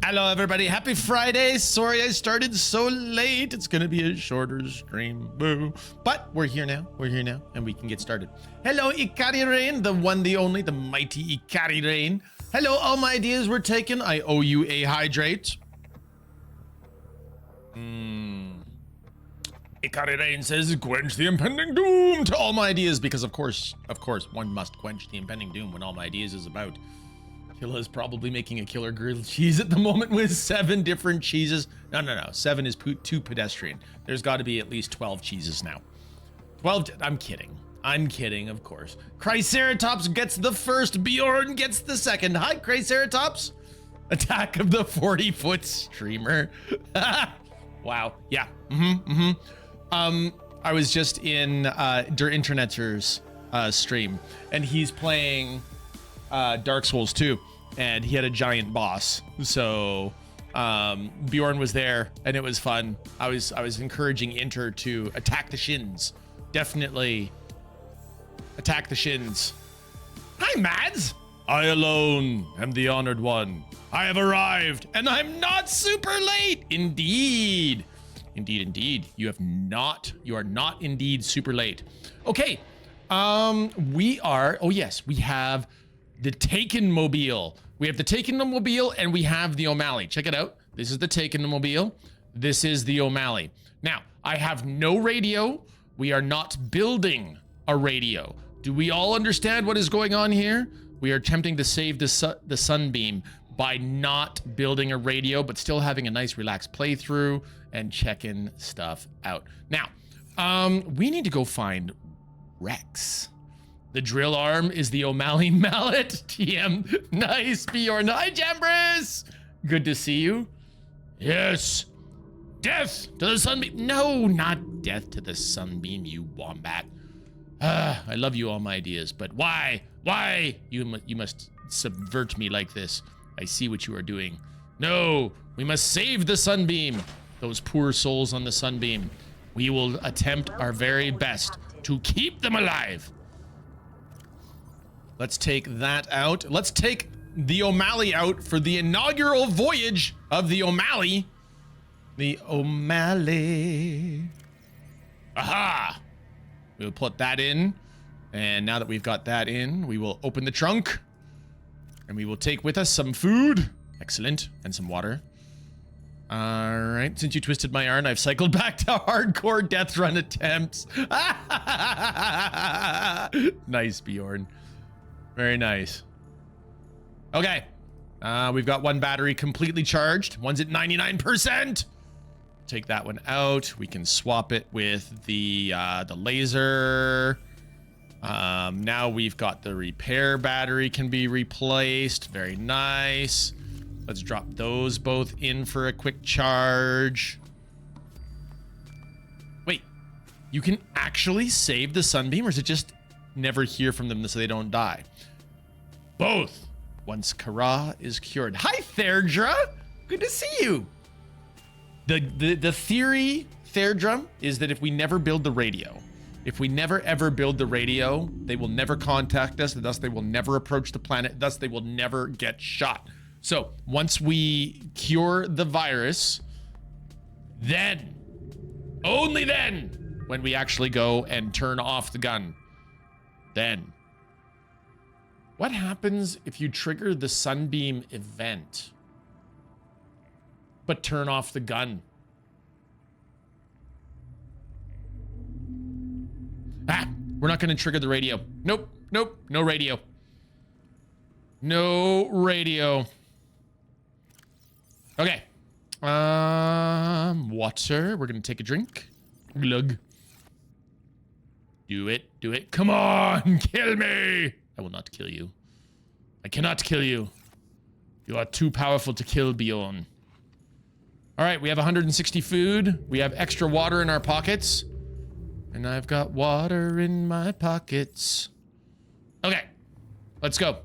Hello, everybody. Happy Friday. Sorry I started so late. It's going to be a shorter stream. Boo. But we're here now. We're here now, and we can get started. Hello, Ikari Rain, the one, the only, the mighty Ikari Rain. Hello, all my ideas were taken. I owe you a hydrate. Ikari Rain says, quench the impending doom to all my ideas, because of course, one must quench the impending doom when all my ideas is about. Kila is probably making a killer grilled cheese at the moment with 7 different cheeses. No. 7 is too pedestrian. There's got to be at least 12 cheeses now. 12. I'm kidding, of course. Triceratops gets the first. Bjorn gets the second. Hi, Triceratops. Attack of the 40-foot streamer. Wow. Yeah. I was just in Der Internetzer's stream, and he's playing Dark Souls 2, and he had a giant boss. So Bjorn was there, and it was fun. I was encouraging Inter to attack the shins. Definitely attack the shins. Hi, Mads. I alone am the honored one. I have arrived, and I'm not super late. Indeed. You are not indeed super late. Okay. We have the Taken Mobile. We have the Taken Mobile, and we have the O'Malley. Check it out. This is the Taken Mobile. This is the O'Malley. Now, I have no radio. We are not building a radio. Do we all understand what is going on here? We are attempting to save the Sunbeam by not building a radio, but still having a nice relaxed playthrough and checking stuff out. Now, we need to go find Rex. The drill arm is the O'Malley mallet. TM, nice, Bjorn. Hi, Jambris. Good to see you. Yes. Death to the Sunbeam. No, not death to the Sunbeam, you wombat. I love you, all my ideas, but why? Why? You must subvert me like this. I see what you are doing. No, we must save the Sunbeam. Those poor souls on the Sunbeam. We will attempt our very best to keep them alive. Let's take that out. Let's take the O'Malley out for the inaugural voyage of the O'Malley. The O'Malley. Aha! We'll put that in. And now that we've got that in, we will open the trunk. And we will take with us some food. Excellent. And some water. All right. Since you twisted my arm, I've cycled back to hardcore death run attempts. Nice, Bjorn. Very nice. Okay. We've got one battery completely charged. One's at 99%. Take that one out. We can swap it with the laser. Now we've got the repair battery can be replaced. Very nice. Let's drop those both in for a quick charge. Wait, you can actually save the Sunbeam, or is it just never hear from them so they don't die? Both. Once Kara is cured. Hi, Therdra. Good to see you. The theory, Therdra, is that if we never build the radio, if we never ever build the radio, they will never contact us, and thus they will never approach the planet, thus they will never get shot. So once we cure the virus, then, only then, when we actually go and turn off the gun, then. What happens if you trigger the Sunbeam event, but turn off the gun? We're not going to trigger the radio. Nope, no radio. No radio. Okay. Water. We're going to take a drink. Glug. Do it. Come on, kill me. I will not kill you. I cannot kill you. You are too powerful to kill, Bjorn. All right, we have 160 food. We have extra water in our pockets. And I've got water in my pockets. Okay, let's go.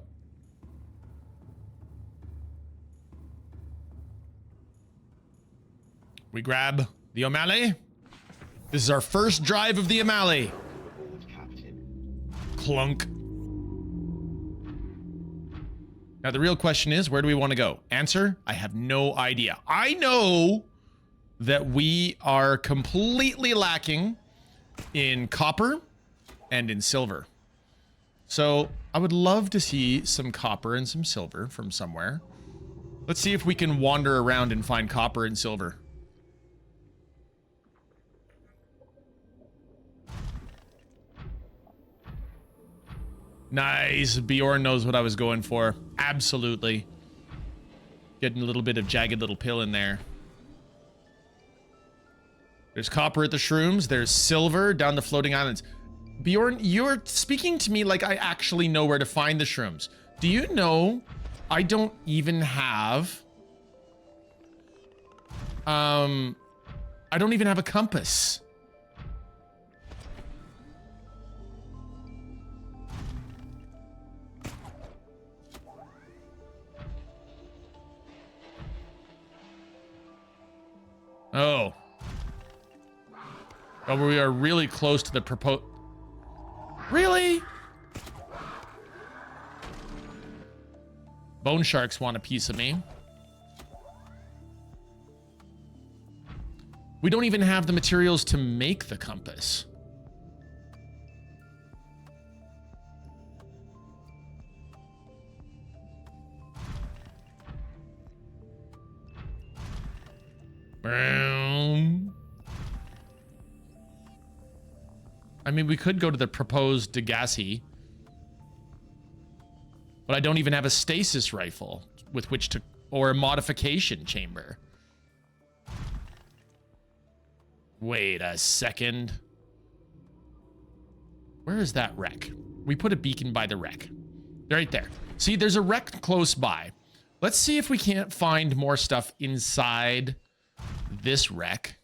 We grab the O'Malley. This is our first drive of the O'Malley. Clunk. Now, the real question is, where do we want to go? Answer, I have no idea. I know that we are completely lacking in copper and in silver. So I would love to see some copper and some silver from somewhere. Let's see if we can wander around and find copper and silver. Nice. Bjorn knows what I was going for. Absolutely. Getting a little bit of jagged little pill in there. There's copper at the shrooms. There's silver down the floating islands. Bjorn, you're speaking to me like I actually know where to find the shrooms. Do you know I don't even have... I don't even have a compass. Oh. Oh, we are really close to the proposed... Really? Bone sharks want a piece of me. We don't even have the materials to make the compass. I mean, we could go to the proposed Degassi, but I don't even have a stasis rifle with which to, or a modification chamber. Wait a second. Where is that wreck? We put a beacon by the wreck. Right there. See, there's a wreck close by. Let's see if we can't find more stuff inside this wreck.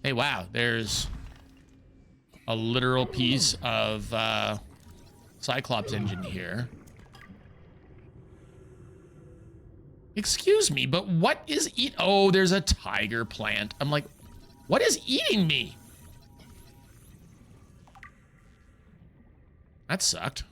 Hey, wow, there's a literal piece of Cyclops engine here. Excuse me, but what is oh, there's a tiger plant. I'm like, what is eating me? That sucked.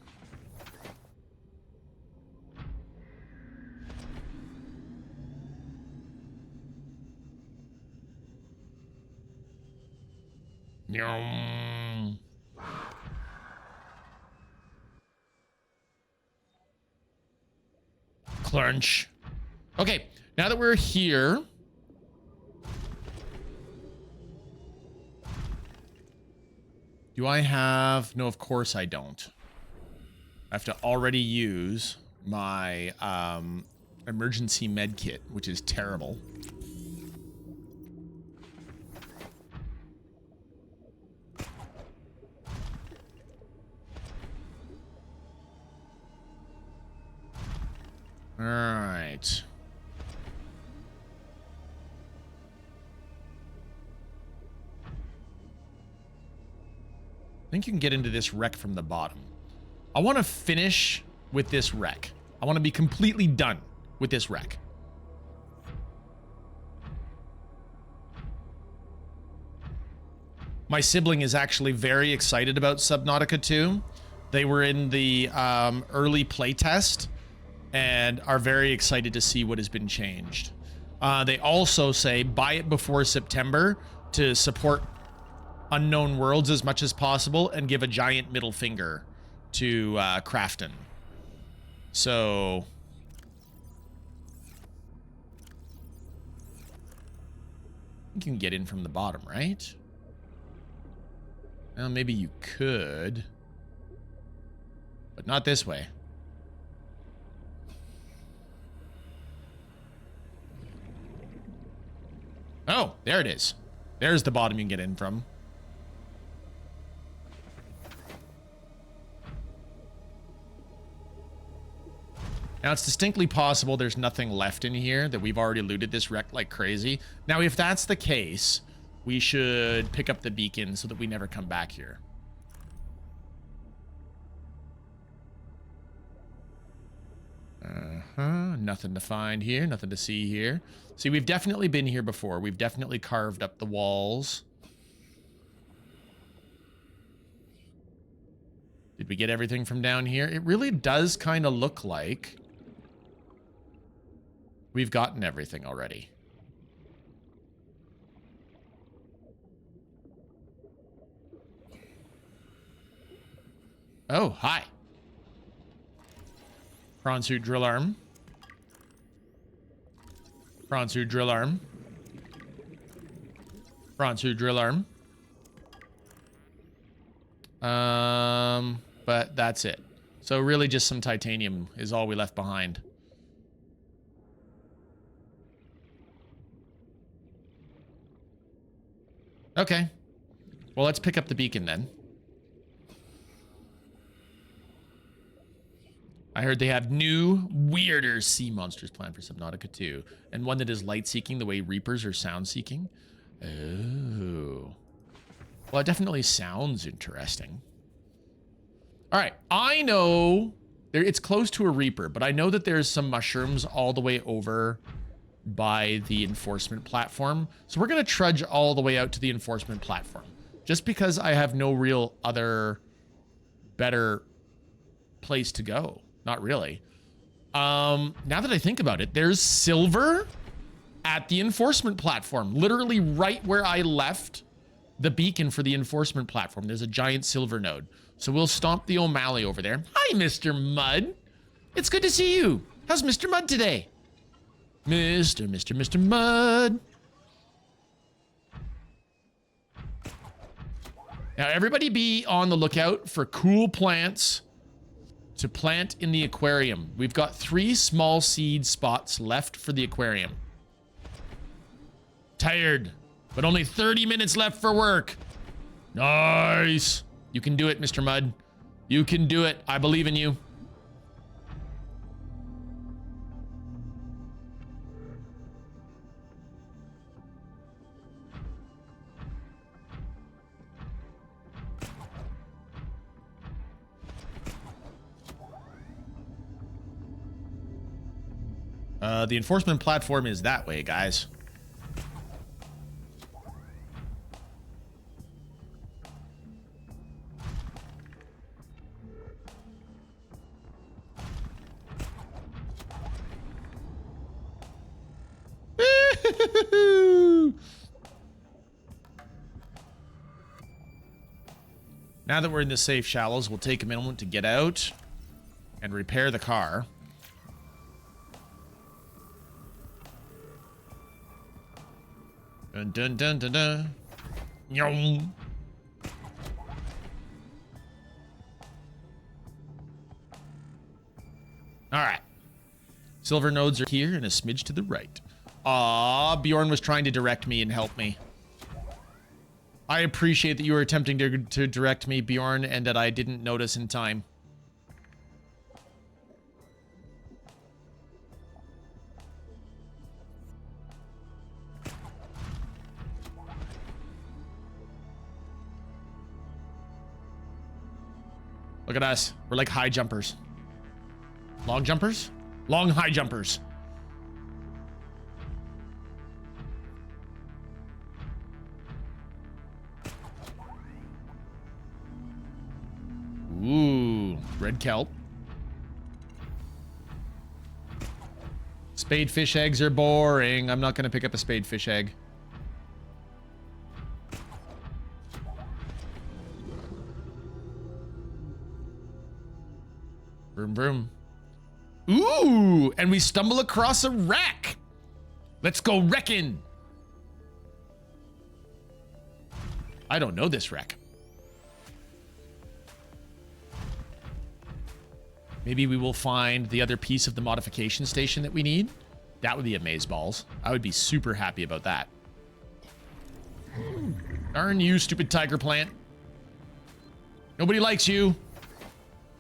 Crunch. Okay, now that we're here, do I have... No, of course I don't. I have to already use my emergency med kit, which is terrible. All right. I think you can get into this wreck from the bottom. I want to finish with this wreck. I want to be completely done with this wreck. My sibling is actually very excited about Subnautica 2. They were in the early playtest and are very excited to see what has been changed. They also say buy it before September to support Unknown Worlds as much as possible and give a giant middle finger to Crafton. So you can get in from the bottom, right? Well, maybe you could, but not this way. Oh, there it is. There's the bottom you can get in from. Now, it's distinctly possible there's nothing left in here, that we've already looted this wreck like crazy. Now, if that's the case, we should pick up the beacon so that we never come back here. Nothing to find here, nothing to see here. See, we've definitely been here before. We've definitely carved up the walls. Did we get everything from down here? It really does kind of look like we've gotten everything already. Oh, hi. Prawn suit drill arm. Prawn suit drill arm. Prawn suit drill arm. But that's it. So really just some titanium is all we left behind. Okay. Well, let's pick up the beacon then. I heard they have new, weirder sea monsters planned for Subnautica 2. And one that is light-seeking the way Reapers are sound-seeking. Oh. Well, it definitely sounds interesting. All right, I know it's close to a Reaper, but I know that there's some mushrooms all the way over by the enforcement platform. So we're going to trudge all the way out to the enforcement platform. Just because I have no real other better place to go. Not really. Now that I think about it, there's silver at the enforcement platform. Literally right where I left the beacon for the enforcement platform. There's a giant silver node. So we'll stomp the O'Malley over there. Hi, Mr. Mud. It's good to see you. How's Mr. Mud today? Mr. Mud. Now, everybody be on the lookout for cool plants to plant in the aquarium. We've got 3 small seed spots left for the aquarium. Tired, but only 30 minutes left for work. Nice. You can do it, Mr. Mud. You can do it. I believe in you. The enforcement platform is that way, guys. Now that we're in the safe shallows, we'll take a moment to get out and repair the car. Dun dun dun dun dun. Yum. All right. Silver nodes are here and a smidge to the right. Ah, Bjorn was trying to direct me and help me. I appreciate that you were attempting to direct me, Bjorn, and that I didn't notice in time. Look at us. We're like high jumpers. Long jumpers? Long high jumpers. Ooh, red kelp. Spade fish eggs are boring. I'm not going to pick up a spade fish egg. Vroom, vroom. Ooh, and we stumble across a wreck. Let's go wrecking. I don't know this wreck. Maybe we will find the other piece of the modification station that we need. That would be amazeballs. I would be super happy about that. Darn you, stupid tiger plant. Nobody likes you.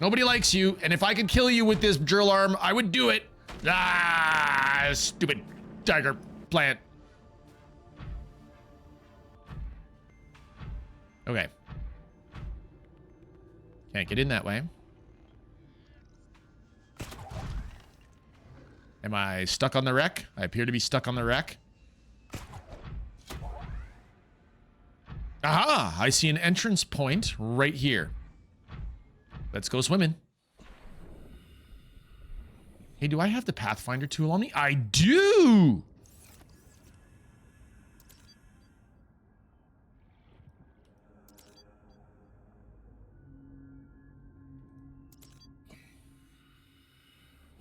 Nobody likes you. And if I could kill you with this drill arm, I would do it. Ah, stupid tiger plant. Okay. Can't get in that way. Am I stuck on the wreck? I appear to be stuck on the wreck. Aha! I see an entrance point right here. Let's go swimming. Hey, do I have the Pathfinder tool on me? I do!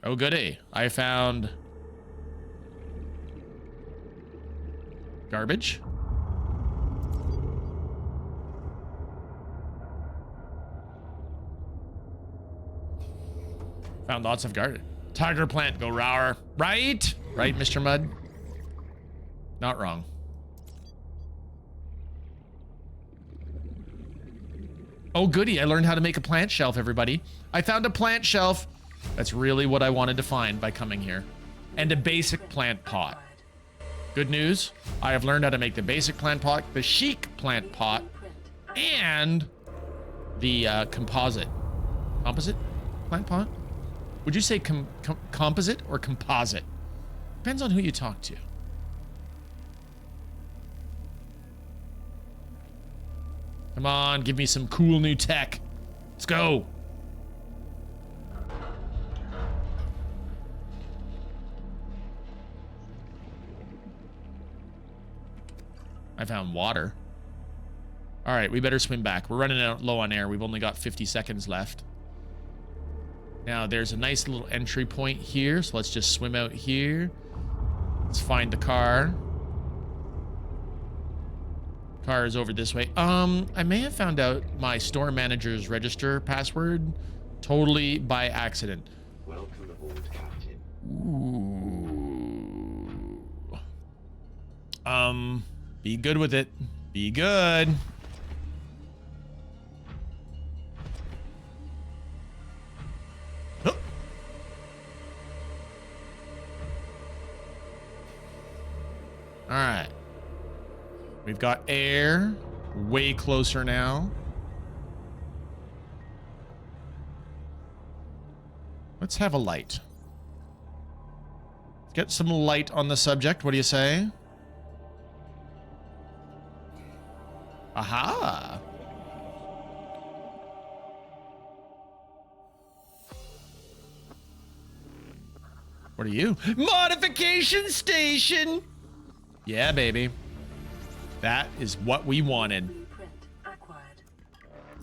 Oh, goody. I found garbage. Found lots of garbage. Tiger plant, go rower. Right? Right, Mr. Mud? Not wrong. Oh, goody. I learned how to make a plant shelf, everybody. I found a plant shelf. That's really what I wanted to find by coming here. And a basic plant pot. Good news. I have learned how to make the basic plant pot, the chic plant pot, and the composite plant pot? Would you say composite or composite? Depends on who you talk to. Come on, give me some cool new tech. Let's go. I found water. All right, we better swim back. We're running out low on air. We've only got 50 seconds left. Now, there's a nice little entry point here, so let's just swim out here. Let's find the car. Car is over this way. I may have found out my store manager's register password totally by accident. Welcome aboard, Captain. Ooh. Be good with it. Be good. Huh. All right. We've got air way closer now. Let's have a light. Let's get some light on the subject. What do you say? Aha! What are you? Modification station! Yeah, baby. That is what we wanted.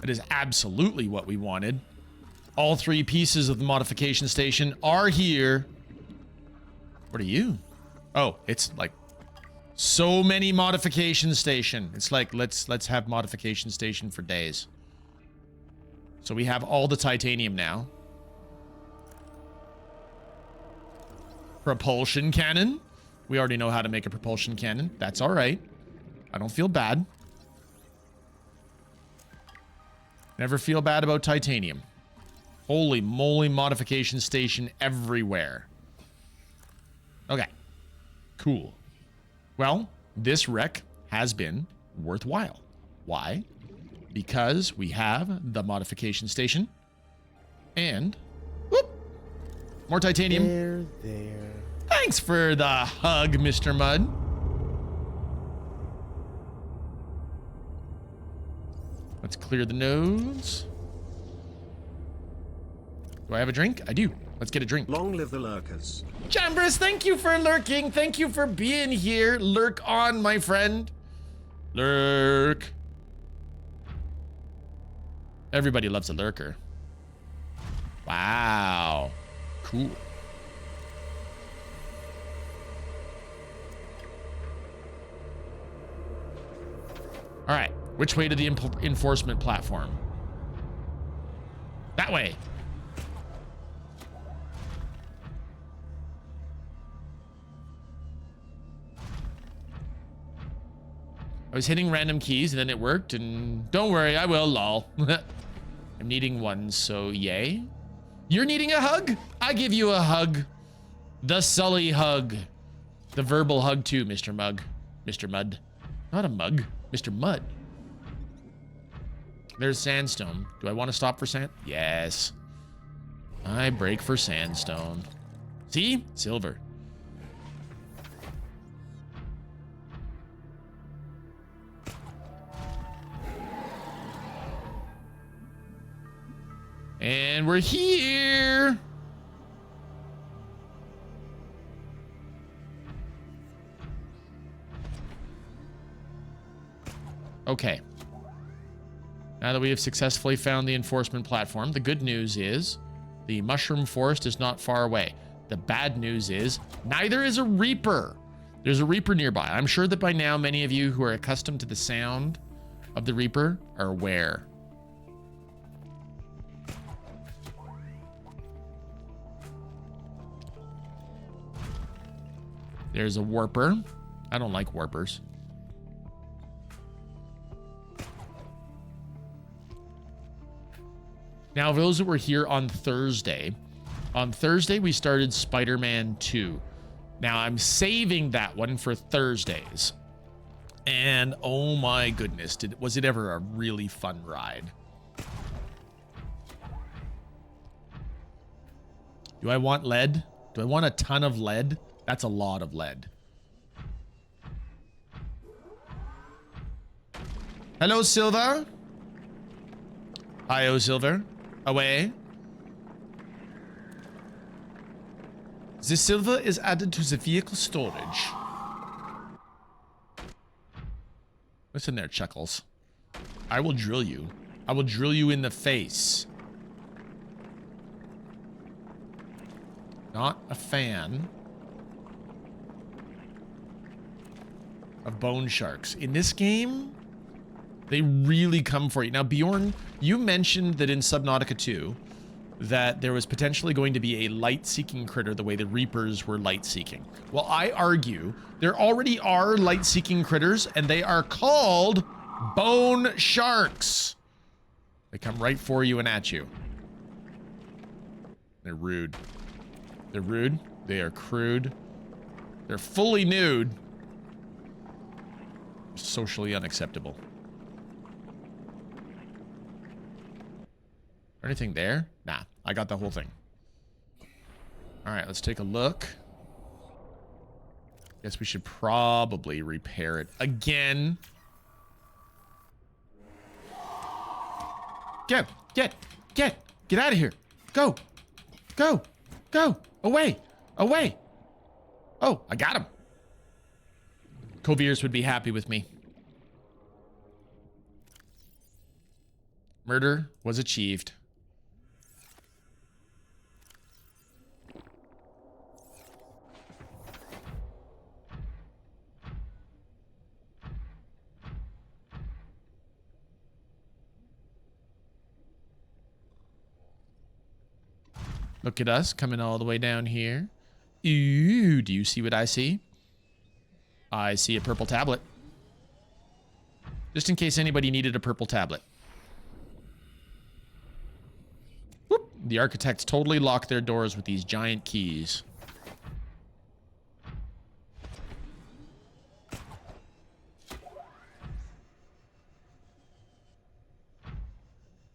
That is absolutely what we wanted. All three pieces of the modification station are here. What are you? Oh, it's like so many modification station. It's like let's have modification station for days. So we have all the titanium now. Propulsion cannon. We already know how to make a propulsion cannon. That's all right. I don't feel bad. Never feel bad about titanium. Holy moly, modification station everywhere. Okay. Cool. Well, this wreck has been worthwhile. Why? Because we have the modification station and whoop, more titanium. There. Thanks for the hug, Mr. Mud. Let's clear the nodes. Do I have a drink? I do. Let's get a drink. Long live the lurkers. Chambers, thank you for lurking. Thank you for being here. Lurk on, my friend. Lurk. Everybody loves a lurker. Wow. Cool. All right. Which way to the enforcement platform? That way. I was hitting random keys and then it worked, and don't worry, I will, lol. I'm needing one, so yay. You're needing a hug? I give you a hug. The Sully hug. The verbal hug too, Mr. Mug. Mr. Mud. Not a mug. Mr. Mud. There's sandstone. Do I want to stop for sand? Yes. I break for sandstone. See? Silver. And we're here. Okay. Now that we have successfully found the enforcement platform, the good news is the mushroom forest is not far away. The bad news is neither is a reaper. There's a reaper nearby. I'm sure that by now many of you who are accustomed to the sound of the reaper are aware. There's a warper. I don't like warpers. Now, for those that were here on Thursday we started Spider-Man 2. Now, I'm saving that one for Thursdays. And oh my goodness, was it ever a really fun ride? Do I want lead? Do I want a ton of lead? That's a lot of lead. Hello, Silver. Hi, Silver. Away. The silver is added to the vehicle storage. Listen there, Chuckles. I will drill you. I will drill you in the face. Not a fan of bone sharks. In this game, they really come for you. Now, Bjorn, you mentioned that in Subnautica 2, that there was potentially going to be a light-seeking critter the way the Reapers were light-seeking. Well, I argue there already are light-seeking critters, and they are called bone sharks. They come right for you and at you. They're rude. They're rude. They are crude. They're fully nude. Socially unacceptable. Anything there? Nah, I got the whole thing. All right, let's take a look. Guess we should probably repair it again. Get out of here. Go, away. Oh, I got him. Coviers would be happy with me. Murder was achieved. Look at us coming all the way down here. Ooh, do you see what I see? I see a purple tablet. Just in case anybody needed a purple tablet. Whoop. The architects totally locked their doors with these giant keys.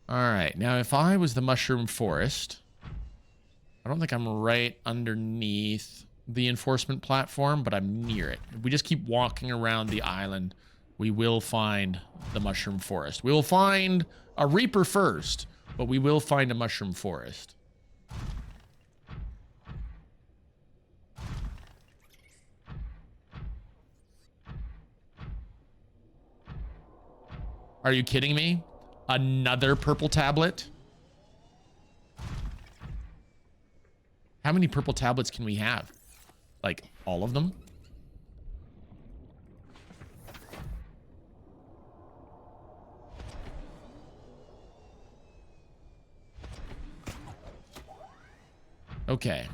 All right, now if I was the mushroom forest, I don't think I'm right underneath the enforcement platform, but I'm near it. If we just keep walking around the island, we will find the mushroom forest. We will find a reaper first, but we will find a mushroom forest. Are you kidding me? Another purple tablet? How many purple tablets can we have? Like, all of them? Okay.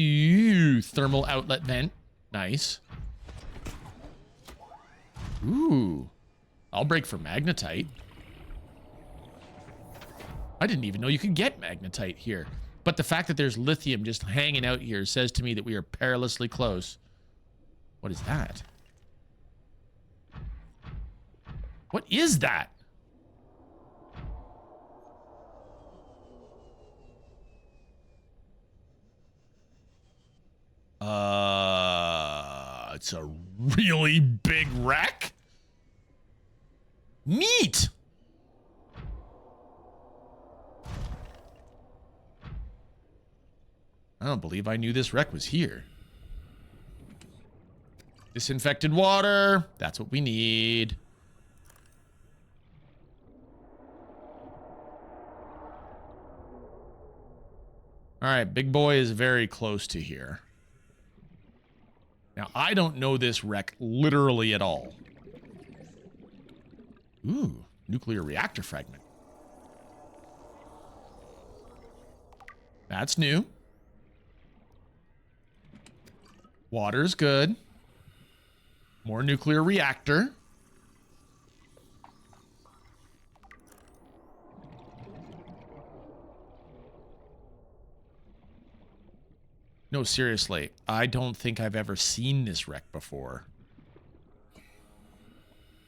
Ooh, thermal outlet vent. Nice. Ooh. I'll break for magnetite. I didn't even know you could get magnetite here. But the fact that there's lithium just hanging out here says to me that we are perilously close. What is that? What is that? It's a really big wreck. Neat. I don't believe I knew this wreck was here. Disinfected water. That's what we need. All right, big boy is very close to here. Now, I don't know this wreck literally at all. Ooh, nuclear reactor fragment. That's new. Water's good. More nuclear reactor. No, seriously, I don't think I've ever seen this wreck before.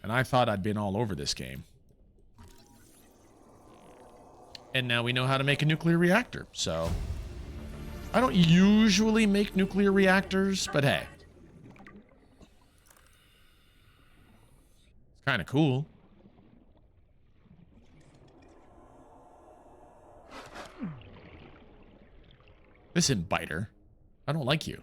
And I thought I'd been all over this game. And now we know how to make a nuclear reactor, so... I don't usually make nuclear reactors, but hey. It's kind of cool. Listen, biter. I don't like you.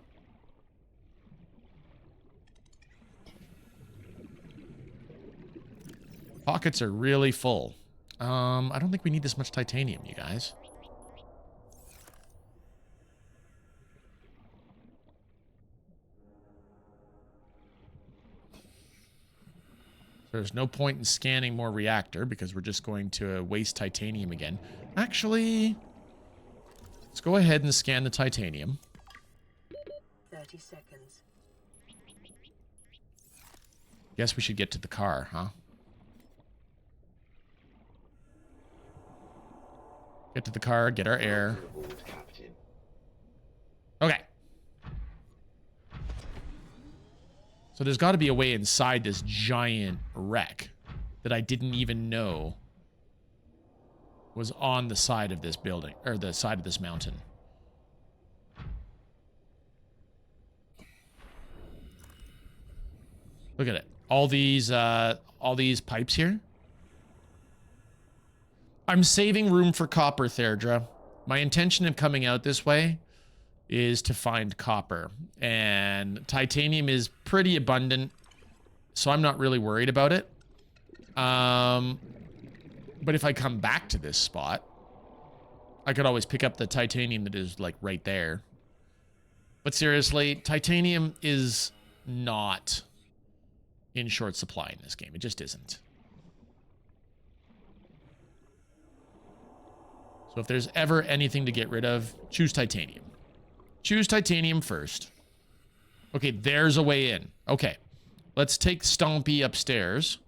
Pockets are really full. I don't think we need this much titanium, you guys. There's no point in scanning more reactor because we're just going to waste titanium again. Actually, let's go ahead and scan the titanium. 30 seconds. Guess we should get to the car, huh? Get to the car, get our air. Okay. So there's got to be a way inside this giant wreck that I didn't even know was on the side of this building, or the side of this mountain. Look at it. All these pipes here. I'm saving room for copper, Therdra. My intention of coming out this way is to find copper. And titanium is pretty abundant, so I'm not really worried about it. But if I come back to this spot, I could always pick up the titanium that is, like, right there. But seriously, titanium is not in short supply in this game. It just isn't. So if there's ever anything to get rid of, choose titanium. Choose titanium first. Okay, there's a way in. Okay, let's take Stompy upstairs,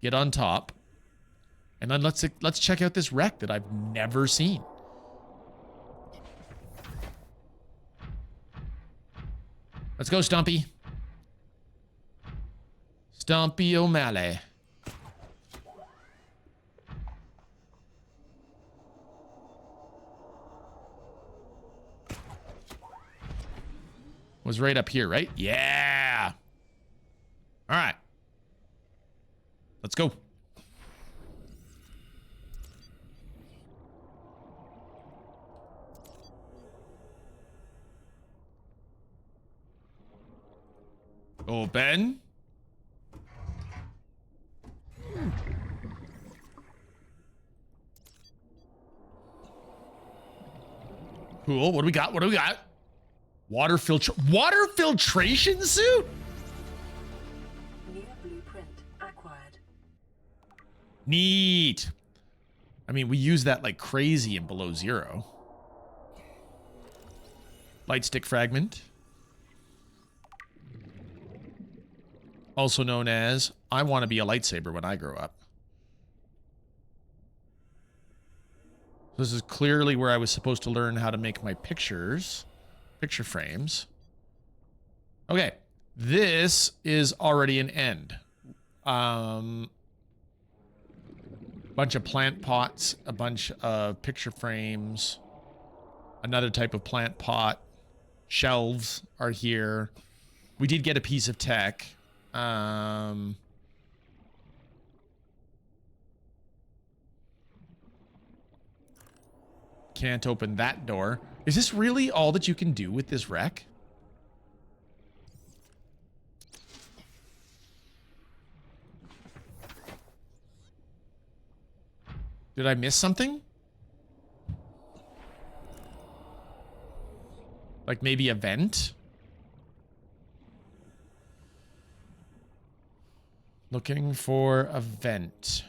get on top, and then let's check out this wreck that I've never seen. Let's go, Stompy. Stompy O'Malley. Was right up here, right? Yeah. All right. Let's go. Oh, Ben. Cool. What do we got? What do we got? Water filtration suit? New blueprint acquired. Neat. I mean, we use that like crazy in Below Zero. Light stick fragment. Also known as, I want to be a lightsaber when I grow up. This is clearly where I was supposed to learn how to make my pictures. Picture frames. Okay. This is already an end. Bunch of plant pots, a bunch of picture frames, another type of plant pot, Shelves are here. We did get a piece of tech. Can't open that door. Is this really all that you can do with this wreck? Did I miss something? Like maybe a vent? Looking for a vent.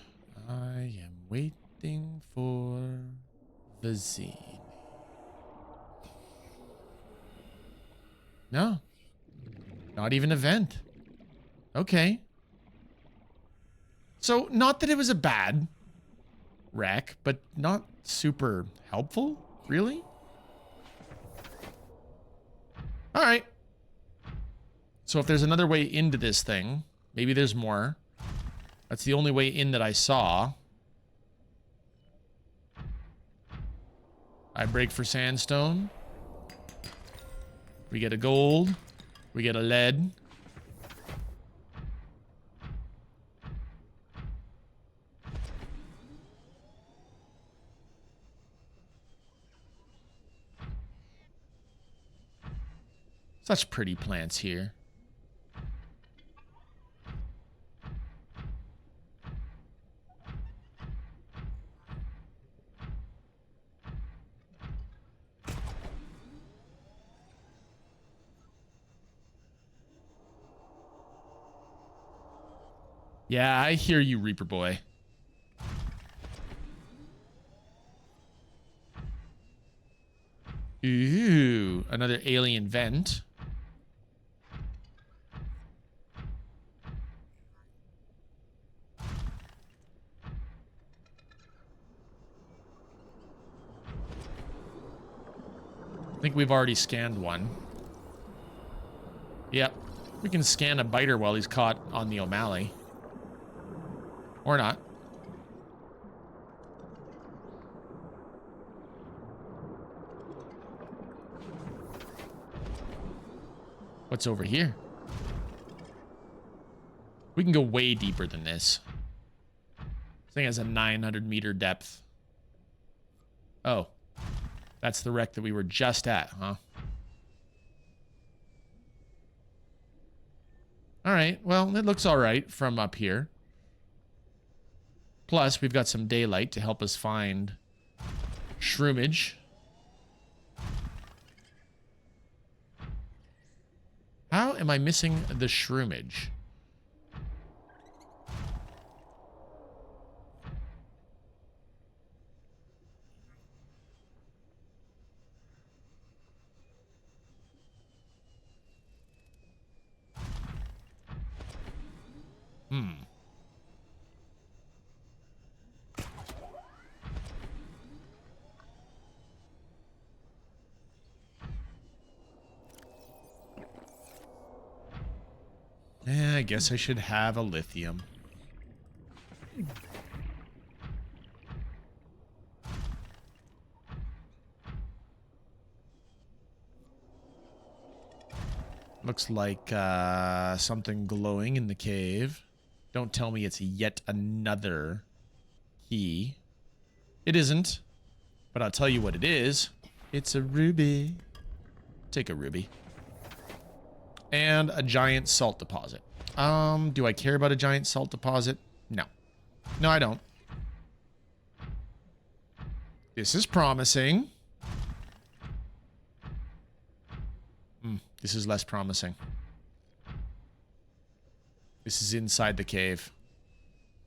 I am waiting for the zine. No. Not even a vent. Okay. So, not that it was a bad wreck, but not super helpful, really? All right. So if there's another way into this thing, maybe there's more. That's the only way in that I saw. I break for sandstone. We get a gold. We get a lead. Such pretty plants here. Yeah, I hear you, Reaper boy. Ooh, another alien vent. I think we've already scanned one. Yep. We can scan a biter while he's caught on the O'Malley. Or not. What's over here? We can go way deeper than this. This thing has a 900-meter depth. Oh. That's the wreck that we were just at, huh? Alright, well, it looks alright from up here. Plus, we've got some daylight to help us find shroomage. How am I missing the shroomage? Yeah, I guess I should have a lithium. Looks like something glowing in the cave. Don't tell me it's yet another key. It isn't, but I'll tell you what it is. It's a ruby. Take a ruby. And a giant salt deposit. Do I care about a giant salt deposit? No. No, I don't. This is promising. This is less promising. This is inside the cave.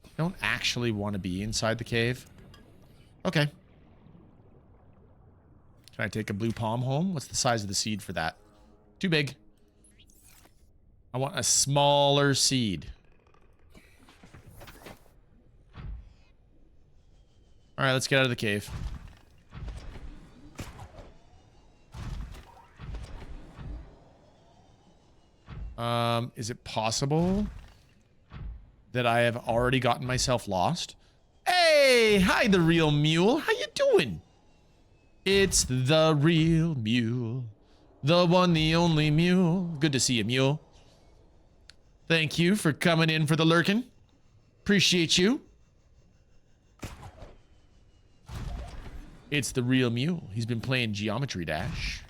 I don't actually want to be inside the cave. Okay. Can I take a blue palm home? What's the size of the seed for that? Too big. I want a smaller seed. All right, let's get out of the cave. Is it possible that I have already gotten myself lost? Hey, hi, the real mule. How you doing? It's the real mule. The one, the only Mule. Good to see you, Mule. Thank you for coming in for the lurkin'. Appreciate you. It's the real Mule. He's been playing Geometry Dash.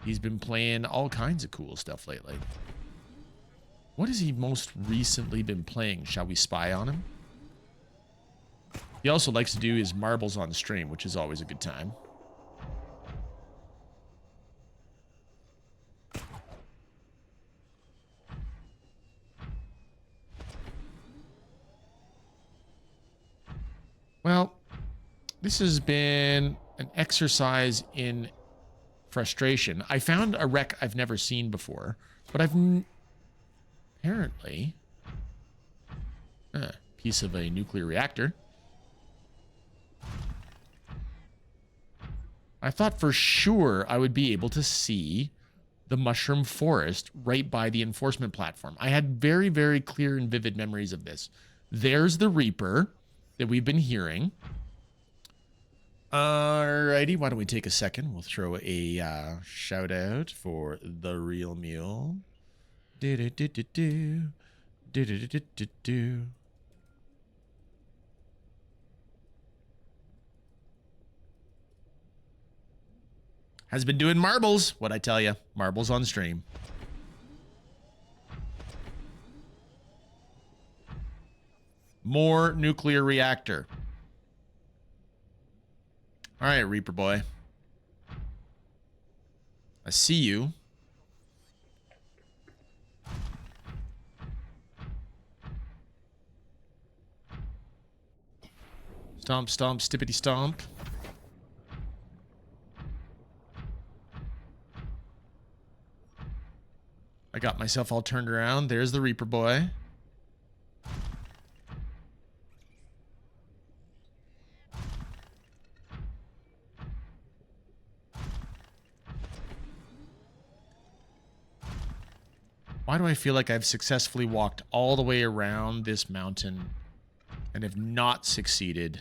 He's been playing all kinds of cool stuff lately. What has he most recently been playing? Shall we spy on him? He also likes to do his marbles on stream, which is always a good time. Well, this has been an exercise in frustration. I found a wreck I've never seen before, but apparently a piece of a nuclear reactor. I thought for sure I would be able to see the mushroom forest right by the enforcement platform. I had very, very clear and vivid memories of this. There's the Reaper that we've been hearing. Alrighty, why don't we take a second? We'll throw a shout out for the real Mule. Do-do-do-do-do. Do-do-do-do-do. Has been doing marbles. What'd I tell you? Marbles on stream. More nuclear reactor. All right, Reaper boy. I see you. Stomp, stomp, stippity stomp. I got myself all turned around. There's the Reaper boy. Why do I feel like I've successfully walked all the way around this mountain and have not succeeded?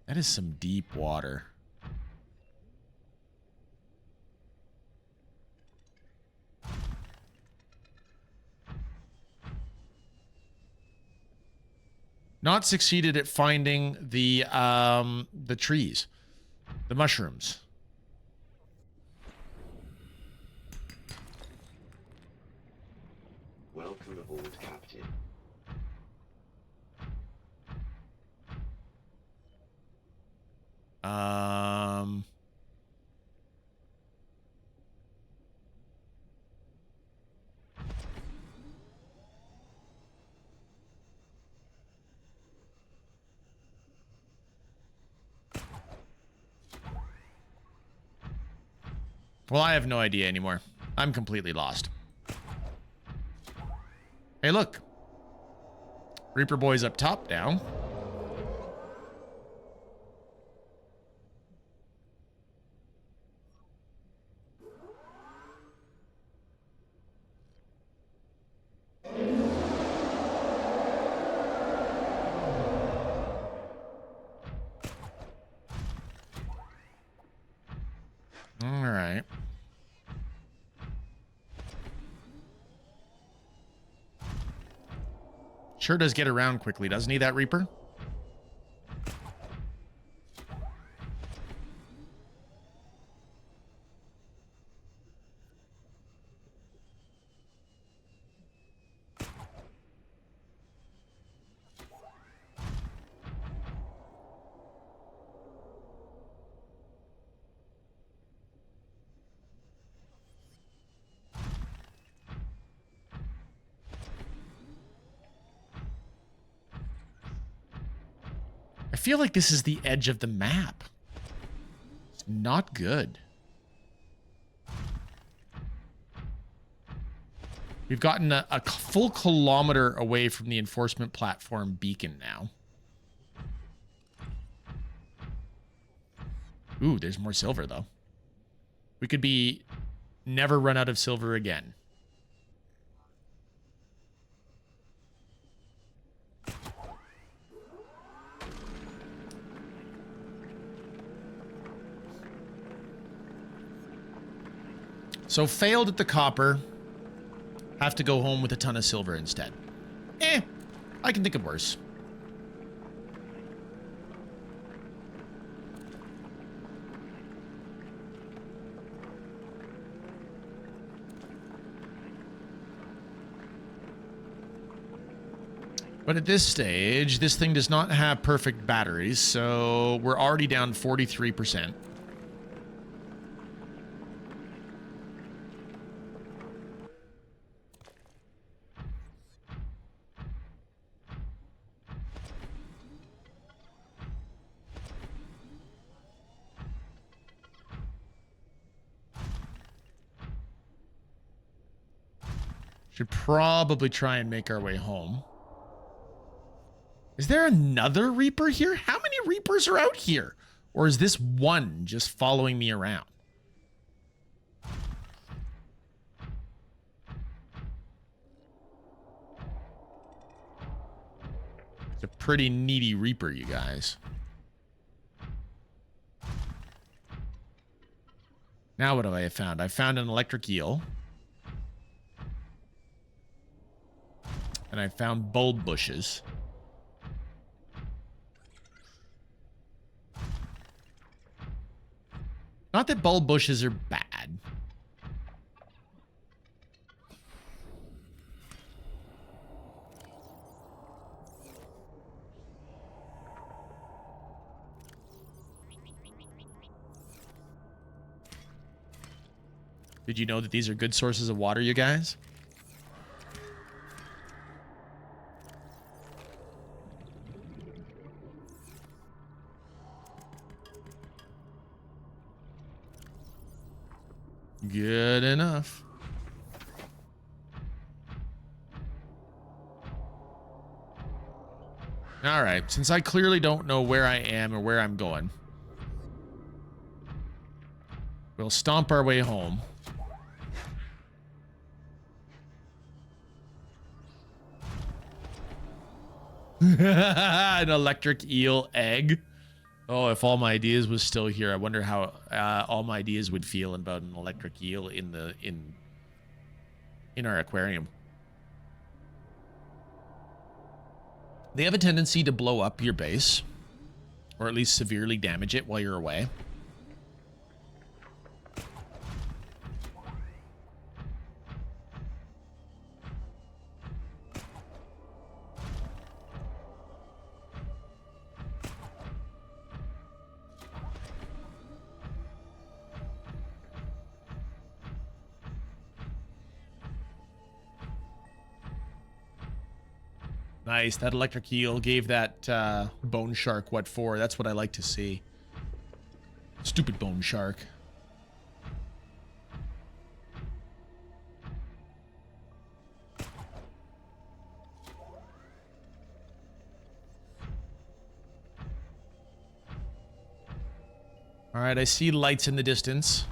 That is some deep water. Not succeeded at finding the trees, the mushrooms. Welcome aboard, Captain. Well, I have no idea anymore. I'm completely lost. Hey, look. Reaper boy's up top now. All right. Sure does get around quickly, doesn't he, that Reaper? I feel like this is the edge of the map. It's not good. We've gotten a full kilometer away from the enforcement platform beacon now. Ooh, there's more silver, though. We could be never run out of silver again. So failed at the copper. Have to go home with a ton of silver instead. I can think of worse. But at this stage, this thing does not have perfect batteries, so we're already down 43%. Should probably try and make our way home. Is there another Reaper here? How many Reapers are out here? Or is this one just following me around? It's a pretty needy Reaper, you guys. Now what have I found? I found an electric eel. And I found bulb bushes. Not that bulb bushes are bad. Did you know that these are good sources of water, you guys? Good enough. All right, since I clearly don't know where I am or where I'm going, we'll stomp our way home. An electric eel egg. Oh, if All My Ideas was still here, I wonder how All My Ideas would feel about an electric eel in our aquarium. They have a tendency to blow up your base, or at least severely damage it while you're away. Nice. That electric eel gave that bone shark what for. That's what I like to see. Stupid bone shark. All right, I see lights in the distance.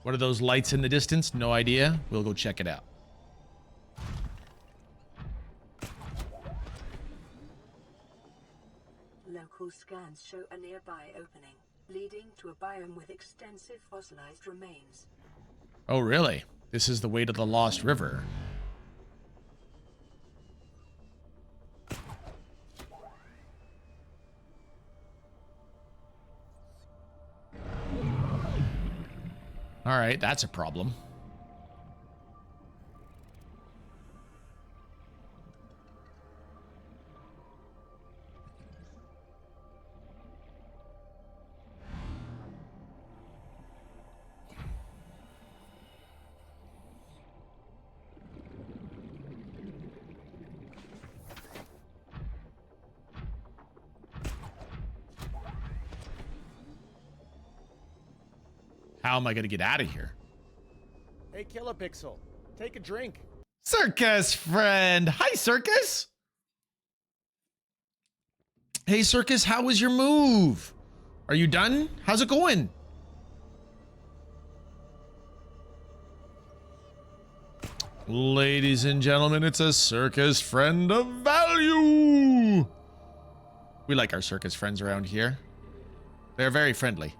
What are those lights in the distance? No idea. We'll go check it out. Local scans show a nearby opening, leading to a biome with extensive fossilized remains. Oh, really? This is the way to the Lost River. All right, that's a problem. How am I going to get out of here? Hey, Kilopixel, take a drink. Circus friend. Hi, Circus. Hey, Circus, how was your move? Are you done? How's it going? Ladies and gentlemen, it's a circus friend of value. We like our circus friends around here. They're very friendly.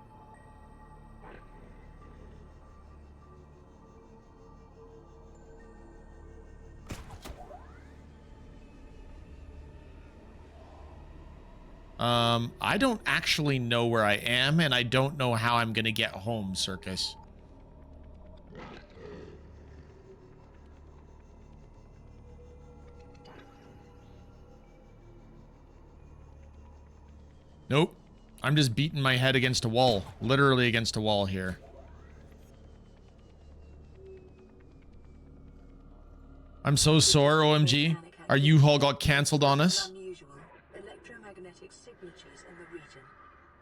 I don't actually know where I am, and I don't know how I'm gonna get home, Circus. Nope. I'm just beating my head against a wall. Literally against a wall here. I'm so sore, OMG. Our U-Haul got cancelled on us. Unusual electromagnetic signatures in the region.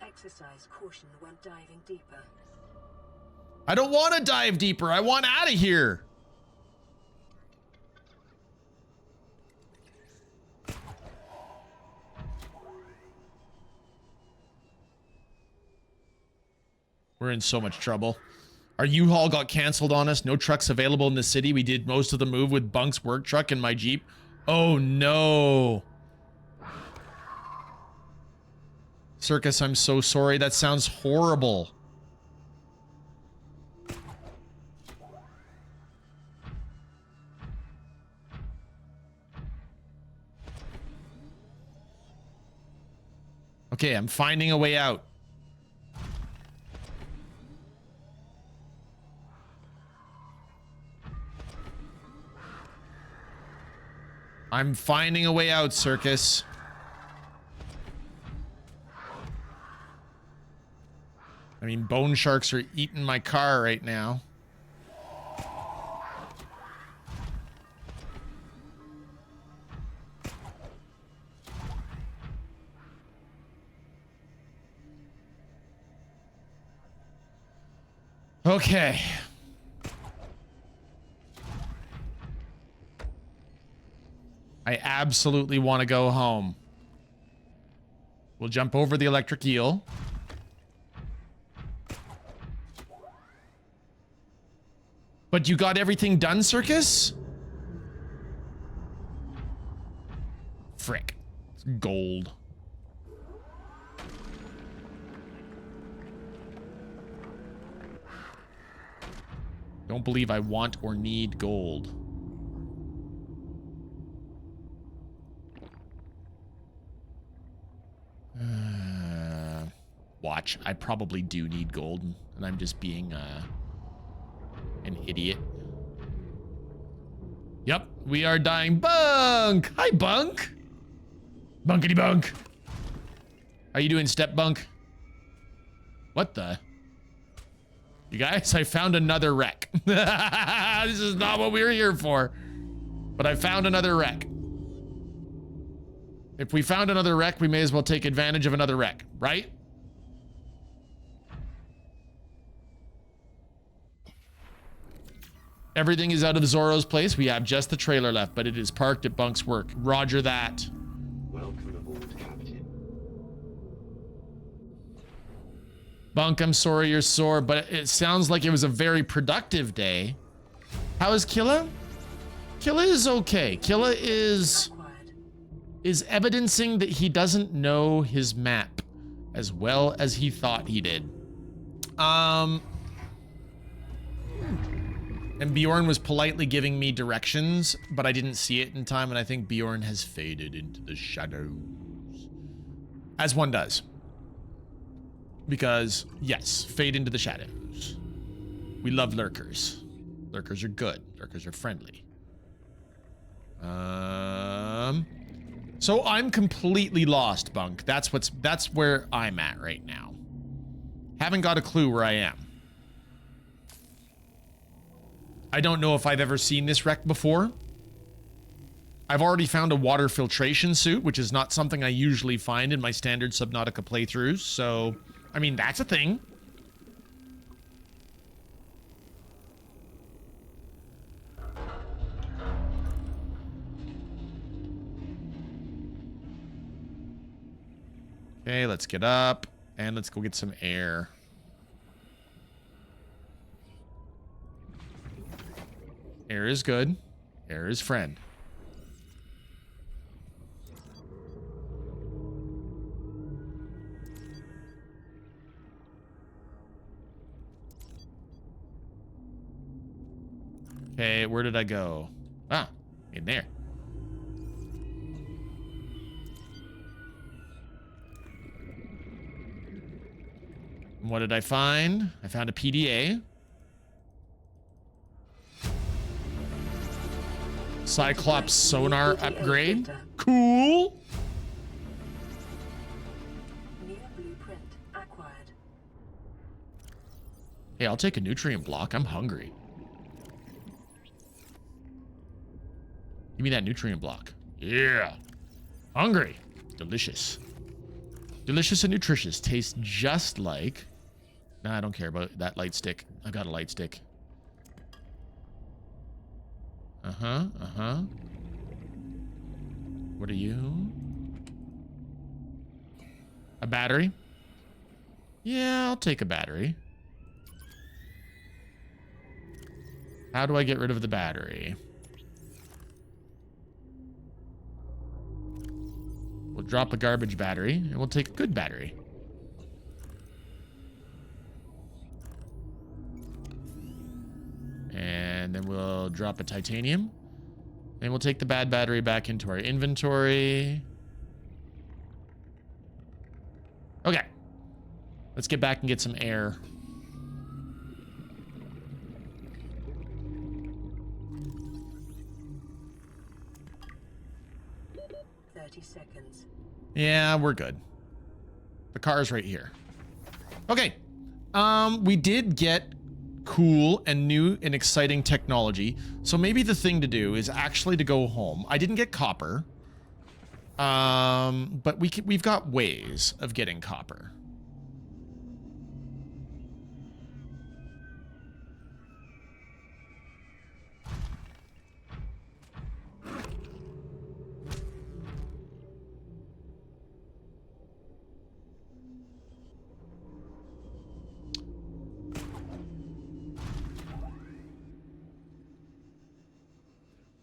Exercise caution when diving deeper. I don't want to dive deeper. I want out of here. We're in so much trouble. Our U-Haul got canceled on us. No trucks available in the city. We did most of the move with Bunk's work truck and my Jeep. Oh no. Circus, I'm so sorry. That sounds horrible. Okay, I'm finding a way out. I'm finding a way out, Circus. I mean, bone sharks are eating my car right now. Okay. I absolutely want to go home. We'll jump over the electric eel. But you got everything done, Circus? Frick. It's gold. Don't believe I want or need gold. Watch. I probably do need gold, and I'm just being an idiot. Yep, we are dying. Bunk! Hi, Bunk! Bunkity Bunk! How you doing, Step Bunk? What the? You guys, I found another wreck. This is not what we were here for. But I found another wreck. If we found another wreck, we may as well take advantage of another wreck, right? Everything is out of Zorro's place. We have just the trailer left, but it is parked at Bunk's work. Roger that. Welcome aboard, Captain. Bunk, I'm sorry you're sore, but it sounds like it was a very productive day. How is Kila? Kila is okay. Kila is evidencing that he doesn't know his map as well as he thought he did. And Bjorn was politely giving me directions, but I didn't see it in time, and I think Bjorn has faded into the shadows. As one does. Because, yes, fade into the shadows. We love lurkers. Lurkers are good. Lurkers are friendly. So I'm completely lost, Bunk. That's where I'm at right now. Haven't got a clue where I am. I don't know if I've ever seen this wreck before. I've already found a water filtration suit, which is not something I usually find in my standard Subnautica playthroughs. So, I mean, that's a thing. Okay, let's get up and let's go get some air. Air is good. Air is friend. Okay, where did I go? Ah, in there. What did I find? I found a PDA. Cyclops sonar upgrade. Cool. New blueprint acquired. Hey, I'll take a nutrient block. I'm hungry. Give me that nutrient block. Yeah. Hungry. Delicious. Delicious and nutritious. Tastes just like... Nah, I don't care about that light stick. I got a light stick. Uh-huh, uh-huh. What are you? A battery? Yeah, I'll take a battery. How do I get rid of the battery? We'll drop a garbage battery, and we'll take a good battery. And then we'll drop a titanium. And we'll take the bad battery back into our inventory. Okay. Let's get back and get some air. Seconds. Yeah, we're good. The car's right here. Okay. We did get cool and new and exciting technology. So maybe the thing to do is actually to go home. I didn't get copper. But we've got ways of getting copper.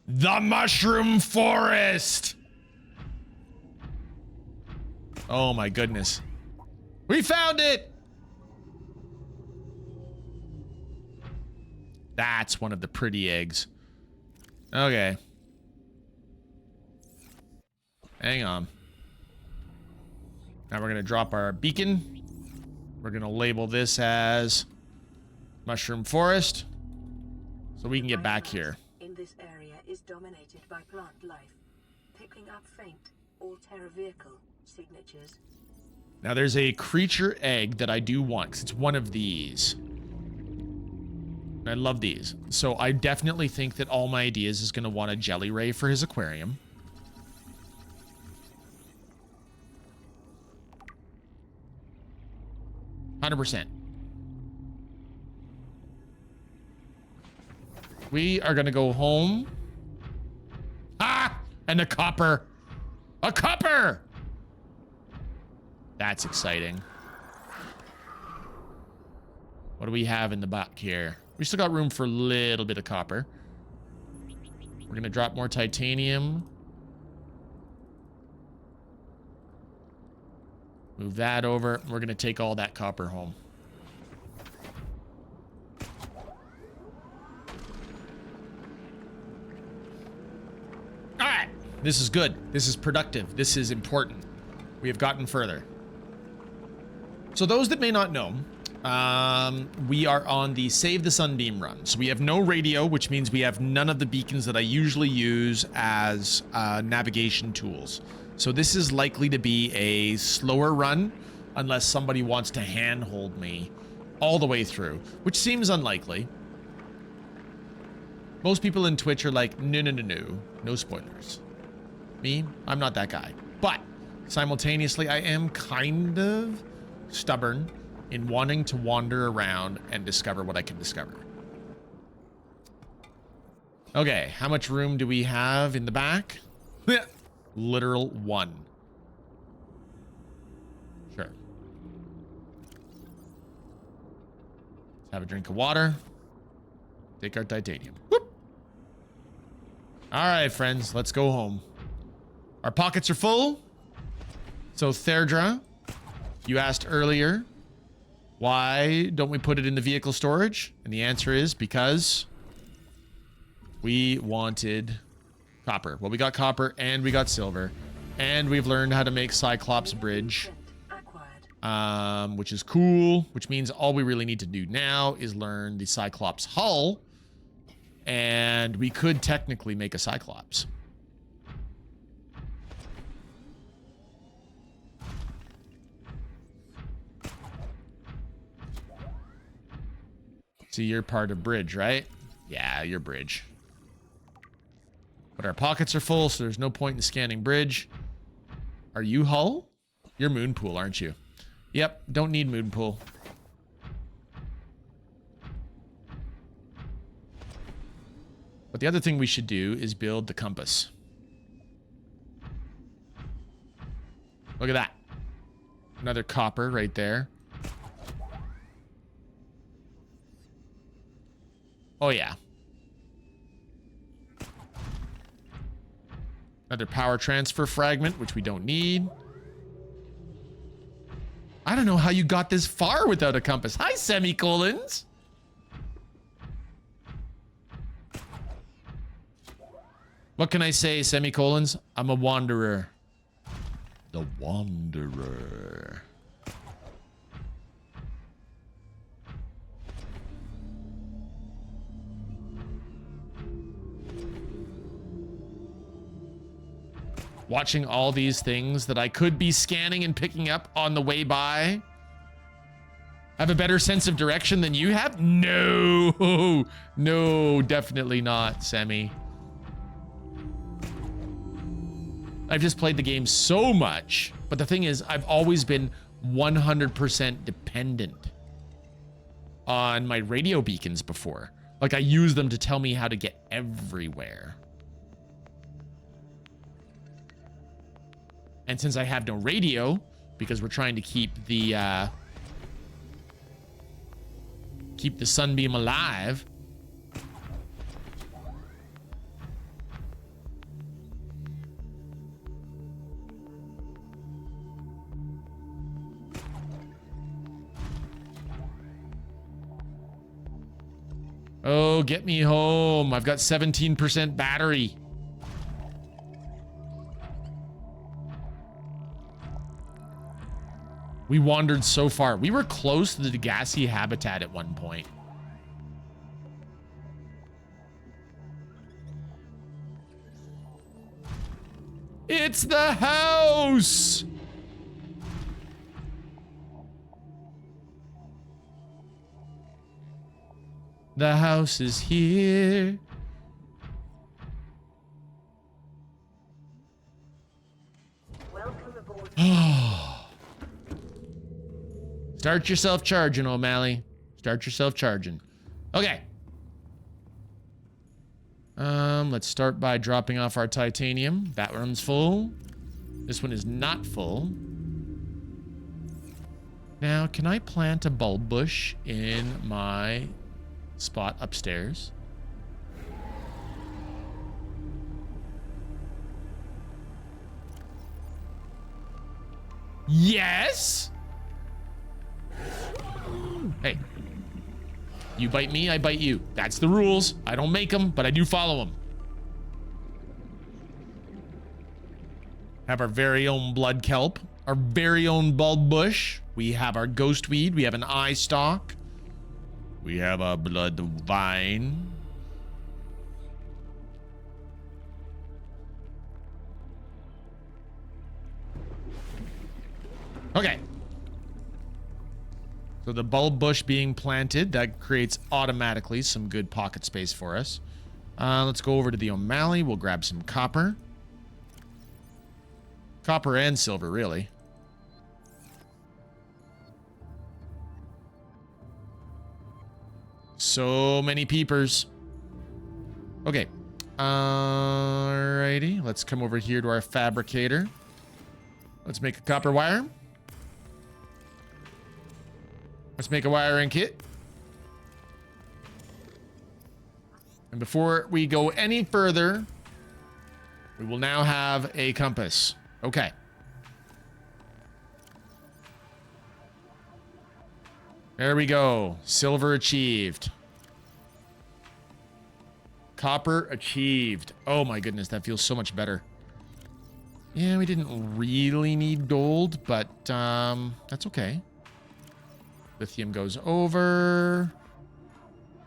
The mushroom forest. Oh my goodness. We found it. That's one of the pretty eggs. Okay. Hang on. Now we're going to drop our beacon. We're going to label this as mushroom forest so we can get back here. In this area is dominated by plant life, picking up faint Alterra vehicle signatures. Now there's a creature egg that I do want because it's one of these. I love these. So I definitely think that All My Ideas is going to want a jelly ray for his aquarium. %. We are going to go home. Ah! And a copper. A copper! That's exciting. What do we have in the back here? We still got room for a little bit of copper. We're going to drop more titanium. Move that over. We're going to take all that copper home. All right. This is good. This is productive. This is important. We have gotten further. So those that may not know, we are on the Save the Sunbeam run. So we have no radio, which means we have none of the beacons that I usually use as navigation tools. So this is likely to be a slower run unless somebody wants to handhold me all the way through, which seems unlikely. Most people in Twitch are like, no spoilers. Me, I'm not that guy. But simultaneously, I am kind of stubborn in wanting to wander around and discover what I can discover. Okay, how much room do we have in the back? Literal 1. Sure. Let's have a drink of water. Take our titanium. Whoop. All right, friends, let's go home. Our pockets are full. So, Therdra, you asked earlier, why don't we put it in the vehicle storage? And the answer is because we wanted copper. Well, we got copper and we got silver. And we've learned how to make Cyclops bridge. which is cool, which means all we really need to do now is learn the Cyclops hull, and we could technically make a Cyclops. See, you're part of bridge, right? Yeah, you're bridge. But our pockets are full, so there's no point in scanning bridge. Are you hull? You're moon pool, aren't you? Yep, don't need moon pool. But the other thing we should do is build the compass. Look at that. Another copper right there. Oh, yeah. Another power transfer fragment, which we don't need. I don't know how you got this far without a compass. Hi, semicolons. What can I say, semicolons? I'm a wanderer. The wanderer. Watching all these things that I could be scanning and picking up on the way by. Have a better sense of direction than you have? No, no, definitely not, Semi. I've just played the game so much, but the thing is, I've always been 100% dependent on my radio beacons before. Like, I use them to tell me how to get everywhere. And since I have no radio, because we're trying to keep the Sunbeam alive. Oh, get me home. I've got 17% battery. We wandered so far. We were close to the Degassi habitat at one point. It's the house! The house is here. Welcome aboard. Start yourself charging, O'Malley. Start yourself charging. Okay. Let's start by dropping off our titanium. That one's full. This one is not full. Now, can I plant a bulb bush in my spot upstairs? Yes! Hey. You bite me, I bite you. That's the rules. I don't make them, but I do follow them. Have our very own blood kelp. Our very own bulb bush. We have our ghost weed. We have an eye stalk. We have a blood vine. Okay. So the bulb bush being planted, that creates automatically some good pocket space for us. Let's go over to the O'Malley. We'll grab some copper. Copper and silver, really. So many peepers. Okay. Alrighty. Let's come over here to our fabricator. Let's make a copper wire. Let's make a wiring kit. And before we go any further, we will now have a compass. Okay. There we go. Silver achieved. Copper achieved. Oh my goodness, that feels so much better. Yeah, we didn't really need gold, but that's okay. Lithium goes over.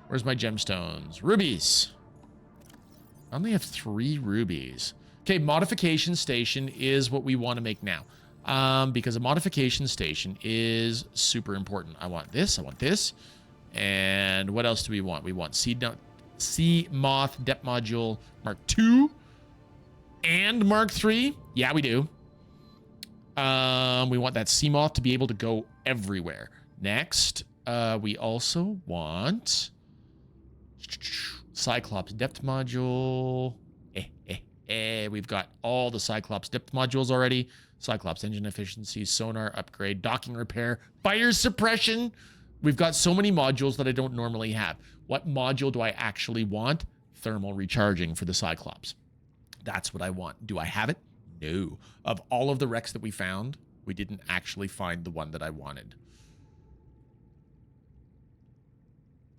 Where's my gemstones? Rubies. I only have 3 rubies. Okay, modification station is what we want to make now. Because a modification station is super important. I want this. I want this. And what else do we want? We want seamoth depth module Mark II and Mark III. Yeah, we do. We want that seamoth to be able to go everywhere. Next, we also want Cyclops depth module. We've got all the Cyclops depth modules already. Cyclops engine efficiency, sonar upgrade, docking repair, fire suppression. We've got so many modules that I don't normally have. What module do I actually want? Thermal recharging for the Cyclops. That's what I want. Do I have it? No. Of all of the wrecks that we found, we didn't actually find the one that I wanted.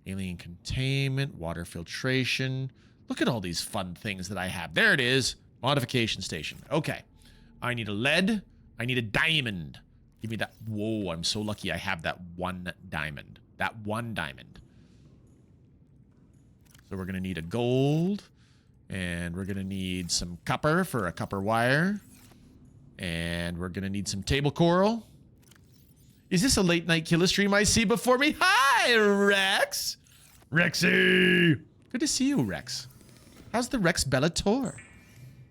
Alien containment, water filtration. Look at all these fun things that I have. There it is. Modification station. Okay. I need a lead. I need a diamond. Give me that. Whoa, I'm so lucky I have that 1 diamond. That 1 diamond. So we're going to need a gold. And we're going to need some copper for a copper wire. And we're going to need some table coral. Is this a late night Kila stream I see before me? Hi, Rex. Rexy. Good to see you, Rex. How's the Rex Bellator?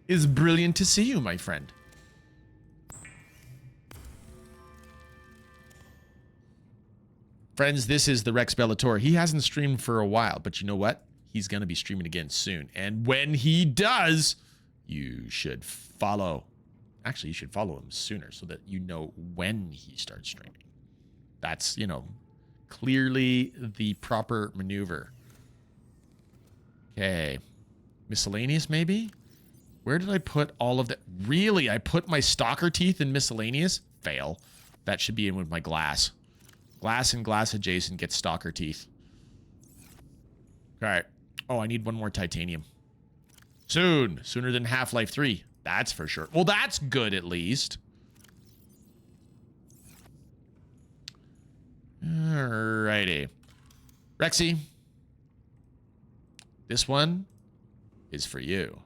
It's brilliant to see you, my friend. Friends, this is the Rex Bellator. He hasn't streamed for a while, but you know what? He's going to be streaming again soon. And when he does, you should follow. Actually, you should follow him sooner so that you know when he starts streaming. That's, you know, clearly the proper maneuver. Okay. Miscellaneous, maybe? Where did I put all of that? Really? I put my stalker teeth in miscellaneous? Fail. That should be in with my glass. Glass and glass adjacent gets stalker teeth. All right. Oh, I need 1 more titanium. Soon. Sooner than Half-Life 3. That's for sure. Well, that's good at least. Alrighty. Rexy. This one is for you.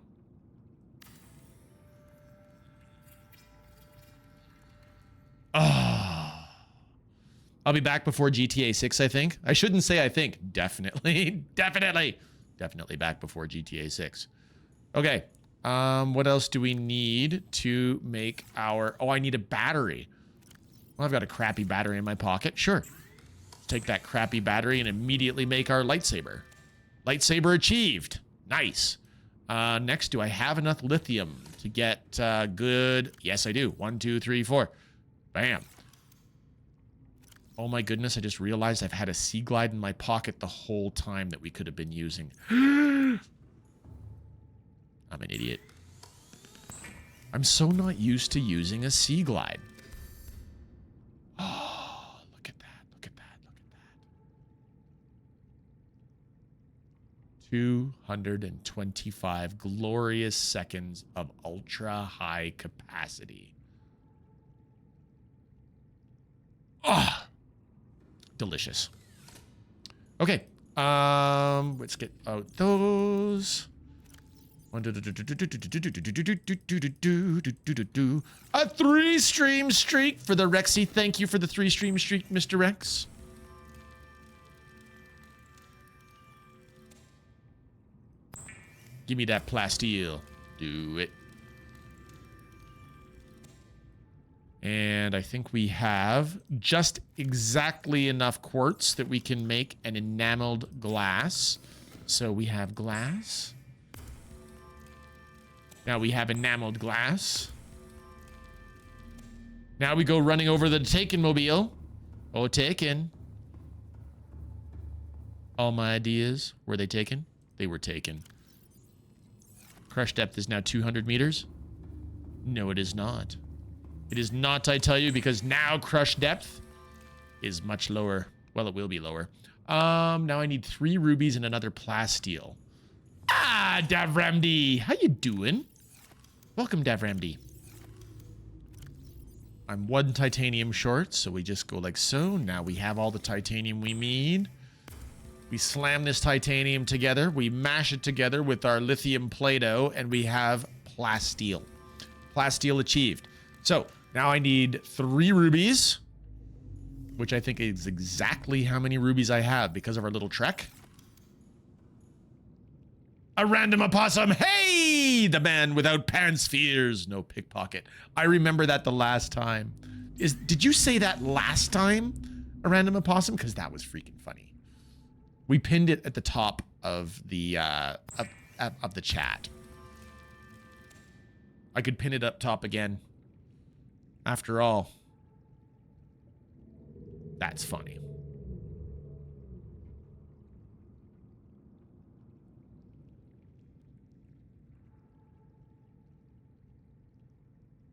Oh. I'll be back before GTA 6, I think. I shouldn't say I think. Definitely. Definitely back before GTA 6. Okay. What else do we need to make our... Oh, I need a battery. Well, I've got a crappy battery in my pocket. Sure. Take that crappy battery and immediately make our lightsaber. Lightsaber achieved. Nice. Next, do I have enough lithium to get good... Yes, I do. 1, 2, 3, 4. Bam. Oh my goodness, I just realized I've had a sea glide in my pocket the whole time that we could have been using. I'm an idiot. I'm so not used to using a sea glide. Oh, look at that, look at that, look at that. 225 glorious seconds of ultra high capacity. Oh, delicious. Okay. Let's get out those. A 3-stream streak for the Rexy. Thank you for the 3-stream streak, Mr. Rex. Give me that plasteel. Do it. And I think we have just exactly enough quartz that we can make an enameled glass. So we have glass. Now we have enameled glass. Now we go running over the Taken mobile. Oh, taken. All my ideas, were they taken? They were taken. Crush depth is now 200 meters. No, it is not. It is not, I tell you, because now crush depth is much lower. Well, it will be lower. Now I need 3 rubies and another plasteel. Ah, Davramdi. How you doing? Welcome, Davramdi. I'm 1 titanium short, so we just go like so. Now we have all the titanium we need. We slam this titanium together. We mash it together with our lithium Play-Doh, and we have plasteel. Plasteel achieved. So now I need 3 rubies, which I think is exactly how many rubies I have because of our little trek. A random opossum. Hey, the man without pants fears no pickpocket. I remember that the last time. Did you say that last time? A random opossum? Because that was freaking funny. We pinned it at the top of the of the chat. I could pin it up top again. After all, that's funny.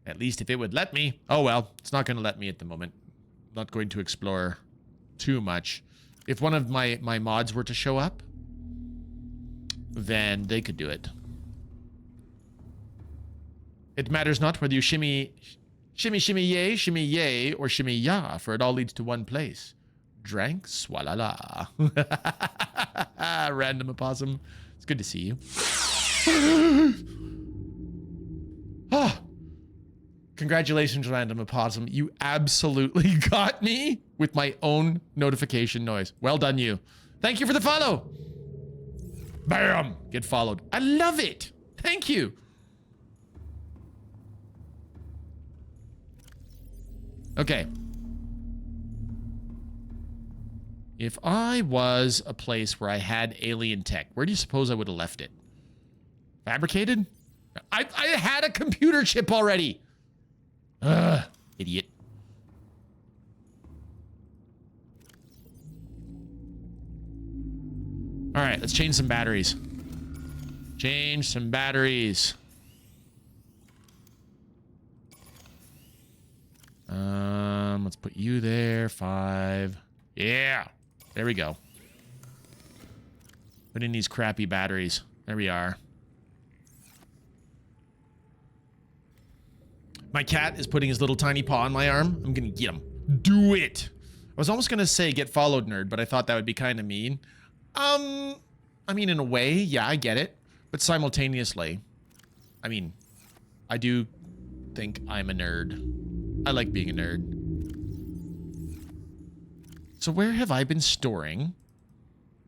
At least if it would let me. Oh well, it's not going to let me at the moment. I'm not going to explore too much. If one of my mods were to show up, then they could do it. It matters not whether you shimmy yay, or shimmy ya, for it all leads to one place. Drank, swalala. Random opossum. It's good to see you. Ah. Congratulations, random opossum. You absolutely got me with my own notification noise. Well done, you. Thank you for the follow. Bam! Get followed. I love it. Thank you. Okay. If I was a place where I had alien tech, where do you suppose I would have left it? Fabricated? I had a computer chip already. Idiot. All right, let's change some batteries. Change some batteries. Let's put you there. 5. Yeah. There we go. Put in these crappy batteries. There we are. My cat is putting his little tiny paw on my arm. I'm gonna get him. Do it. I was almost gonna say get followed, nerd, but I thought that would be kind of mean. I mean, in a way, yeah, I get it. But simultaneously, I mean, I do think I'm a nerd. I like being a nerd. So where have I been storing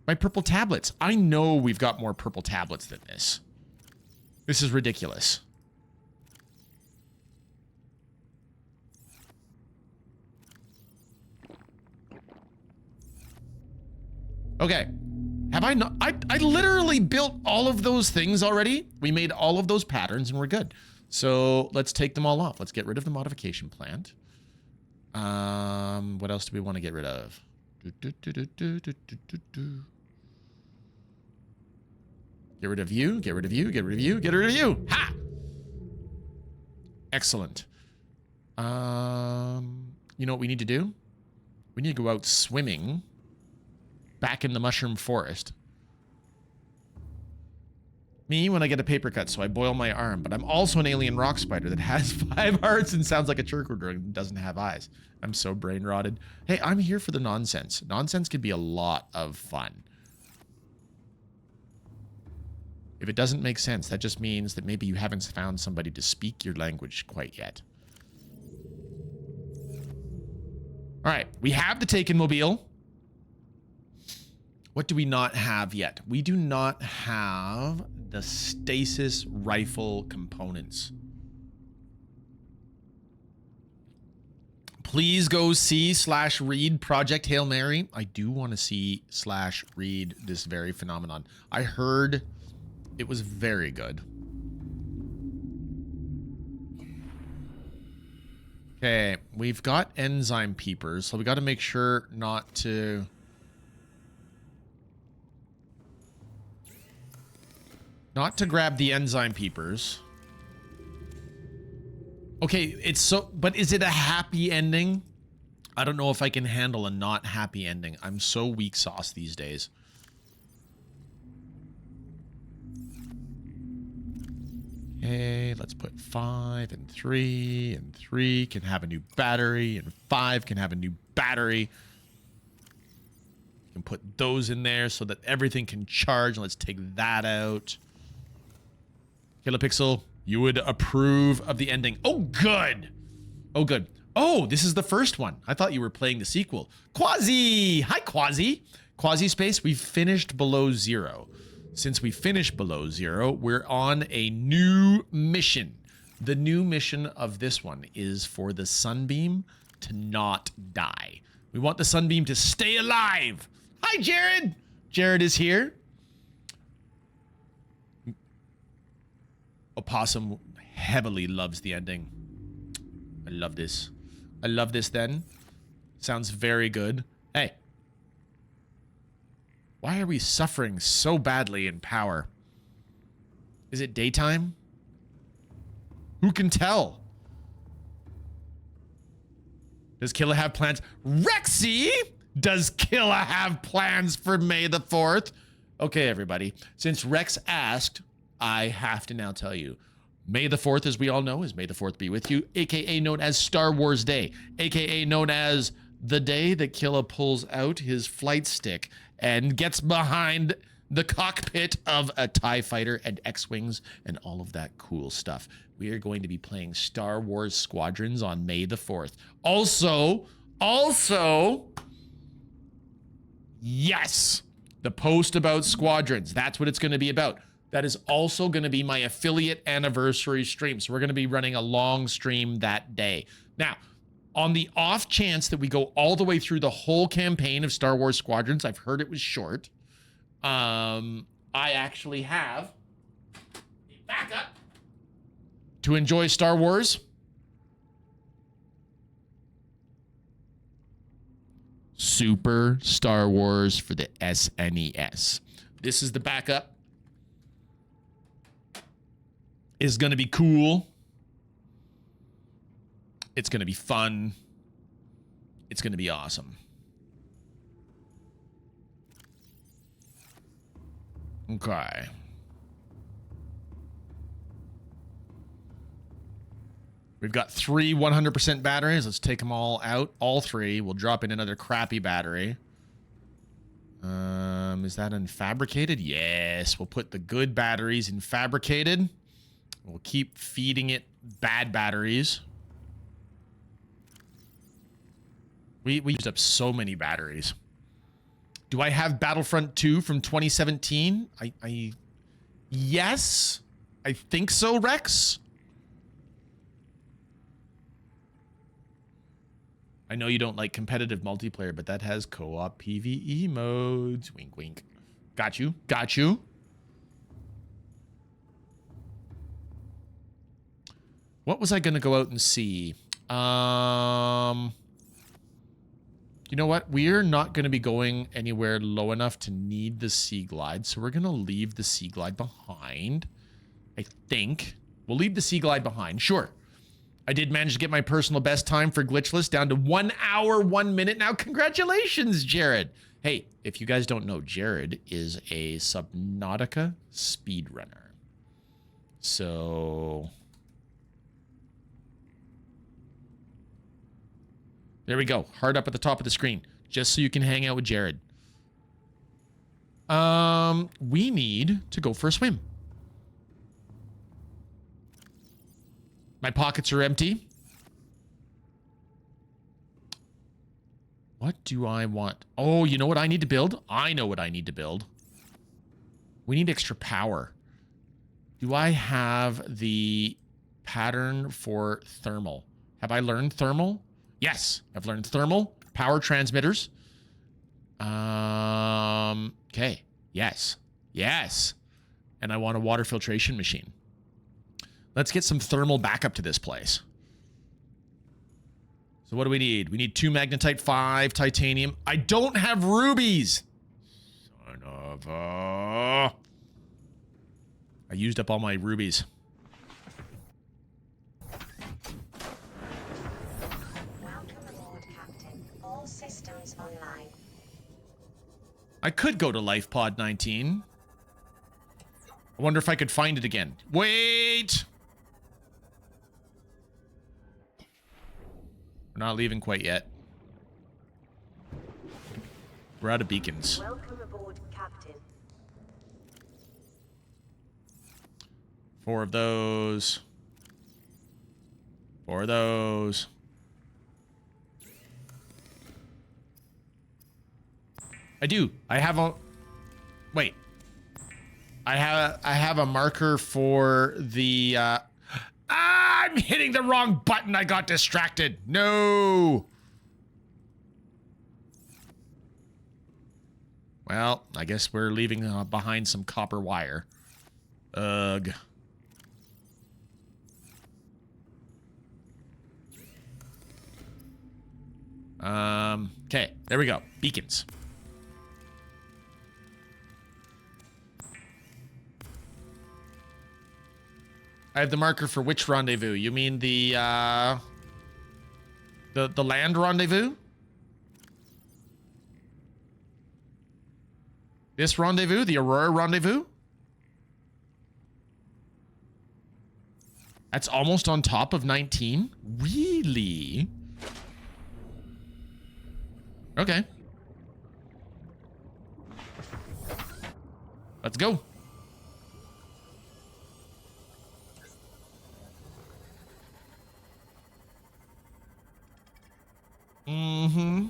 my purple tablets? I know we've got more purple tablets than this. This is ridiculous. Okay. Have I not? I literally built all of those things already. We made all of those patterns and we're good. So let's take them all off. Let's get rid of the modification plant. What else do we want to get rid of? Get rid of you, get rid of you, get rid of you, get rid of you. Ha! Excellent. You know what we need to do? We need to go out swimming back in the mushroom forest. Me, when I get a paper cut, so I boil my arm, but I'm also an alien rock spider that has 5 hearts and sounds like a turtle and doesn't have eyes. I'm so brain rotted. Hey, I'm here for the nonsense. Nonsense can be a lot of fun. If it doesn't make sense, that just means that maybe you haven't found somebody to speak your language quite yet. All right, we have the Taken Mobile. What do we not have yet? We do not have the stasis rifle components. Please go see/read Project Hail Mary. I do want to see/read this very phenomenon. I heard it was very good. Okay, we've got enzyme peepers, so we got to make sure not to... Not to grab the enzyme peepers. Okay, it's so... But is it a happy ending? I don't know if I can handle a not happy ending. I'm so weak sauce these days. Okay, let's put 5 and 3, and 3 can have a new battery, and 5 can have a new battery. You can put those in there so that everything can charge. Let's take that out. Kilopixel, you would approve of the ending. Oh, good. Oh, good. Oh, this is the first one. I thought you were playing the sequel. Quasi! Hi, Quasi. Quasi Space, we've finished below 0. Since we finished below 0, we're on a new mission. The new mission of this one is for the Sunbeam to not die. We want the Sunbeam to stay alive. Hi, Jared. Jared is here. Opossum heavily loves the ending. I love this. I love this then. Sounds very good. Hey. Why are we suffering so badly in power? Is it daytime? Who can tell? Does Kila have plans? Rexy! Does Kila have plans for May the 4th? Okay, everybody. Since Rex asked, I have to now tell you. May the 4th, as we all know, is May the 4th be with you, aka known as Star Wars Day, aka known as the day that Kila pulls out his flight stick and gets behind the cockpit of a TIE fighter and X-Wings and all of that cool stuff. We are going to be playing Star Wars Squadrons on May the 4th. Also, yes, the post about Squadrons. That's what it's going to be about. That is also going to be my affiliate anniversary stream. So we're going to be running a long stream that day. Now, on the off chance that we go all the way through the whole campaign of Star Wars Squadrons, I've heard it was short. I actually have a backup to enjoy Star Wars. Super Star Wars for the SNES. This is the backup. It's going to be cool. It's going to be fun. It's going to be awesome. Okay. We've got 3 100% batteries. Let's take them all out. All 3. We'll drop in another crappy battery. Is that unfabricated? Yes. We'll put the good batteries in fabricated. We'll keep feeding it bad batteries. We used up so many batteries. Do I have Battlefront 2 from 2017? Yes, I think so, Rex. I know you don't like competitive multiplayer, but that has co-op PvE modes. Wink, wink. Got you. Got you. What was I going to go out and see? You know what? We're not going to be going anywhere low enough to need the Sea Glide, so we're going to leave the Sea Glide behind. I think. We'll leave the Sea Glide behind. Sure. I did manage to get my personal best time for glitchless down to 1 hour, 1 minute. Now, congratulations, Jared. Hey, if you guys don't know, Jared is a Subnautica speedrunner. So... there we go. Heart up at the top of the screen. Just so you can hang out with Jared. We need to go for a swim. My pockets are empty. What do I want? Oh, you know what I need to build? I know what I need to build. We need extra power. Do I have the pattern for thermal? Have I learned thermal? Yes, I've learned thermal, power transmitters. Okay, yes, yes. And I want a water filtration machine. Let's get some thermal backup to this place. So what do we need? We need 2 magnetite, 5 titanium. I don't have rubies. Son of a... I used up all my rubies. I could go to LifePod 19. I wonder if I could find it again. Wait! We're not leaving quite yet. We're out of beacons. Welcome aboard, Captain. 4 of those. 4 of those. I do. I have a... Wait. I have a marker for the... I'm hitting the wrong button. I got distracted. No. Well, I guess we're leaving behind some copper wire. Ugh. Okay, there we go. Beacons. I have the marker for which rendezvous? You mean the land rendezvous? This rendezvous? The Aurora rendezvous? That's almost on top of 19? Really? Okay. Let's go. Mm-hmm.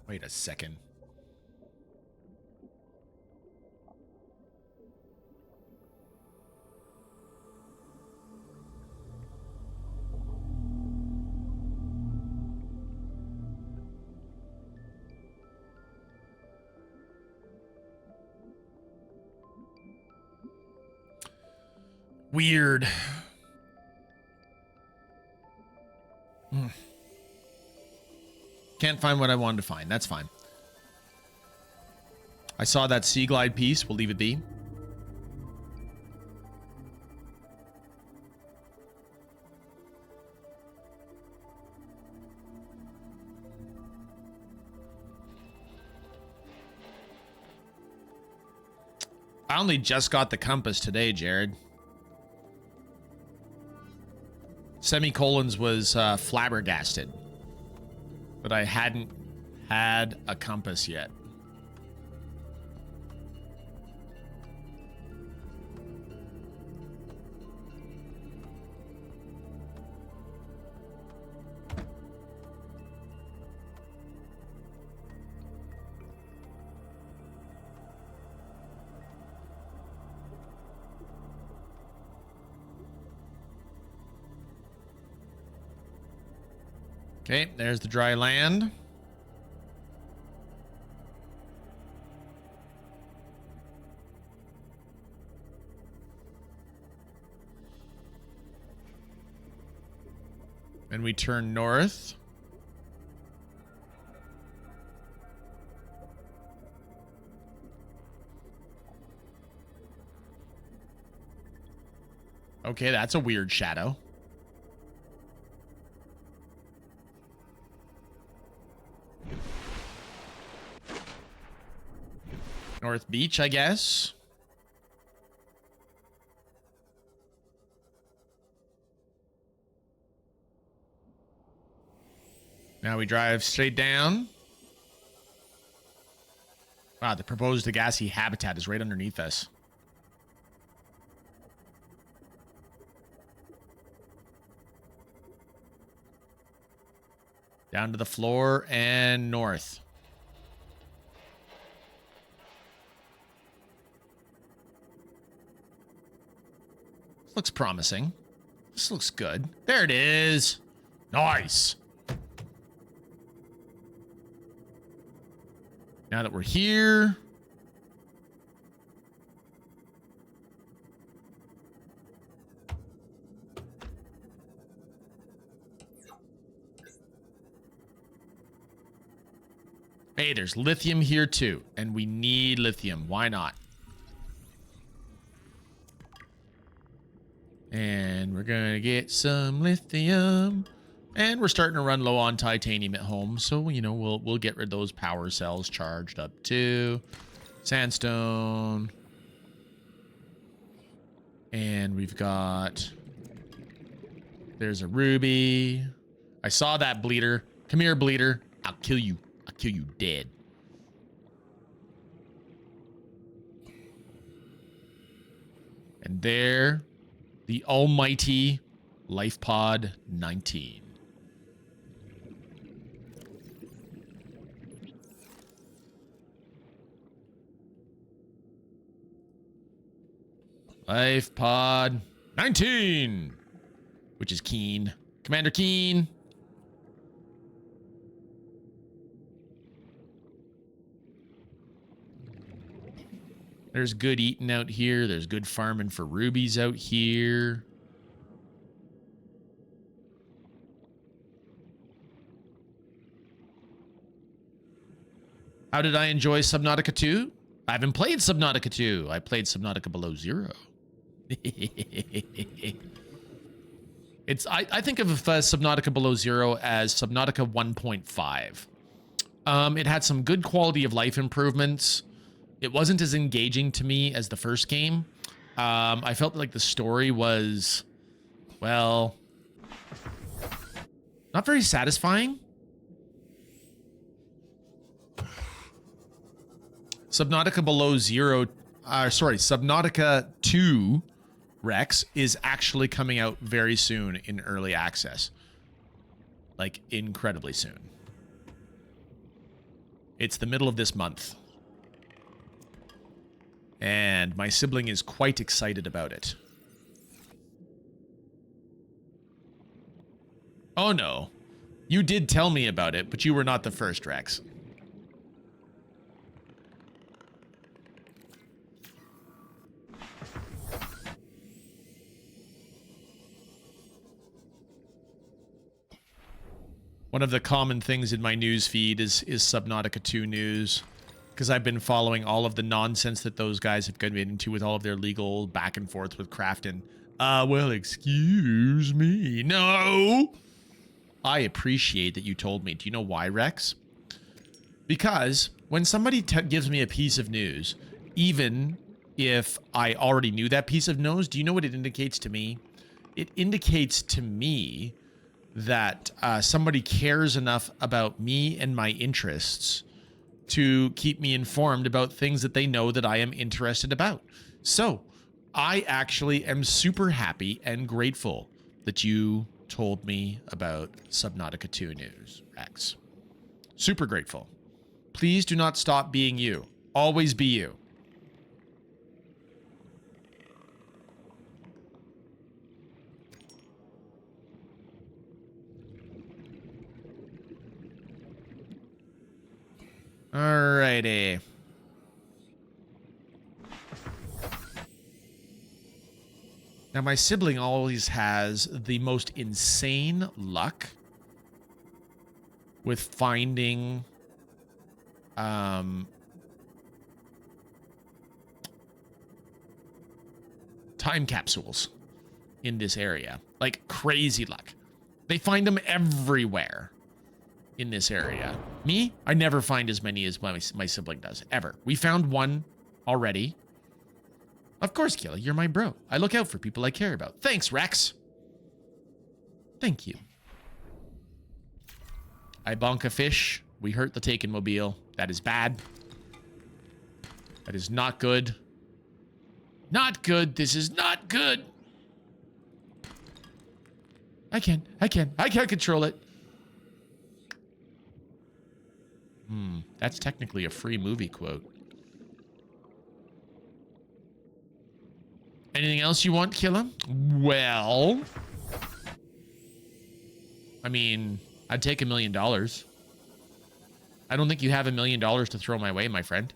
Wait a second. Weird. Can't find what I wanted to find. That's fine. I saw that sea glide piece. We'll leave it be. I only just got the compass today, Jared. Semicolons was flabbergasted that I hadn't had a compass yet. Okay, there's the dry land. And we turn north. Okay, that's a weird shadow. North Beach, I guess. Now we drive straight down. Wow, the proposed Degassi habitat is right underneath us. Down to the floor and north. This looks promising. This looks good. There it is. Nice. Now that we're here. Hey, there's lithium here too. And we need lithium. Why not? And we're going to get some lithium. And we're starting to run low on titanium at home. So, you know, we'll get rid of those power cells charged up too. Sandstone. And we've got... There's a ruby. I saw that bleeder. Come here, bleeder. I'll kill you. I'll kill you dead. And there, the almighty Life Pod 19. Life Pod 19, which is Keen. Commander Keen. There's good eating out here. There's good farming for rubies out here. How did I enjoy Subnautica 2? I haven't played Subnautica 2. I played Subnautica Below Zero. I think of Subnautica Below Zero as Subnautica 1.5. It had some good quality of life improvements. It wasn't as engaging to me as the first game. I felt like the story was, well, not very satisfying. Subnautica Below Zero, Subnautica 2 Rex is actually coming out very soon in early access. Like, incredibly soon. It's the middle of this month. And my sibling is quite excited about it. Oh no. You did tell me about it, but you were not the first, Rex. One of the common things in my news feed is Subnautica 2 news. Because I've been following all of the nonsense that those guys have gotten into with all of their legal back and forth with Crafton. Well, excuse me. No! I appreciate that you told me. Do you know why, Rex? Because when somebody gives me a piece of news, even if I already knew that piece of news, do you know what it indicates to me? It indicates to me that somebody cares enough about me and my interests to keep me informed about things that they know that I am interested about. So, I actually am super happy and grateful that you told me about Subnautica 2 news, Rex. Super grateful. Please do not stop being you. Always be you. Alrighty. Now, my sibling always has the most insane luck with finding time capsules in this area. Like, crazy luck. They find them everywhere in this area. Me, I never find as many as my sibling does, ever. We found one already. Of course, Kila, you're my bro. I look out for people I care about. Thanks, Rex. Thank you. I bonk a fish. We hurt the Taken Mobile. That is bad. That is not good. Not good. This is not good. I can't control it. That's technically a free movie quote. Anything else you want, Kila? Well, I mean, I'd take $1 million. I don't think you have $1 million to throw my way, my friend.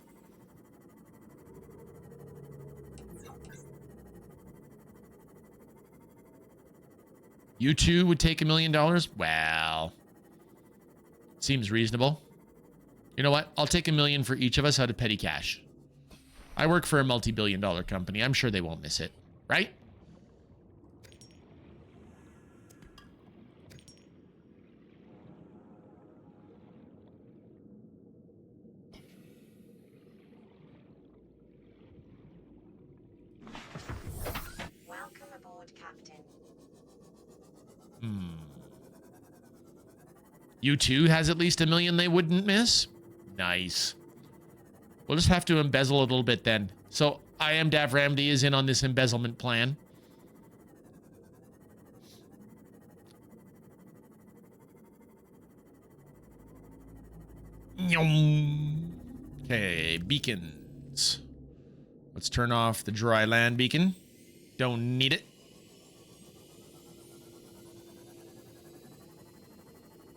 You too would take $1 million? Well, seems reasonable. You know what? I'll take $1 million for each of us out of petty cash. I work for a multi-billion-dollar company. I'm sure they won't miss it, right? aboard, Captain. U2 has at least 1 million they wouldn't miss. Nice. We'll just have to embezzle a little bit then. So I am Dav Ramdy is in on this embezzlement plan. Okay, beacons. Let's turn off the dry land beacon. Don't need it.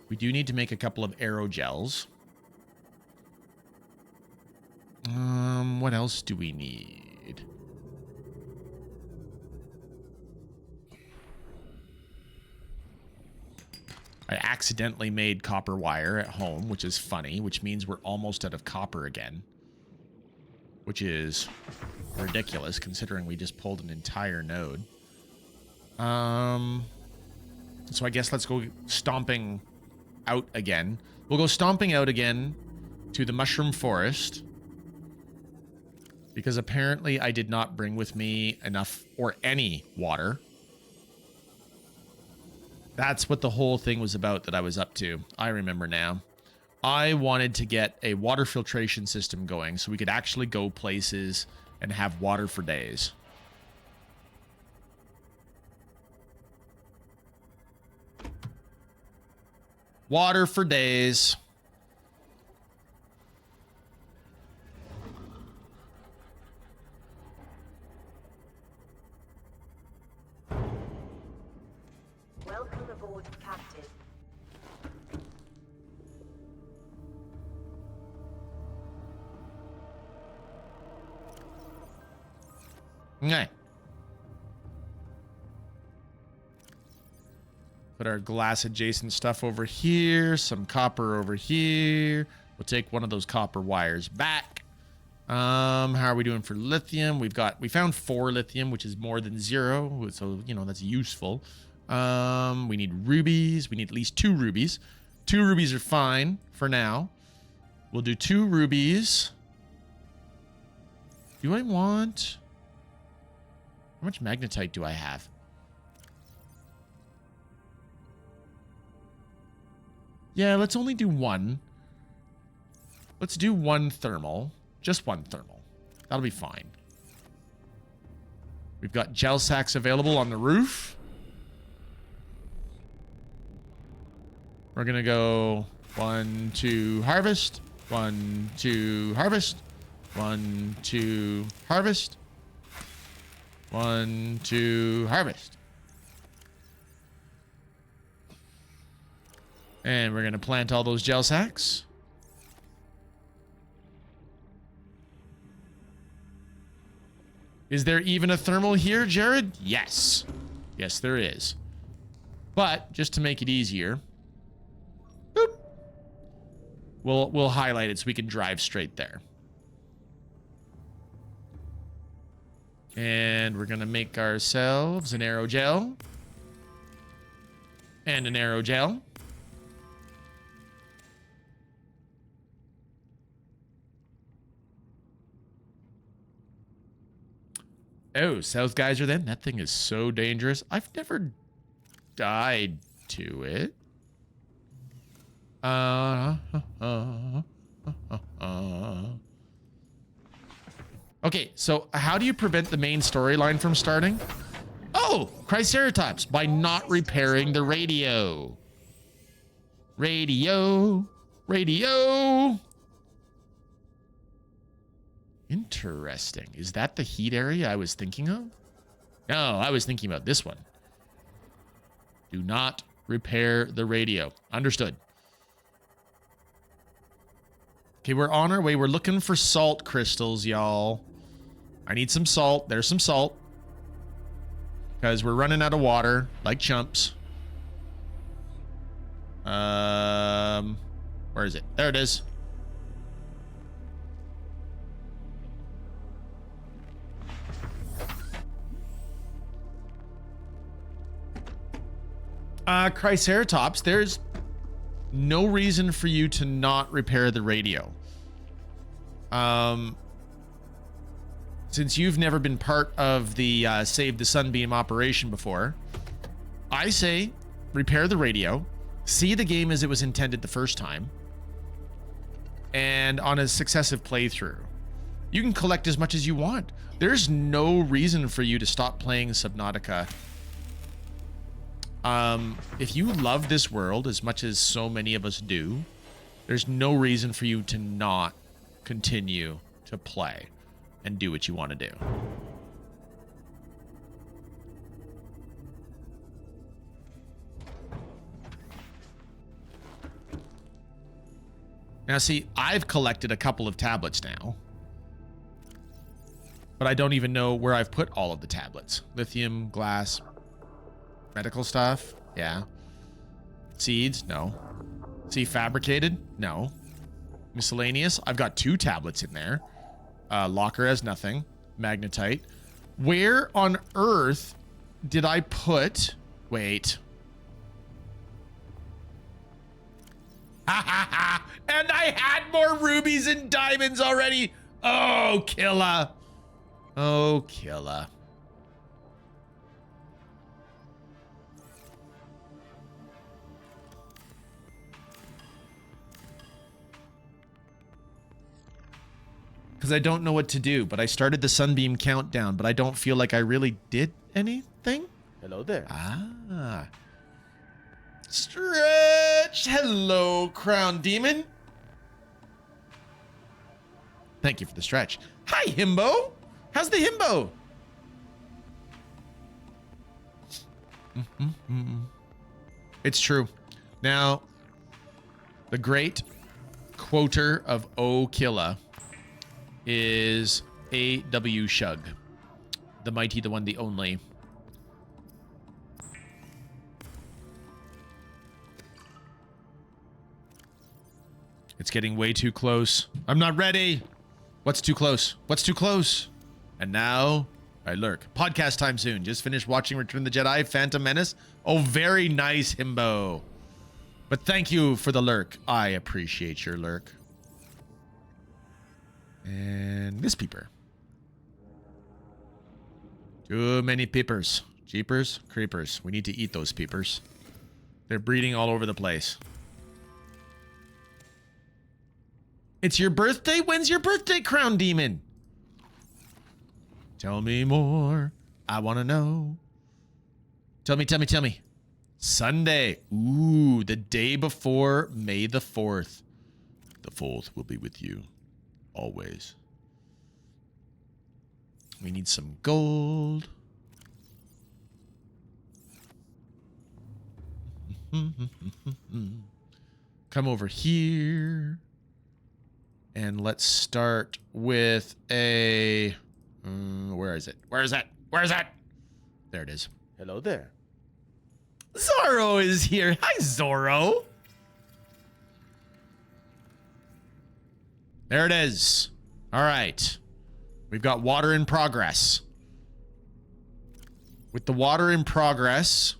We do need to make a couple of aerogels. What else do we need? I accidentally made copper wire at home, which is funny, which means we're almost out of copper again. Which is ridiculous, considering we just pulled an entire node. So I guess let's go stomping out again. We'll go stomping out again to the mushroom forest. Because apparently I did not bring with me enough or any water. That's what the whole thing was about that I was up to. I remember now. I wanted to get a water filtration system going so we could actually go places and have water for days. Water for days. Welcome aboard, Captain. Okay. Put our glass adjacent stuff over here. Some copper over here. We'll take one of those copper wires back. How are we doing for lithium? We found 4 lithium, which is more than 0. So, you know, that's useful. We need rubies. We need at least 2 rubies. 2 rubies are fine for now. We'll do 2 rubies. Do I want... How much magnetite do I have? Yeah, let's only do 1. Let's do 1 thermal. Just 1 thermal. That'll be fine. We've got gel sacks available on the roof. We're going to go 1, 2, harvest. 1, 2, harvest. 1, 2, harvest. 1, 2, harvest. And we're going to plant all those gel sacks. Is there even a thermal here, Jared? Yes. Yes, there is. But just to make it easier, boop, we'll highlight it so we can drive straight there. And we're going to make ourselves an aerogel. And an aerogel. Oh, South Geyser then? That thing is so dangerous. I've never died to it. Okay, so how do you prevent the main storyline from starting? Oh, Triceratops, by not repairing the radio. Radio. Interesting. Is that the heat area I was thinking of? No, I was thinking about this one. Do not repair the radio. Understood. Okay, we're on our way. We're looking for salt crystals, y'all. I need some salt. There's some salt. Because we're running out of water, like chumps. Where is it? There it is. Triceratops, there's no reason for you to not repair the radio. since you've never been part of the Save the Sunbeam operation before, I say repair the radio, see the game as it was intended the first time, and on a successive playthrough, you can collect as much as you want. There's no reason for you to stop playing Subnautica. If you love this world as much as so many of us do, there's no reason for you to not continue to play and do what you want to do. Now, see, I've collected a couple of tablets now, but I don't even know where I've put all of the tablets. Lithium, glass, medical stuff. Yeah. Seeds? No. See, fabricated? No. Miscellaneous? I've got 2 tablets in there. Locker has nothing. Magnetite. Where on earth did I put... Wait. And I had more rubies and diamonds already. Oh, Kila. Oh, Kila. Because I don't know what to do, but I started the Sunbeam countdown, but I don't feel like I really did anything. Hello there. Ah. Stretch. Hello, Crown Demon. Thank you for the stretch. Hi, Himbo. How's the Himbo? It's true. Now, the great quoter of O Kila is A.W. Shug. The mighty, the one, the only. It's getting way too close. I'm not ready. What's too close? What's too close? And now I lurk. Podcast time soon. Just finished watching Return of the Jedi, Phantom Menace. Oh, very nice, Himbo. But thank you for the lurk. I appreciate your lurk. And this peeper. Too many peepers. Jeepers, creepers. We need to eat those peepers. They're breeding all over the place. It's your birthday? When's your birthday, Crown Demon? Tell me more. I want to know. Tell me, tell me, tell me. Sunday. Ooh, the day before May the 4th. The 4th will be with you. Always. We need some gold. Come over here. And let's start with a... where is it? Where is it? Where is it? There it is. Hello there. Zorro is here. Hi, Zorro. There it is. All right. We've got water in progress. With the water in progress,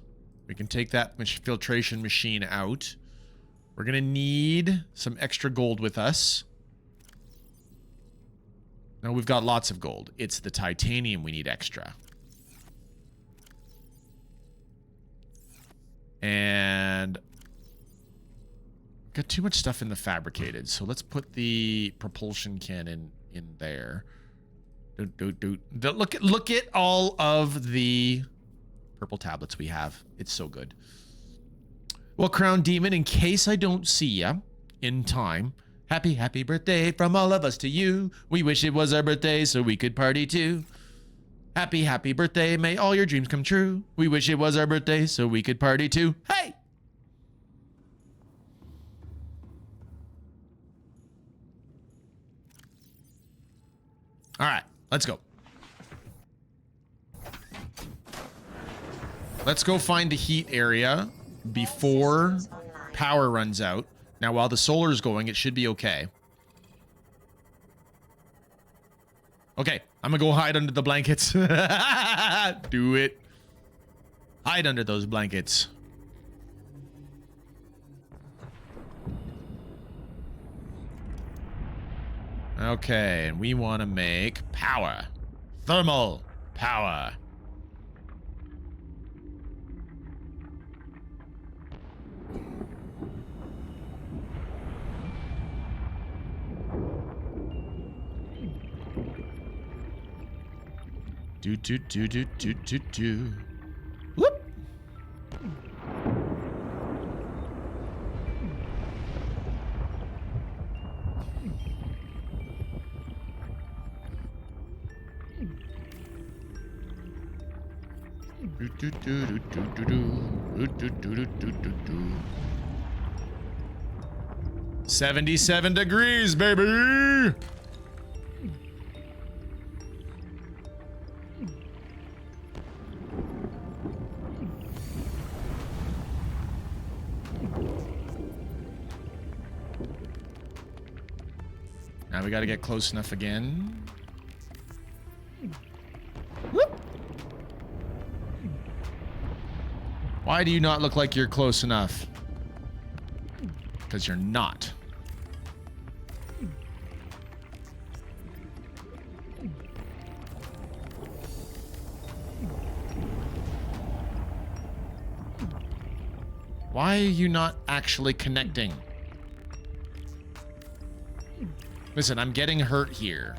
we can take that filtration machine out. We're going to need some extra gold with us. Now, we've got lots of gold. It's the titanium we need extra. And got too much stuff in the fabricated, so let's put the propulsion cannon in there. Look at all of the purple tablets we have. It's so good. Well, Crown Demon, in case I don't see ya in time, happy birthday from all of us to you. We wish it was our birthday so we could party too. Happy birthday, may all your dreams come true. We wish it was our birthday so we could party too. Hey! All right, let's go. Let's go find the heat area before power runs out. Now, while the solar is going, it should be okay. Okay, I'm gonna go hide under the blankets. Do it. Hide under those blankets. Okay, and we want to make power. Thermal power. Do. Whoop. Do. 77 degrees, baby. Now we got to get close enough again. Whoop. Why do you not look like you're close enough? Because you're not. Why are you not actually connecting? Listen, I'm getting hurt here.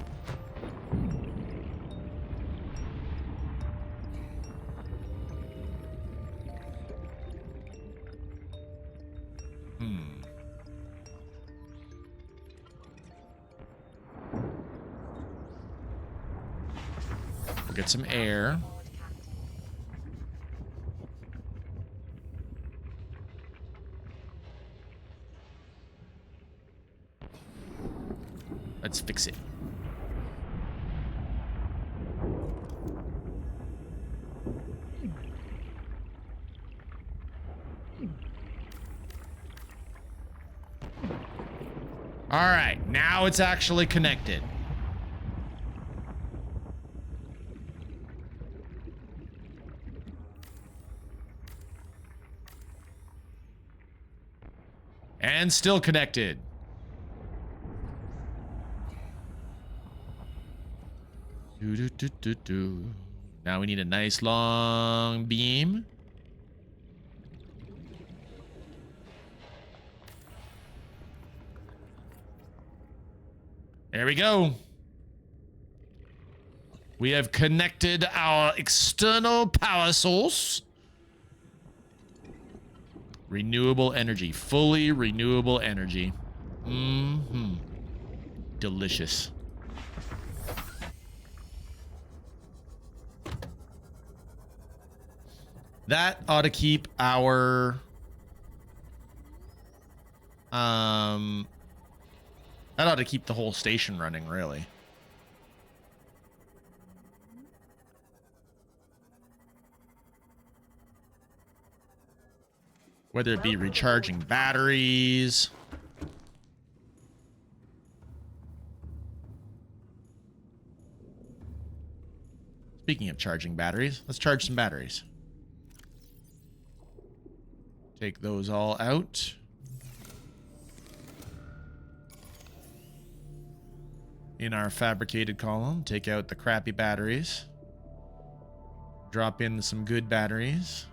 We'll get some air. Let's fix it. All right, now it's actually connected. And still connected. Now we need a nice long beam. There we go. We have connected our external power source. Renewable energy. Fully renewable energy. Delicious. That ought to keep our that ought to keep the whole station running, really. Whether it be recharging batteries. Speaking of charging batteries, let's charge some batteries. Take those all out. In our fabricated column, take out the crappy batteries. Drop in some good batteries.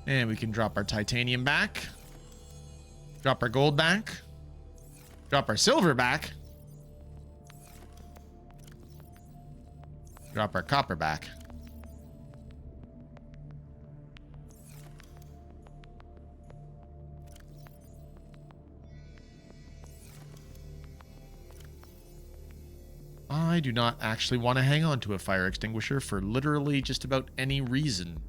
And we can drop our titanium back. Drop our gold back. Drop our silver back. Drop our copper back. I do not actually want to hang on to a fire extinguisher for literally just about any reason.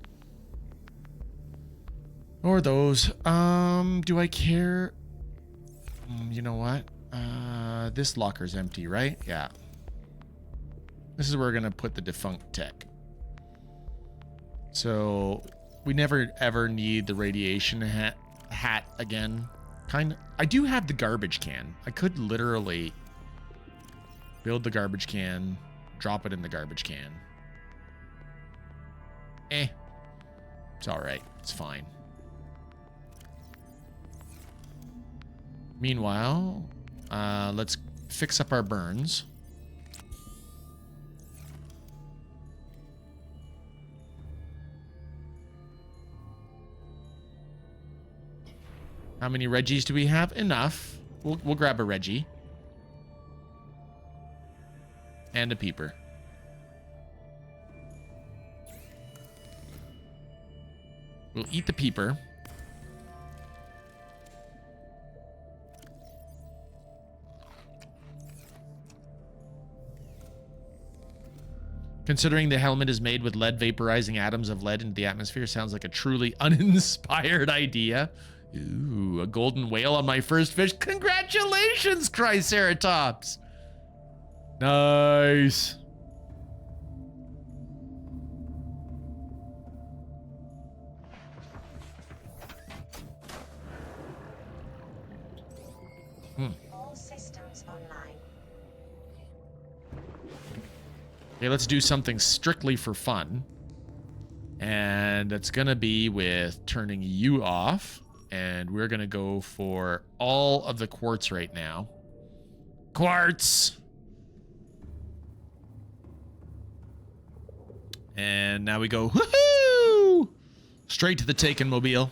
Or those. Do I care? You know what? This locker's empty, right? Yeah. This is where we're going to put the defunct tech. So we never ever need the radiation hat again. I do have the garbage can. I could literally build the garbage can, drop it in the garbage can. It's all right. It's fine. Meanwhile, let's fix up our burns. How many Reggies do we have? Enough. We'll grab a Reggie. And a peeper. We'll eat the peeper. Considering the helmet is made with lead vaporizing atoms of lead into the atmosphere, sounds like a truly uninspired idea. Ooh, a golden whale on my first fish. Congratulations, Triceratops. Nice. All systems online. Okay, let's do something strictly for fun. And it's going to be with turning you off. And we're going to go for all of the quartz right now. Quartz! And now we go, woohoo! Straight to the Taken Mobile.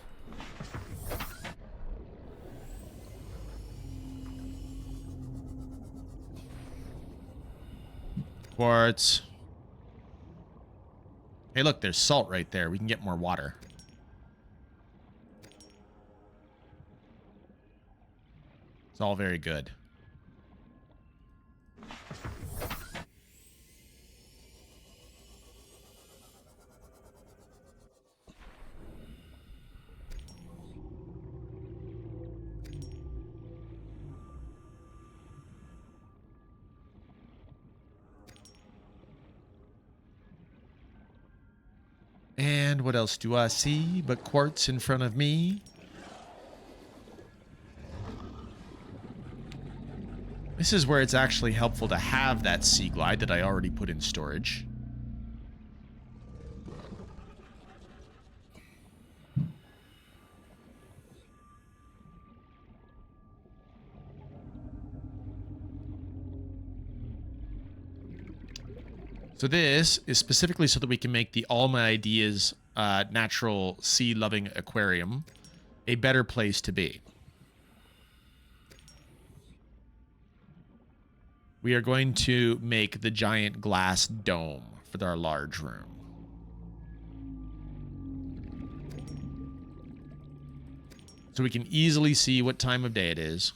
Quartz. Hey, look, there's salt right there. We can get more water. It's all very good. And what else do I see but quartz in front of me? This is where it's actually helpful to have that sea glide that I already put in storage. So this is specifically so that we can make the All My Ideas natural sea-loving aquarium a better place to be. We are going to make the giant glass dome for our large room. So we can easily see what time of day it is.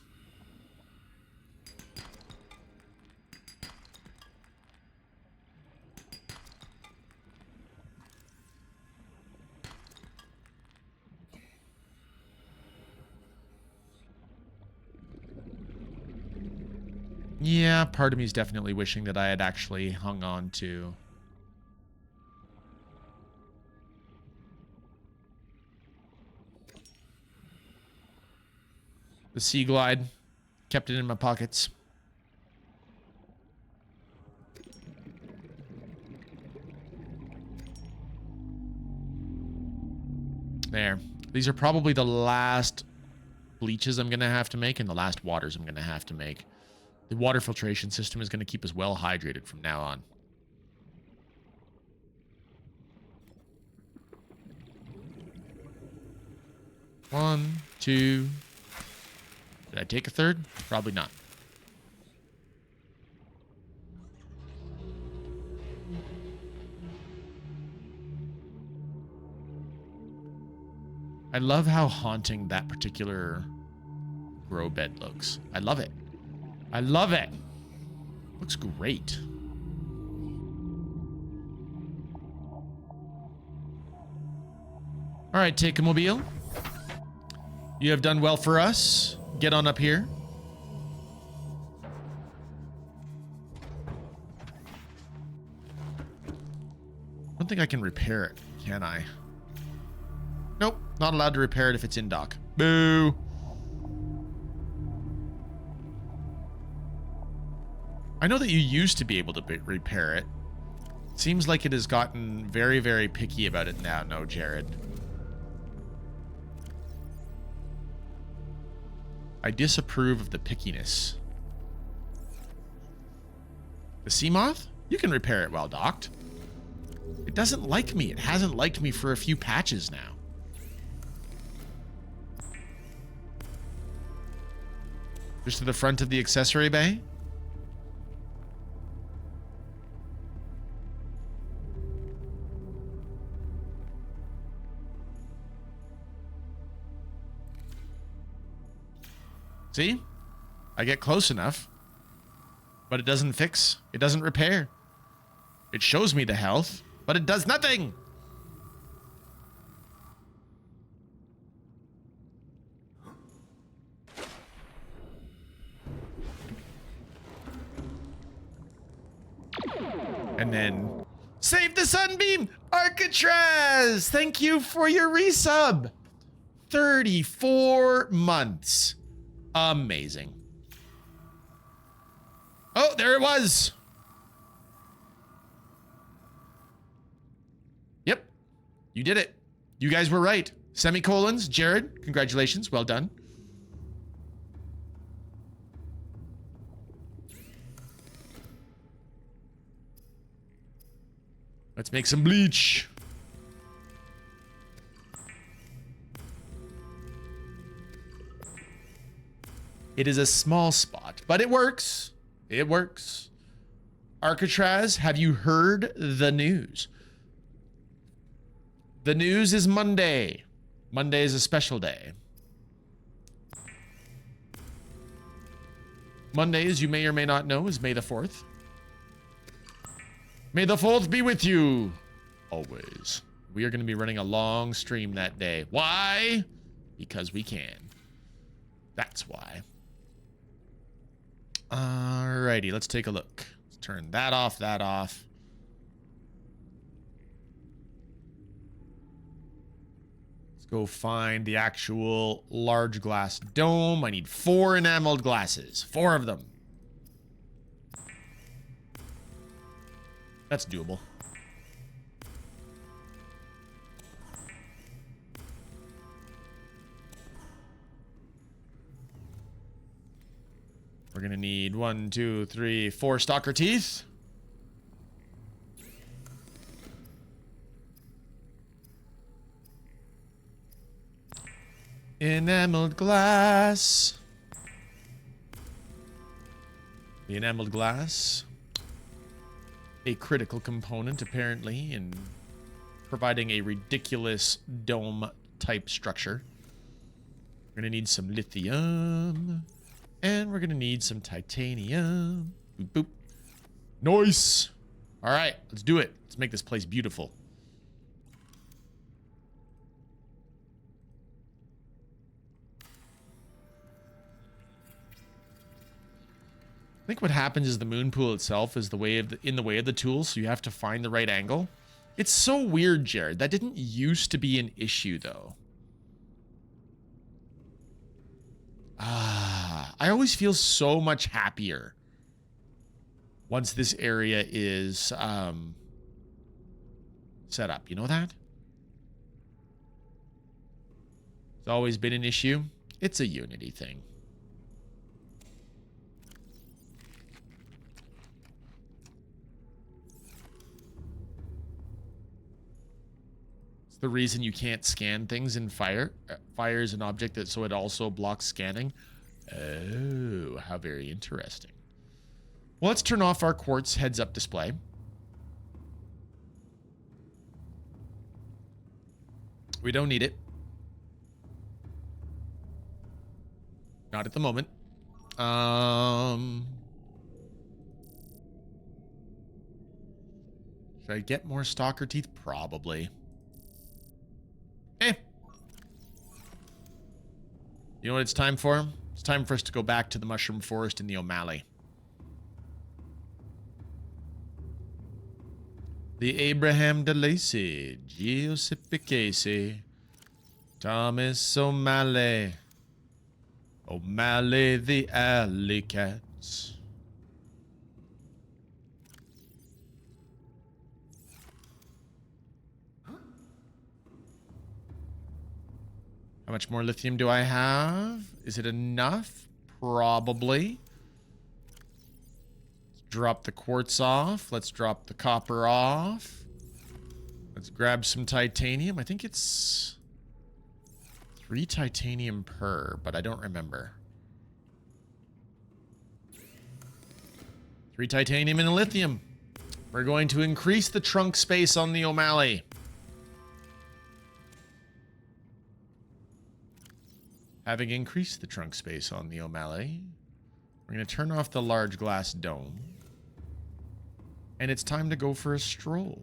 Yeah, part of me is definitely wishing that I had actually hung on to the Sea Glide, kept it in my pockets. There. These are probably the last bleaches I'm going to have to make and the last waters I'm going to have to make. The water filtration system is going to keep us well hydrated from now on. One, two. Did I take a third? Probably not. I love how haunting that particular grow bed looks. I love it. I love it. Looks great. All right, take a mobile. You have done well for us. Get on up here. I don't think I can repair it, can I? Nope, not allowed to repair it if it's in dock. Boo. I know that you used to be able to repair it. Seems like it has gotten very, very picky about it now. No, Jared. I disapprove of the pickiness. The seamoth? You can repair it while docked. It doesn't like me. It hasn't liked me for a few patches now. Just to the front of the accessory bay? See? I get close enough. But it doesn't fix. It doesn't repair. It shows me the health, but it does nothing. And then save the Sunbeam! Arcatraz! Thank you for your resub. 34 months. Amazing. Oh, there it was. Yep. You did it. You guys were right. Semicolons. Jared, congratulations. Well done. Let's make some bleach. It is a small spot, but it works. It works. Arcatraz, have you heard the news? The news is Monday. Monday is a special day. Monday, as you may or may not know, is May the 4th. May the 4th be with you. Always. We are going to be running a long stream that day. Why? Because we can. That's why. Alrighty, let's take a look. Let's turn that off, that off. Let's go find the actual large glass dome. I need 4 enameled glasses. 4 of them. That's doable. We're gonna need 1, 2, 3, 4 stalker teeth. Enameled glass. The enameled glass. A critical component, apparently, in providing a ridiculous dome type structure. We're gonna need some lithium. And we're gonna need some titanium. Boop, boop. Nice. All right, let's do it. Let's make this place beautiful. I think what happens is the moon pool itself is in the way of the tool, so you have to find the right angle. It's so weird, Jared. That didn't used to be an issue, though. I always feel so much happier once this area is set up. You know that? It's always been an issue. It's a Unity thing. It's the reason you can't scan things in Fire. Fire is an object that so it also blocks scanning. Oh, how very interesting. Well, let's turn off our quartz heads-up display. We don't need it. Not at the moment. Should I get more stalker teeth? Probably. You know what it's time for? It's time for us to go back to the mushroom forest in the O'Malley. The Abraham de Lacy, Giuseppe Casey, Thomas O'Malley, O'Malley the Alley Cats. How much more lithium do I have? Is it enough? Probably. Let's drop the quartz off. Let's drop the copper off. Let's grab some titanium. I think it's 3 titanium per, but I don't remember. 3 titanium and a lithium. We're going to increase the trunk space on the O'Malley. Having increased the trunk space on the O'Malley, we're going to turn off the large glass dome. And it's time to go for a stroll.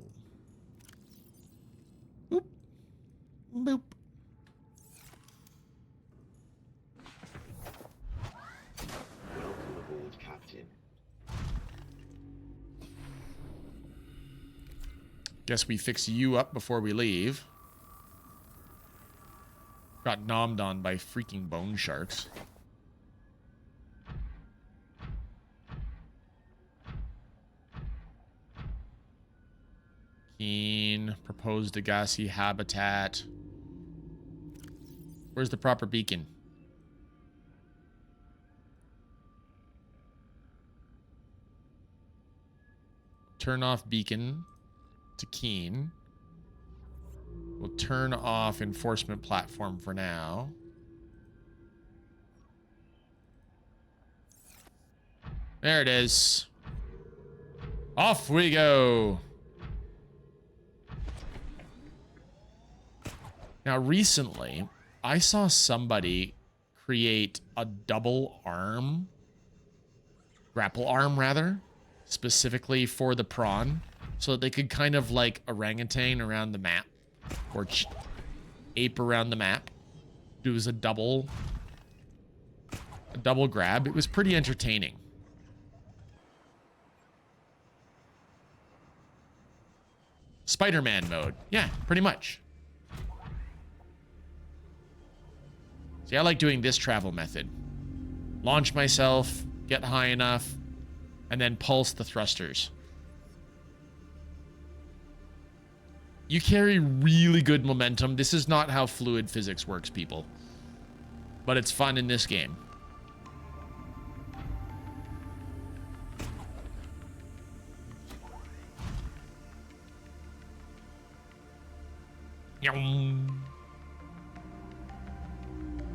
Boop. Boop. Welcome aboard, Captain. Guess we fix you up before we leave. Got nommed on by freaking bone sharks. Keen. Proposed a gassy habitat. Where's the proper beacon? Turn off beacon to Keen. We'll turn off enforcement platform for now. There it is. Off we go. Now, recently, I saw somebody create a double arm, grapple arm rather, specifically for the prawn, so that they could kind of like orangutan around the map, or ape around the map. It was a double grab. It was pretty entertaining. Spider-Man mode. Yeah, pretty much. See, I like doing this travel method. Launch myself, get high enough, and then pulse the thrusters. You carry really good momentum. This is not how fluid physics works, people. But it's fun in this game.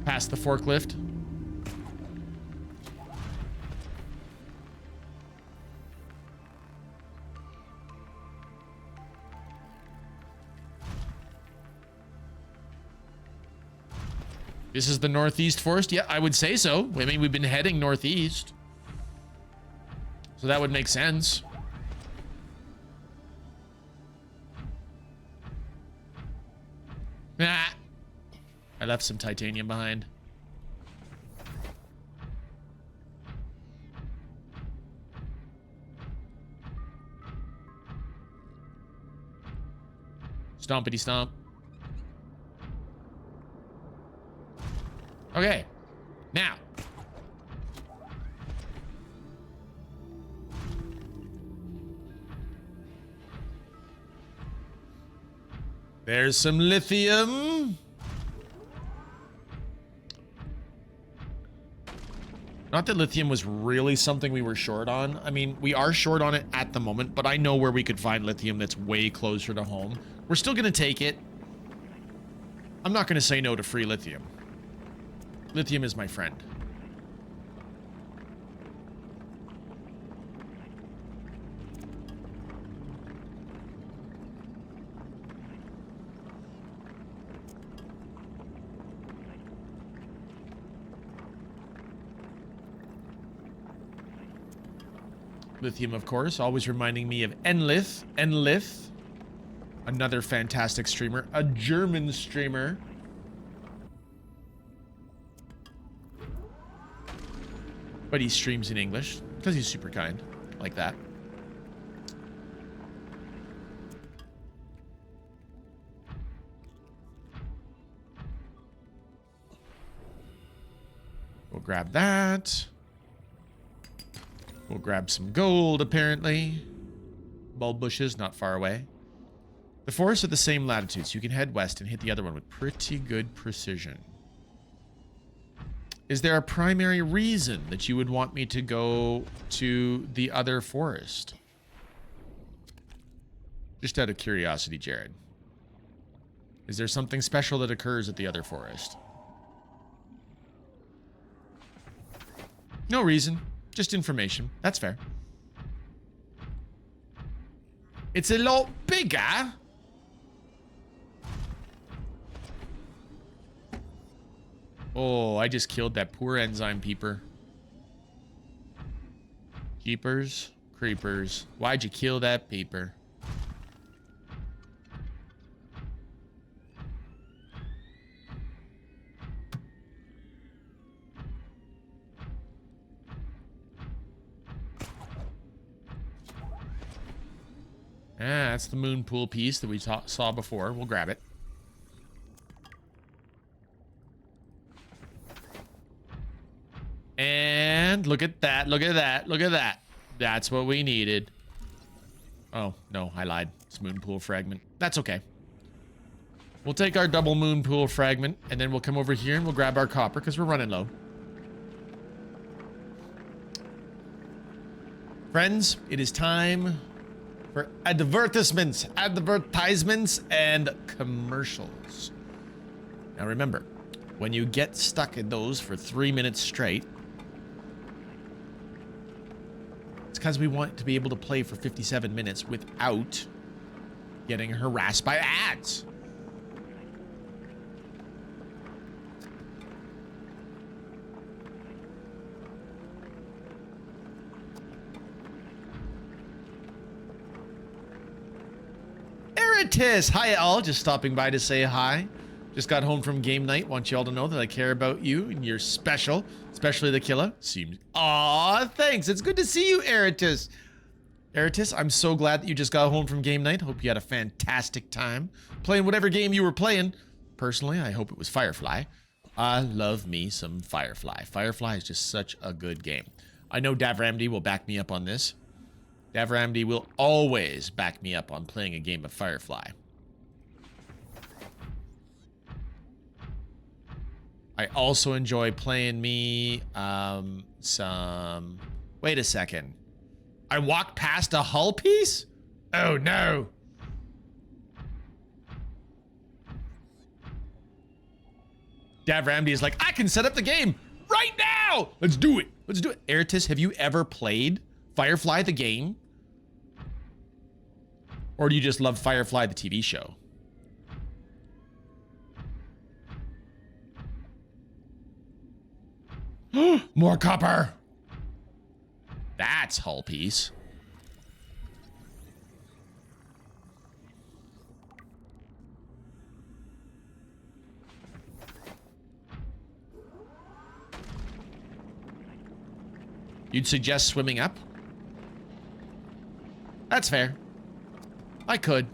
Past the forklift. This is the northeast forest? Yeah, I would say so. I mean, we've been heading northeast. So that would make sense. Ah. I left some titanium behind. Stompity stomp. Okay. Now. There's some lithium. Not that lithium was really something we were short on. I mean, we are short on it at the moment, but I know where we could find lithium that's way closer to home. We're still going to take it. I'm not going to say no to free lithium. Lithium is my friend. Lithium, of course, always reminding me of Enlith. Enlith, another fantastic streamer, a German streamer. But he streams in English because he's super kind, like that. We'll grab that. We'll grab some gold, apparently. Bulb bushes, not far away. The forests are the same latitude, so you can head west and hit the other one with pretty good precision. Is there a primary reason that you would want me to go to the other forest? Just out of curiosity, Jared. Is there something special that occurs at the other forest? No reason. Just information. That's fair. It's a lot bigger. Oh, I just killed that poor enzyme peeper. Jeepers, creepers. Why'd you kill that peeper? Ah, that's the moon pool piece that we saw before. We'll grab it. And look at that, look at that, look at that. That's what we needed. Oh, no, I lied. It's moon pool fragment. That's okay. We'll take our double moon pool fragment, and then we'll come over here and we'll grab our copper, because we're running low. Friends, it is time for advertisements, and commercials. Now remember, when you get stuck in those for 3 minutes straight, it's because we want to be able to play for 57 minutes without getting harassed by ads. Eritis! Hi all, just stopping by to say hi. Just got home from game night. Want you all to know that I care about you and you're special, especially the Kila. Seems. Aw, thanks. It's good to see you, Eritis. Eritis, I'm so glad that you just got home from game night. Hope you had a fantastic time playing whatever game you were playing. Personally, I hope it was Firefly. I love me some Firefly. Firefly is just such a good game. I know Davramdi will back me up on this. Davramdi will always back me up on playing a game of Firefly. I also enjoy playing me some... Wait a second. I walked past a hull piece? Oh no. Davramdi is like, I can set up the game right now. Let's do it. Let's do it. Eritis, have you ever played Firefly the game? Or do you just love Firefly the TV show? More copper. That's hull piece. You'd suggest swimming up? That's fair. I could.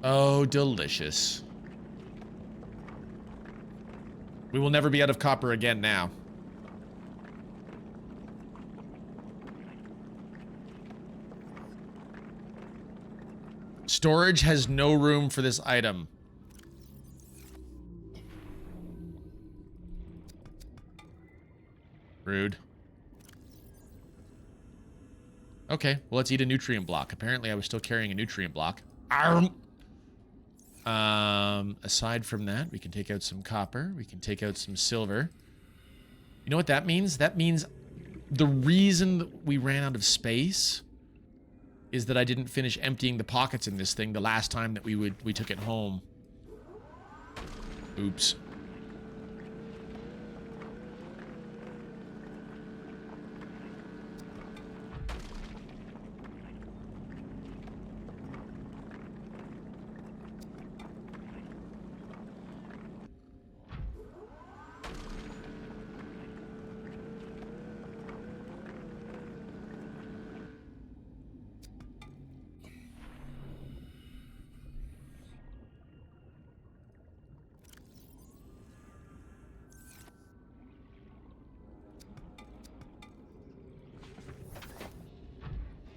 Oh, delicious. We will never be out of copper again now. Storage has no room for this item. Rude. Okay, well, let's eat a nutrient block. Apparently, I was still carrying a nutrient block. Arrgh. Aside from that, we can take out some copper. We can take out some silver. You know what that means? That means the reason that we ran out of space is that I didn't finish emptying the pockets in this thing the last time that we took it home. Oops.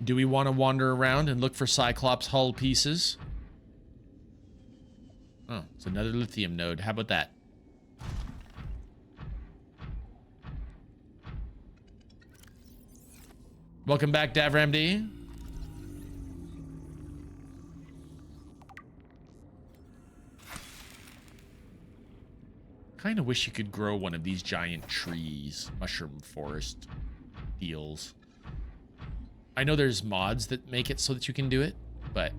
Do we want to wander around and look for Cyclops hull pieces? Oh, it's another lithium node. How about that? Welcome back, DavRamD. Kind of wish you could grow one of these giant trees, mushroom forest deals. I know there's mods that make it so that you can do it, but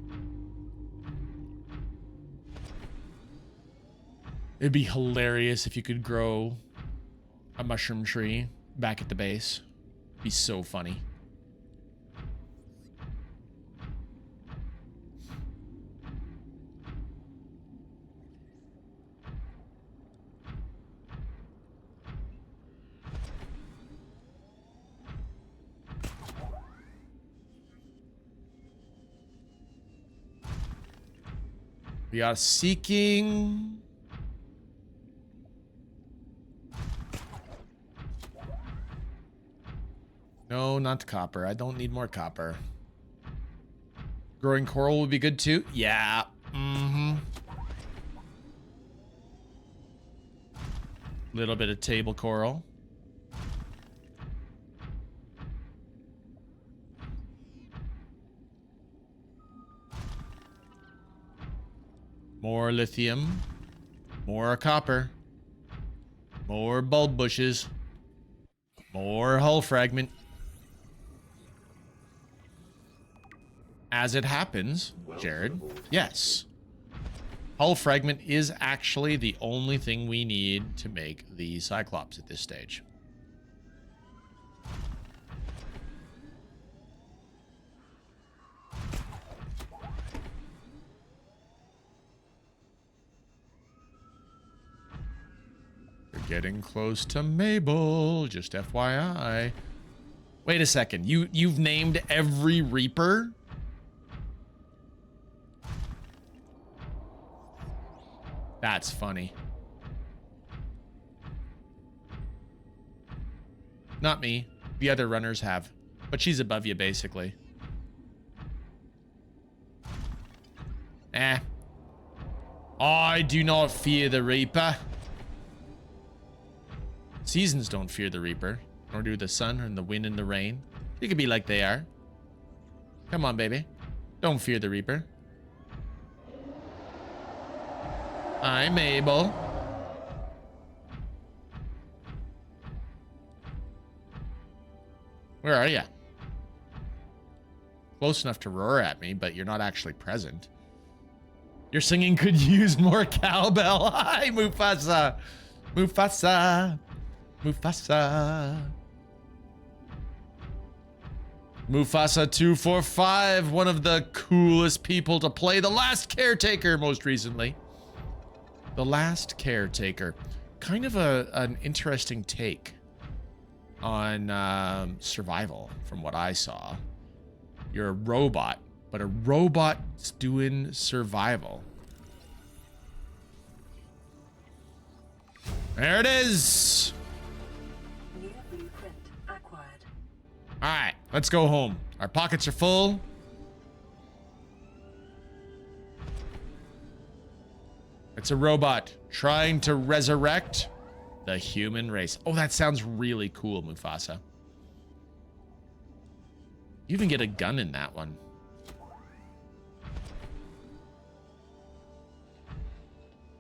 it'd be hilarious if you could grow a mushroom tree back at the base. It'd be so funny. We are seeking. No, not copper. I don't need more copper. Growing coral would be good too. Yeah. Mm-hmm. Little bit of table coral. More lithium, more copper, more bulb bushes, more hull fragment. As it happens, Jared, yes, hull fragment is actually the only thing we need to make the Cyclops at this stage. Getting close to Mabel, just FYI. Wait a second, you've named every Reaper? That's funny. Not me. The other runners have. But she's above you, basically. I do not fear the Reaper. Seasons don't fear the Reaper, nor do the sun and the wind and the rain. You could be like they are. Come on, baby. Don't fear the Reaper. I'm Mabel. Where are you? Close enough to roar at me, but you're not actually present. Your singing could use more cowbell. Hi, Mufasa. Mufasa. Mufasa. Mufasa 245, one of the coolest people to play The Last Caretaker most recently. The Last Caretaker. Kind of an interesting take on survival from what I saw. You're a robot, but a robot's doing survival. There it is. New blueprint acquired. All right, let's go home. Our pockets are full. It's a robot trying to resurrect the human race. Oh, that sounds really cool, Mufasa. You even get a gun in that one.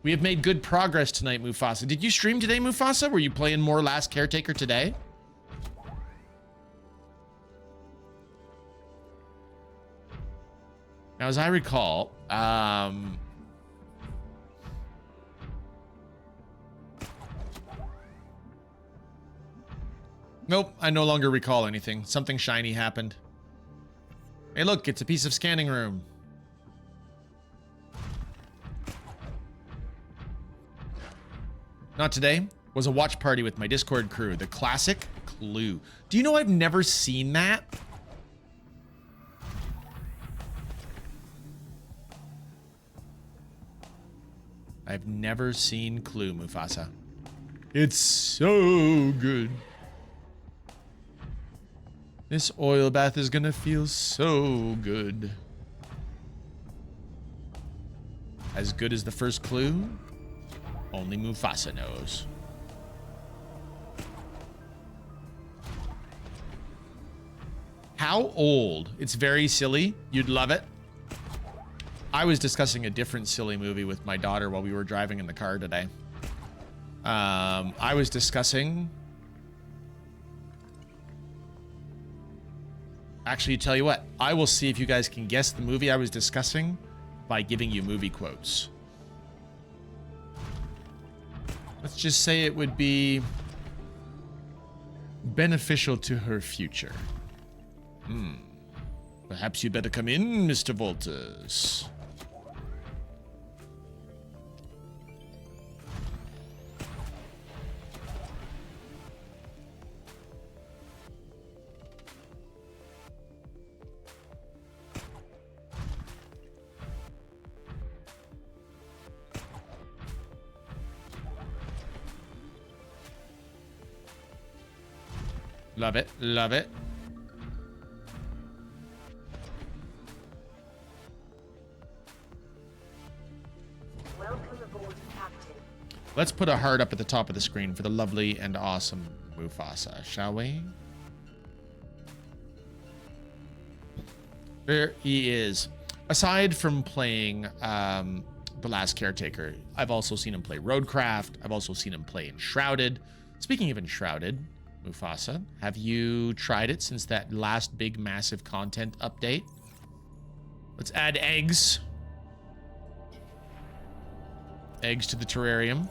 We have made good progress tonight, Mufasa. Did you stream today, Mufasa? Were you playing more Last Caretaker today? Now, as I recall, nope, I no longer recall anything. Something shiny happened. Hey, look, it's a piece of scanning room. Not today. Was a watch party with my Discord crew. The classic Clue. Do you know I've never seen that? I've never seen Clue, Mufasa. It's so good. This oil bath is gonna feel so good. As good as the first clue? Only Mufasa knows. How old? It's very silly. You'd love it. I was discussing a different silly movie with my daughter while we were driving in the car today. I was discussing... Actually, tell you what. I will see if you guys can guess the movie I was discussing by giving you movie quotes. Let's just say it would be beneficial to her future. Perhaps you'd better come in, Mr. Volters. Love it, love it. Welcome aboard, Captain. Let's put a heart up at the top of the screen for the lovely and awesome Mufasa, shall we? There he is. Aside from playing The Last Caretaker, I've also seen him play Roadcraft. I've also seen him play Enshrouded. Speaking of Enshrouded, Mufasa, have you tried it since that last big massive content update? Let's add eggs. Eggs to the terrarium.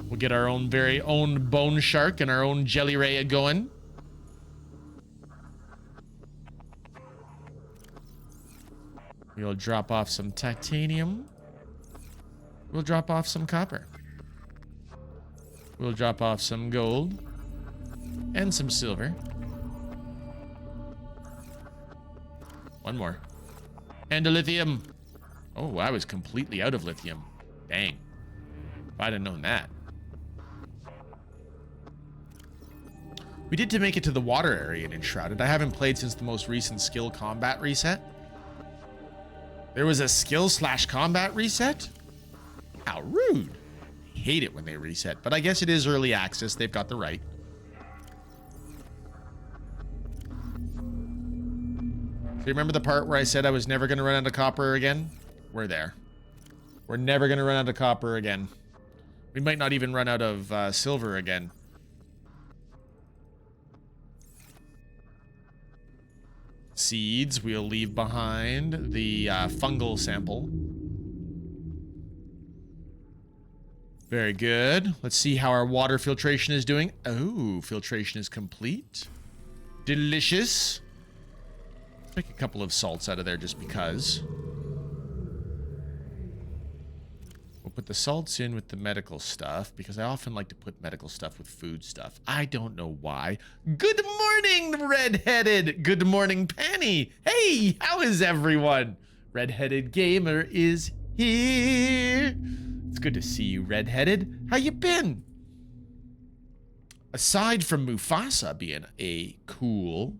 We'll get our own very own bone shark and our own jelly ray going. We'll drop off some titanium. We'll drop off some copper. We'll drop off some gold and some silver. One more. And a lithium. Oh, I was completely out of lithium. Dang. If I'd have known that. We did to make it to the water area in Enshrouded. I haven't played since the most recent skill combat reset. There was a skill/combat reset? How rude. I hate it when they reset, but I guess it is early access. They've got the right. So you remember the part where I said I was never going to run out of copper again? We're there. We're never going to run out of copper again. We might not even run out of silver again. Seeds, we'll leave behind. The fungal sample. Very good. Let's see how our water filtration is doing. Oh, filtration is complete. Delicious. Take a couple of salts out of there just because. We'll put the salts in with the medical stuff because I often like to put medical stuff with food stuff. I don't know why. Good morning, Red-Headed. Good morning, Penny. Hey, how is everyone? Red-Headed Gamer is here. It's good to see you, Red-Headed. How you been? Aside from Mufasa being a cool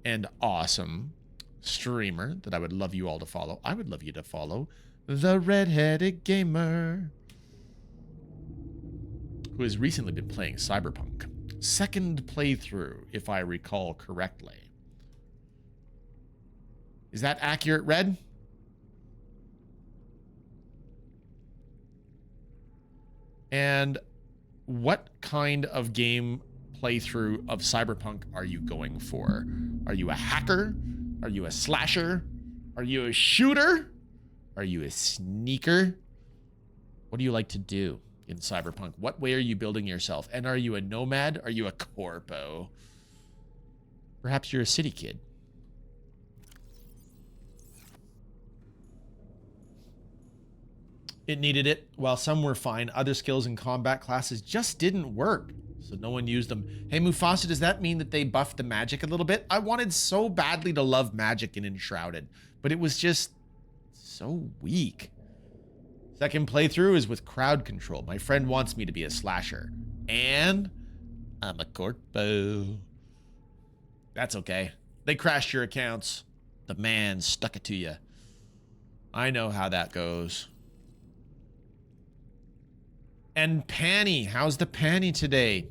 and awesome streamer that I would love you all to follow, I would love you to follow the Red-Headed Gamer, who has recently been playing Cyberpunk. Second playthrough, if I recall correctly. Is that accurate, Red? And what kind of game playthrough of Cyberpunk are you going for? Are you a hacker? Are you a slasher? Are you a shooter? Are you a sneaker? What do you like to do in Cyberpunk? What way are you building yourself? And are you a nomad? Are you a corpo? Perhaps you're a city kid. It needed it. While some were fine, other skills and combat classes just didn't work, so no one used them. Hey, Mufasa, does that mean that they buffed the magic a little bit? I wanted so badly to love magic in Enshrouded, but it was just so weak. Second playthrough is with crowd control. My friend wants me to be a slasher. And I'm a corpo. That's okay. They crashed your accounts. The man stuck it to you. I know how that goes. And Panny. How's the Panny today?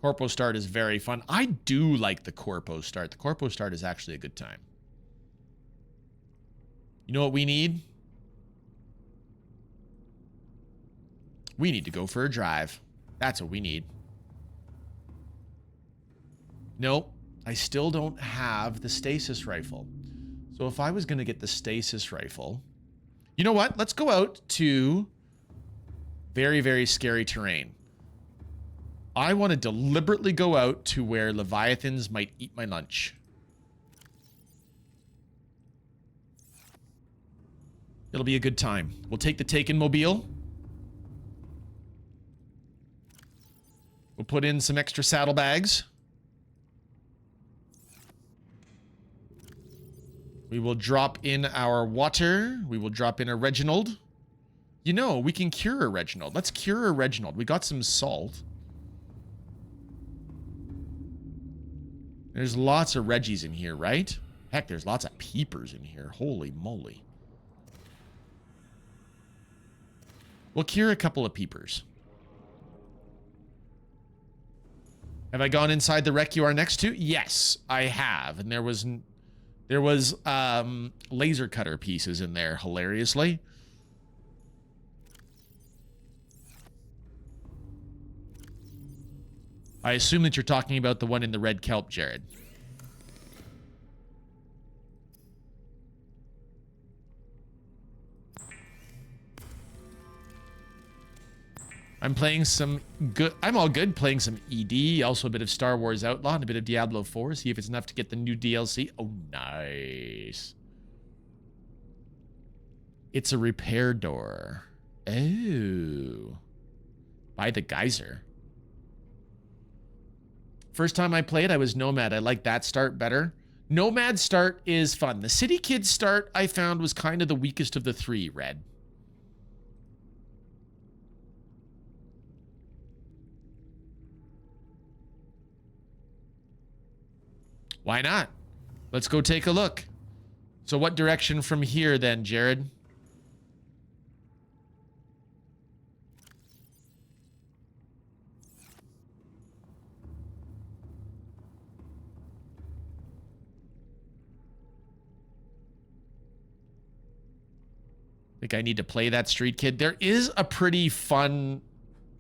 Corpo start is very fun. I do like the Corpo start. The Corpo start is actually a good time. You know what we need? We need to go for a drive. That's what we need. Nope. I still don't have the stasis rifle. So if I was going to get the stasis rifle... You know what? Let's go out to very, very scary terrain. I want to deliberately go out to where Leviathans might eat my lunch. It'll be a good time. We'll take the Taken Mobile. We'll put in some extra saddlebags. We will drop in our water. We will drop in a Reginald. You know, we can cure a Reginald. Let's cure a Reginald. We got some salt. There's lots of Reggies in here, right? Heck, there's lots of peepers in here. Holy moly. We'll cure a couple of peepers. Have I gone inside the wreck you are next to? Yes, I have. And there was laser cutter pieces in there, hilariously. I assume that you're talking about the one in the red kelp, Jared. I'm playing some good... I'm all good playing some ED, also a bit of Star Wars Outlaw and a bit of Diablo 4. See if it's enough to get the new DLC. Oh, nice. It's a repair door. Oh. By the geyser. First time I played, I was Nomad. I like that start better. Nomad start is fun. The City Kids start, I found, was kind of the weakest of the three, Red. Why not? Let's go take a look. So what direction from here then, Jared? Think I need to play that Street Kid. There is a pretty fun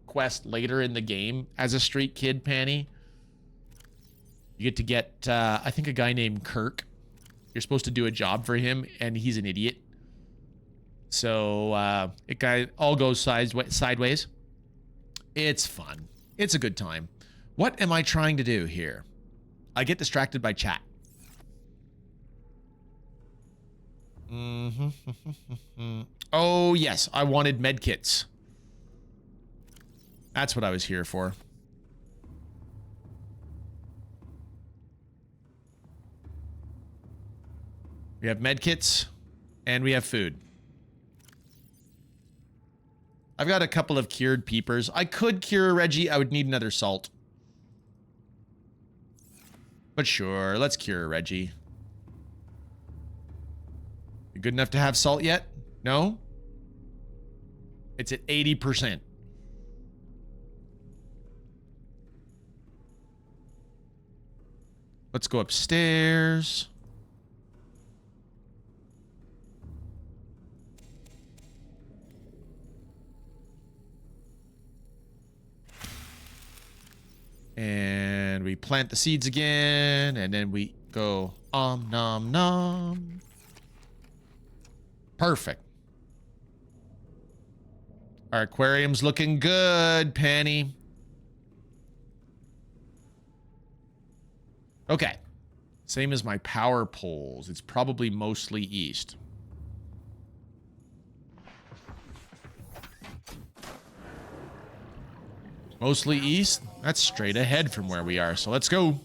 quest later in the game as a Street Kid, Panny. You get to get, I think, a guy named Kirk. You're supposed to do a job for him, and he's an idiot. So, it all goes sideways. It's fun. It's a good time. What am I trying to do here? I get distracted by chat. Oh, yes. I wanted medkits. That's what I was here for. We have medkits, and we have food. I've got a couple of cured peepers. I could cure a Reggie. I would need another salt. But sure, let's cure a Reggie. You good enough to have salt yet? No? It's at 80%. Let's go upstairs. And we plant the seeds again, and then we go nom nom. Perfect. Our aquarium's looking good, Panny. Okay. Same as my power poles. It's probably mostly east. Mostly east? That's straight ahead from where we are, so let's go.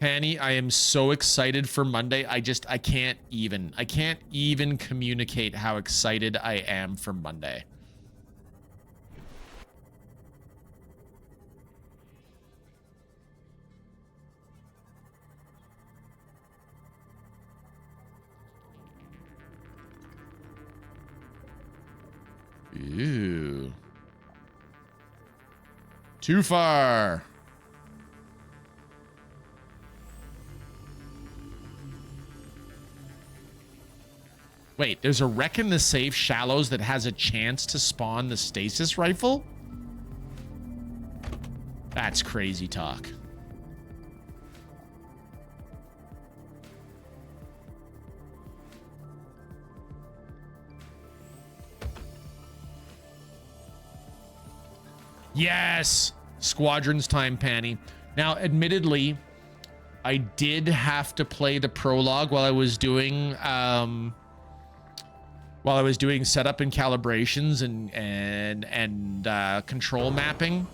Penny, I am so excited for Monday. I can't even communicate how excited I am for Monday. Ooh. Too far. Wait, there's a wreck in the safe shallows that has a chance to spawn the stasis rifle? That's crazy talk. Yes! Squadrons time, Panny. Now, admittedly, I did have to play the prologue while I was doing setup and calibrations and control mapping.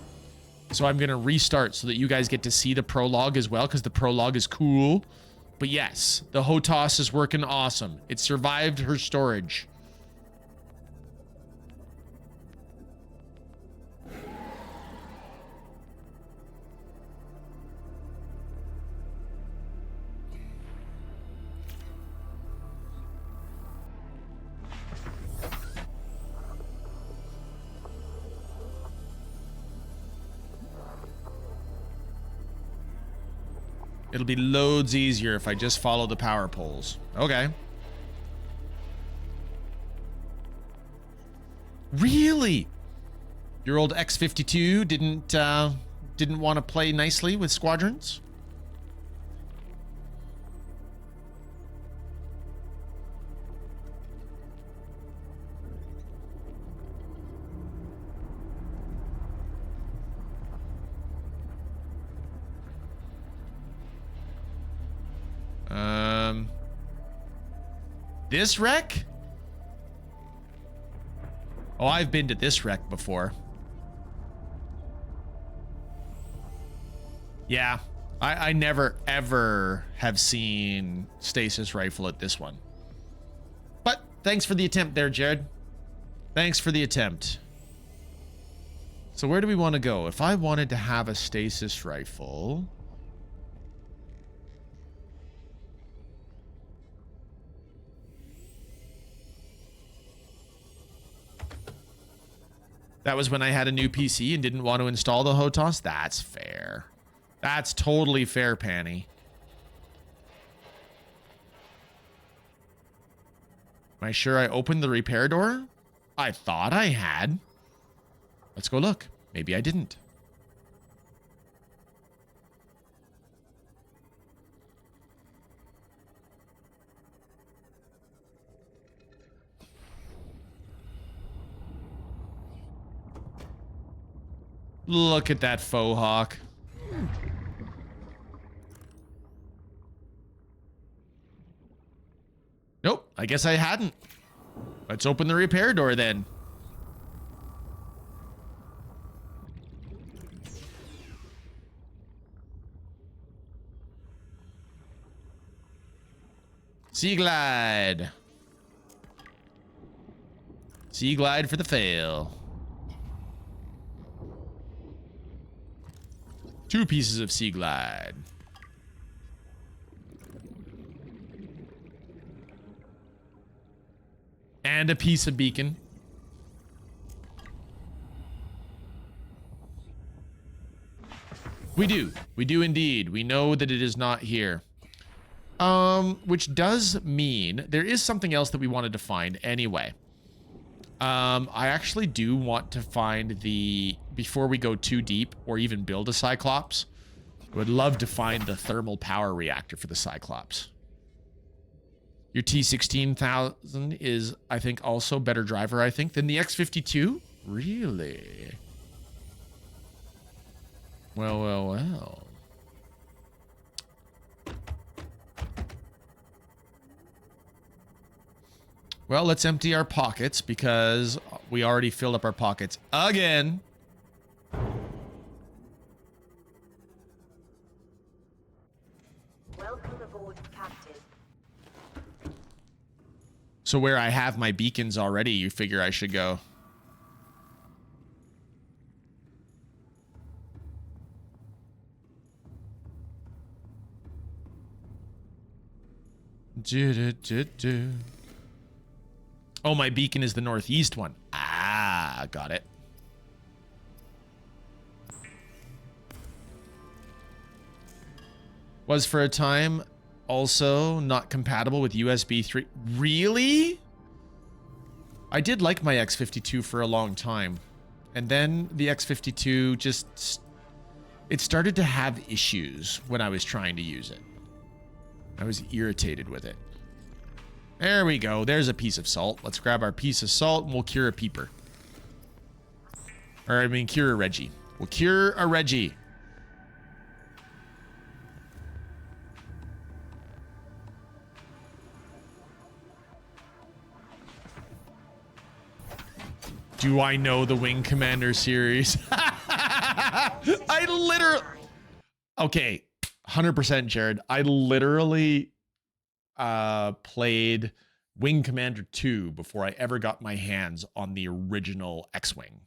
So I'm gonna restart so that you guys get to see the prologue as well, because the prologue is cool. But yes, the HOTAS is working awesome. It survived her storage. It'll be loads easier if I just follow the power poles. Okay. Really? Your old X-52 didn't want to play nicely with squadrons? This wreck? Oh, I've been to this wreck before. Yeah, I never, ever have seen stasis rifle at this one. But thanks for the attempt there, Jared. Thanks for the attempt. So where do we want to go? If I wanted to have a stasis rifle... That was when I had a new PC and didn't want to install the HOTAS? That's fair. That's totally fair, Panny. Am I sure I opened the repair door? I thought I had. Let's go look. Maybe I didn't. Look at that faux hawk. Nope, I guess I hadn't. Let's open the repair door then. Sea glide. Sea glide for the fail. 2 pieces of sea glide. And a piece of beacon. We do. We do indeed. We know that it is not here. Which does mean there is something else that we wanted to find anyway. I actually do want to find the... Before we go too deep or even build a Cyclops, I would love to find the thermal power reactor for the Cyclops. Your T-16,000 is, I think, also better driver, I think, than the X-52? Really? Well, well, well. Well, let's empty our pockets because we already filled up our pockets again. Welcome aboard, Captain. So where I have my beacons already, you figure I should go. Oh, my beacon is the northeast one. Ah, got it. Was for a time also not compatible with USB 3. Really? I did like my X52 for a long time. And then the X52 just... It started to have issues when I was trying to use it. I was irritated with it. There we go. There's a piece of salt. Let's grab our piece of salt and we'll cure a peeper. Or I mean cure a Reggie. We'll cure a Reggie. Do I know the Wing Commander series? I literally... Okay, 100% Jared. I literally played Wing Commander 2 before I ever got my hands on the original X-Wing.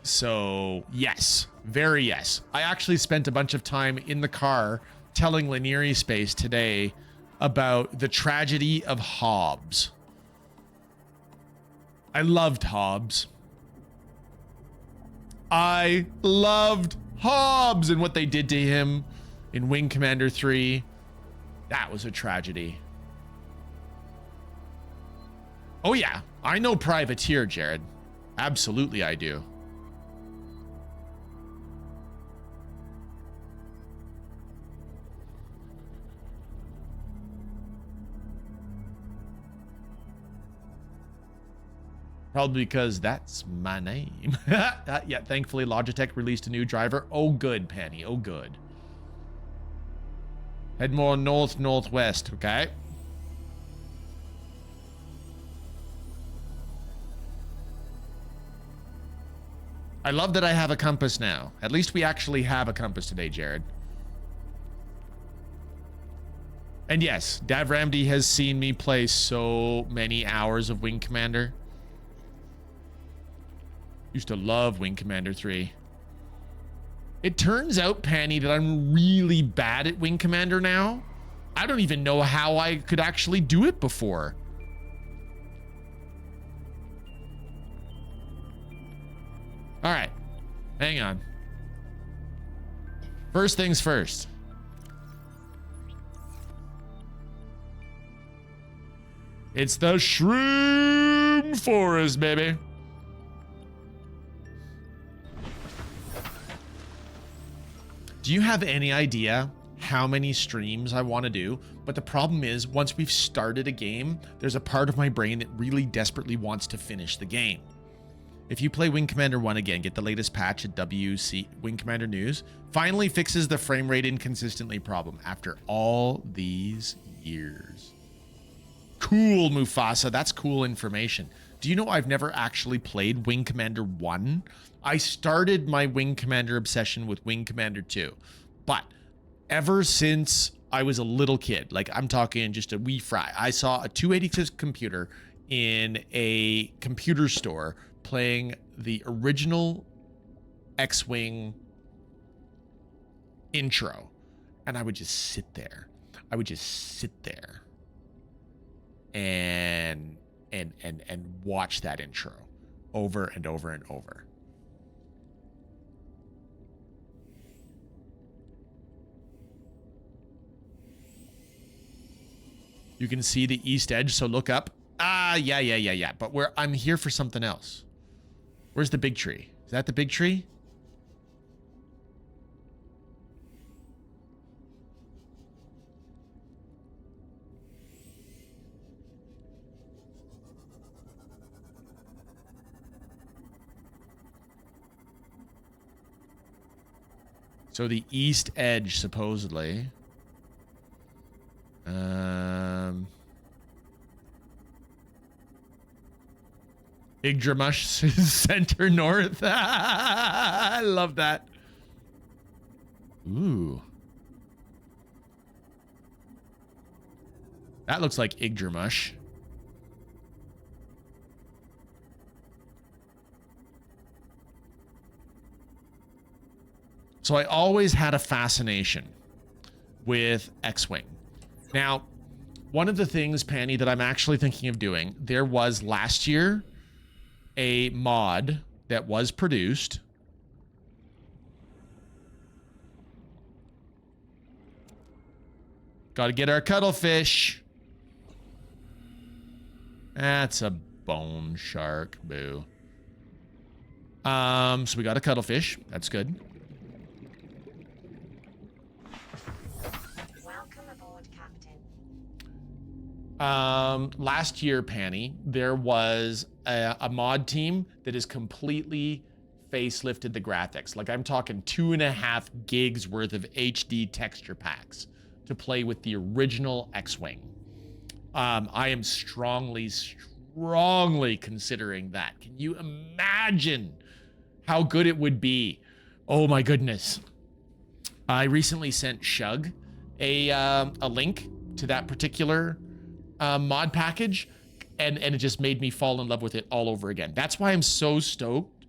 So, yes. Very yes. I actually spent a bunch of time in the car telling Lineary Space today about the tragedy of Hobbs. I loved Hobbs. I loved Hobbs and what they did to him in Wing Commander 3. That was a tragedy. Oh yeah, I know Privateer, Jared. Absolutely I do. Probably because that's my name. Yeah, thankfully Logitech released a new driver. Oh good, Penny. Oh good. Head more north, northwest, okay? I love that I have a compass now. At least we actually have a compass today, Jared. And yes, Dav Ramdy has seen me play so many hours of Wing Commander. Used to love Wing Commander 3. It turns out, Panny, that I'm really bad at Wing Commander now. I don't even know how I could actually do it before. All right, hang on. First things first. It's the Shroom Forest, baby. Do you have any idea how many streams I want to do? But the problem is, once we've started a game, there's a part of my brain that really desperately wants to finish the game. If you play Wing Commander 1 again, get the latest patch at WC Wing Commander News. Finally fixes the frame rate inconsistently problem after all these years. Cool, Mufasa. That's cool information. Do you know I've never actually played Wing Commander 1? I started my Wing Commander obsession with Wing Commander 2. But ever since I was a little kid, like I'm talking just a wee fry, I saw a 286 computer in a computer store playing the original X-Wing intro. And I would just sit there. And watch that intro over and over and over. You can see the east edge, so look up. Ah, yeah. But I'm here for something else. Where's the big tree? Is that the big tree? So the east edge, supposedly. Yggdramush center north. I love that. Ooh. That looks like Yggdramush. So I always had a fascination with X-Wing. Now, one of the things, Penny, that I'm actually thinking of doing, there was last year a mod that was produced. Got to get our cuttlefish. That's a bone shark. Boo. So we got a cuttlefish. That's good. Welcome aboard, Captain. Last year, Panny, there was a mod team that has completely facelifted the graphics. Like, I'm talking 2.5 gigs worth of HD texture packs to play with the original X-Wing. I am strongly considering that. Can you imagine how good it would be? Oh my goodness. I recently sent Shug a link to that particular mod package, and it just made me fall in love with it all over again. That's why I'm so stoked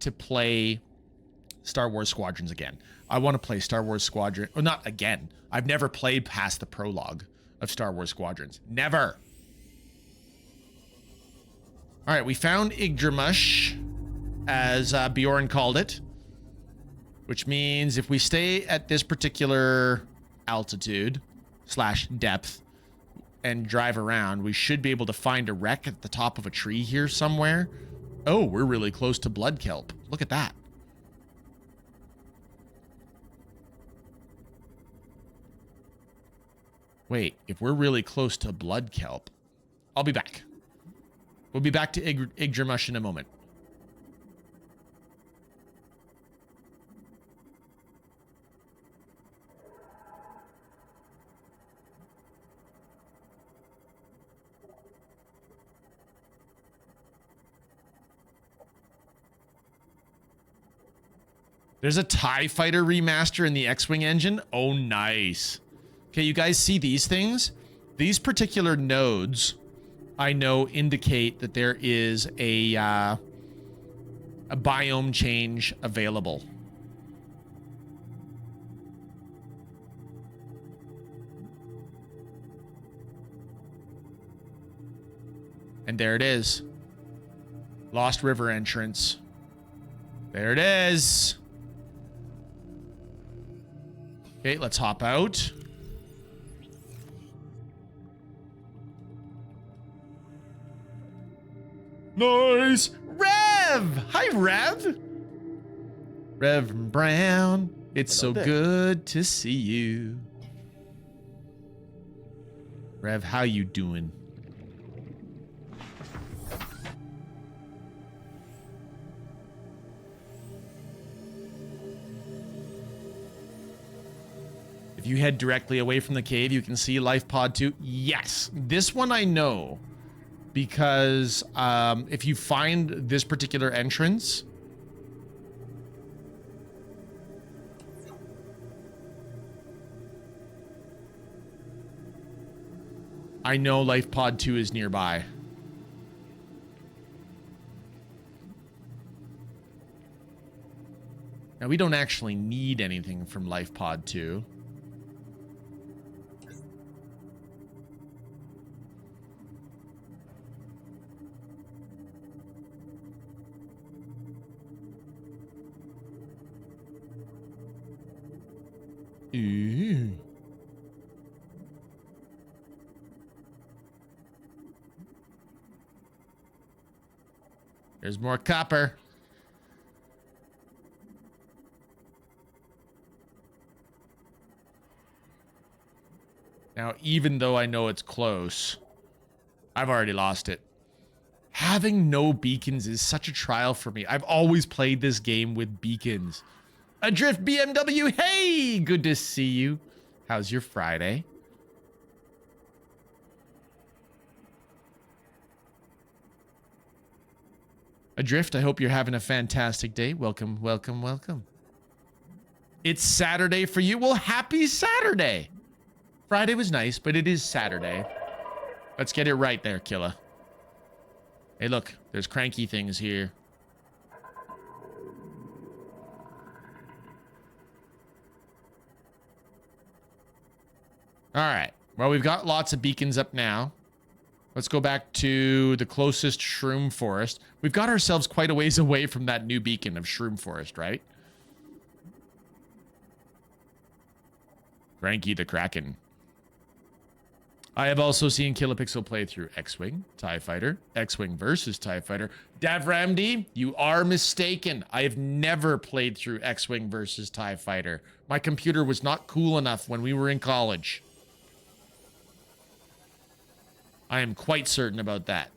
to play Star Wars Squadrons again. I want to play Star Wars Squadron, or not again. I've never played past the prologue of Star Wars Squadrons. Never. All right, we found Yggdramush, as Bjorn called it, which means if we stay at this particular altitude / depth and drive around, we should be able to find a wreck at the top of a tree here somewhere. Oh, we're really close to blood kelp. Look at that. Wait, if we're really close to blood kelp, I'll be back. We'll be back to Yggdramush in a moment. There's a TIE Fighter remaster in the X-Wing engine. Oh, nice. Okay, you guys see these things? These particular nodes, I know, indicate that there is a biome change available. And there it is. Lost River entrance. There it is. Okay, let's hop out. Nice. Rev! Hi, Rev. Rev Brown. It's so good to see you. Rev, how you doing? If you head directly away from the cave, you can see Life Pod 2. Yes, this one I know, because if you find this particular entrance, I know Life Pod 2 is nearby. Now, we don't actually need anything from Life Pod 2. Ooh. There's more copper. Now, even though I know it's close, I've already lost it. Having no beacons is such a trial for me. I've always played this game with beacons. Adrift BMW, hey, good to see you. How's your Friday? Adrift, I hope you're having a fantastic day. Welcome, welcome, welcome. It's Saturday for you. Well, happy Saturday. Friday was nice, but it is Saturday. Let's get it right there, Kila. Hey, look, there's cranky things here. All right. Well, we've got lots of beacons up now. Let's go back to the closest shroom forest. We've got ourselves quite a ways away from that new beacon of shroom forest, right? Cranky the Kraken. I have also seen Kilopixel play through X-Wing, TIE Fighter, X-Wing versus TIE Fighter. Davramdi, you are mistaken. I have never played through X-Wing versus TIE Fighter. My computer was not cool enough when we were in college. I am quite certain about that.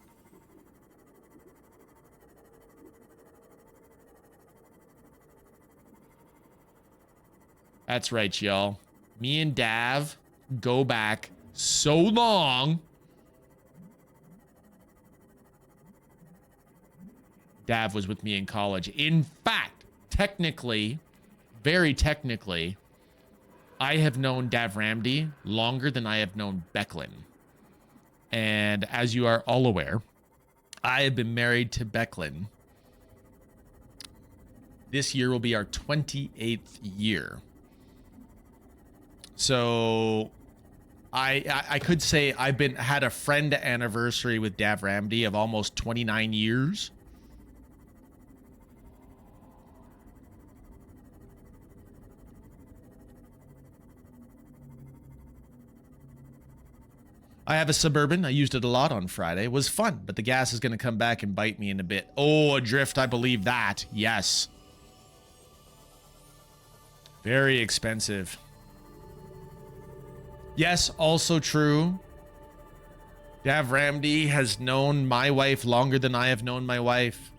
That's right, y'all. Me and Dav go back so long. Dav was with me in college. In fact, technically, very technically, I have known Davramdi longer than I have known Becklin. And as you are all aware, I have been married to Becklin. This year will be our 28th year. So I could say I've had a friend anniversary with Davramdi of almost 29 years. I have a Suburban. I used it a lot on Friday. It was fun, but the gas is going to come back and bite me in a bit. Oh, Adrift, I believe that. Yes. Very expensive. Yes, also true. Davramdi has known my wife longer than I have known my wife.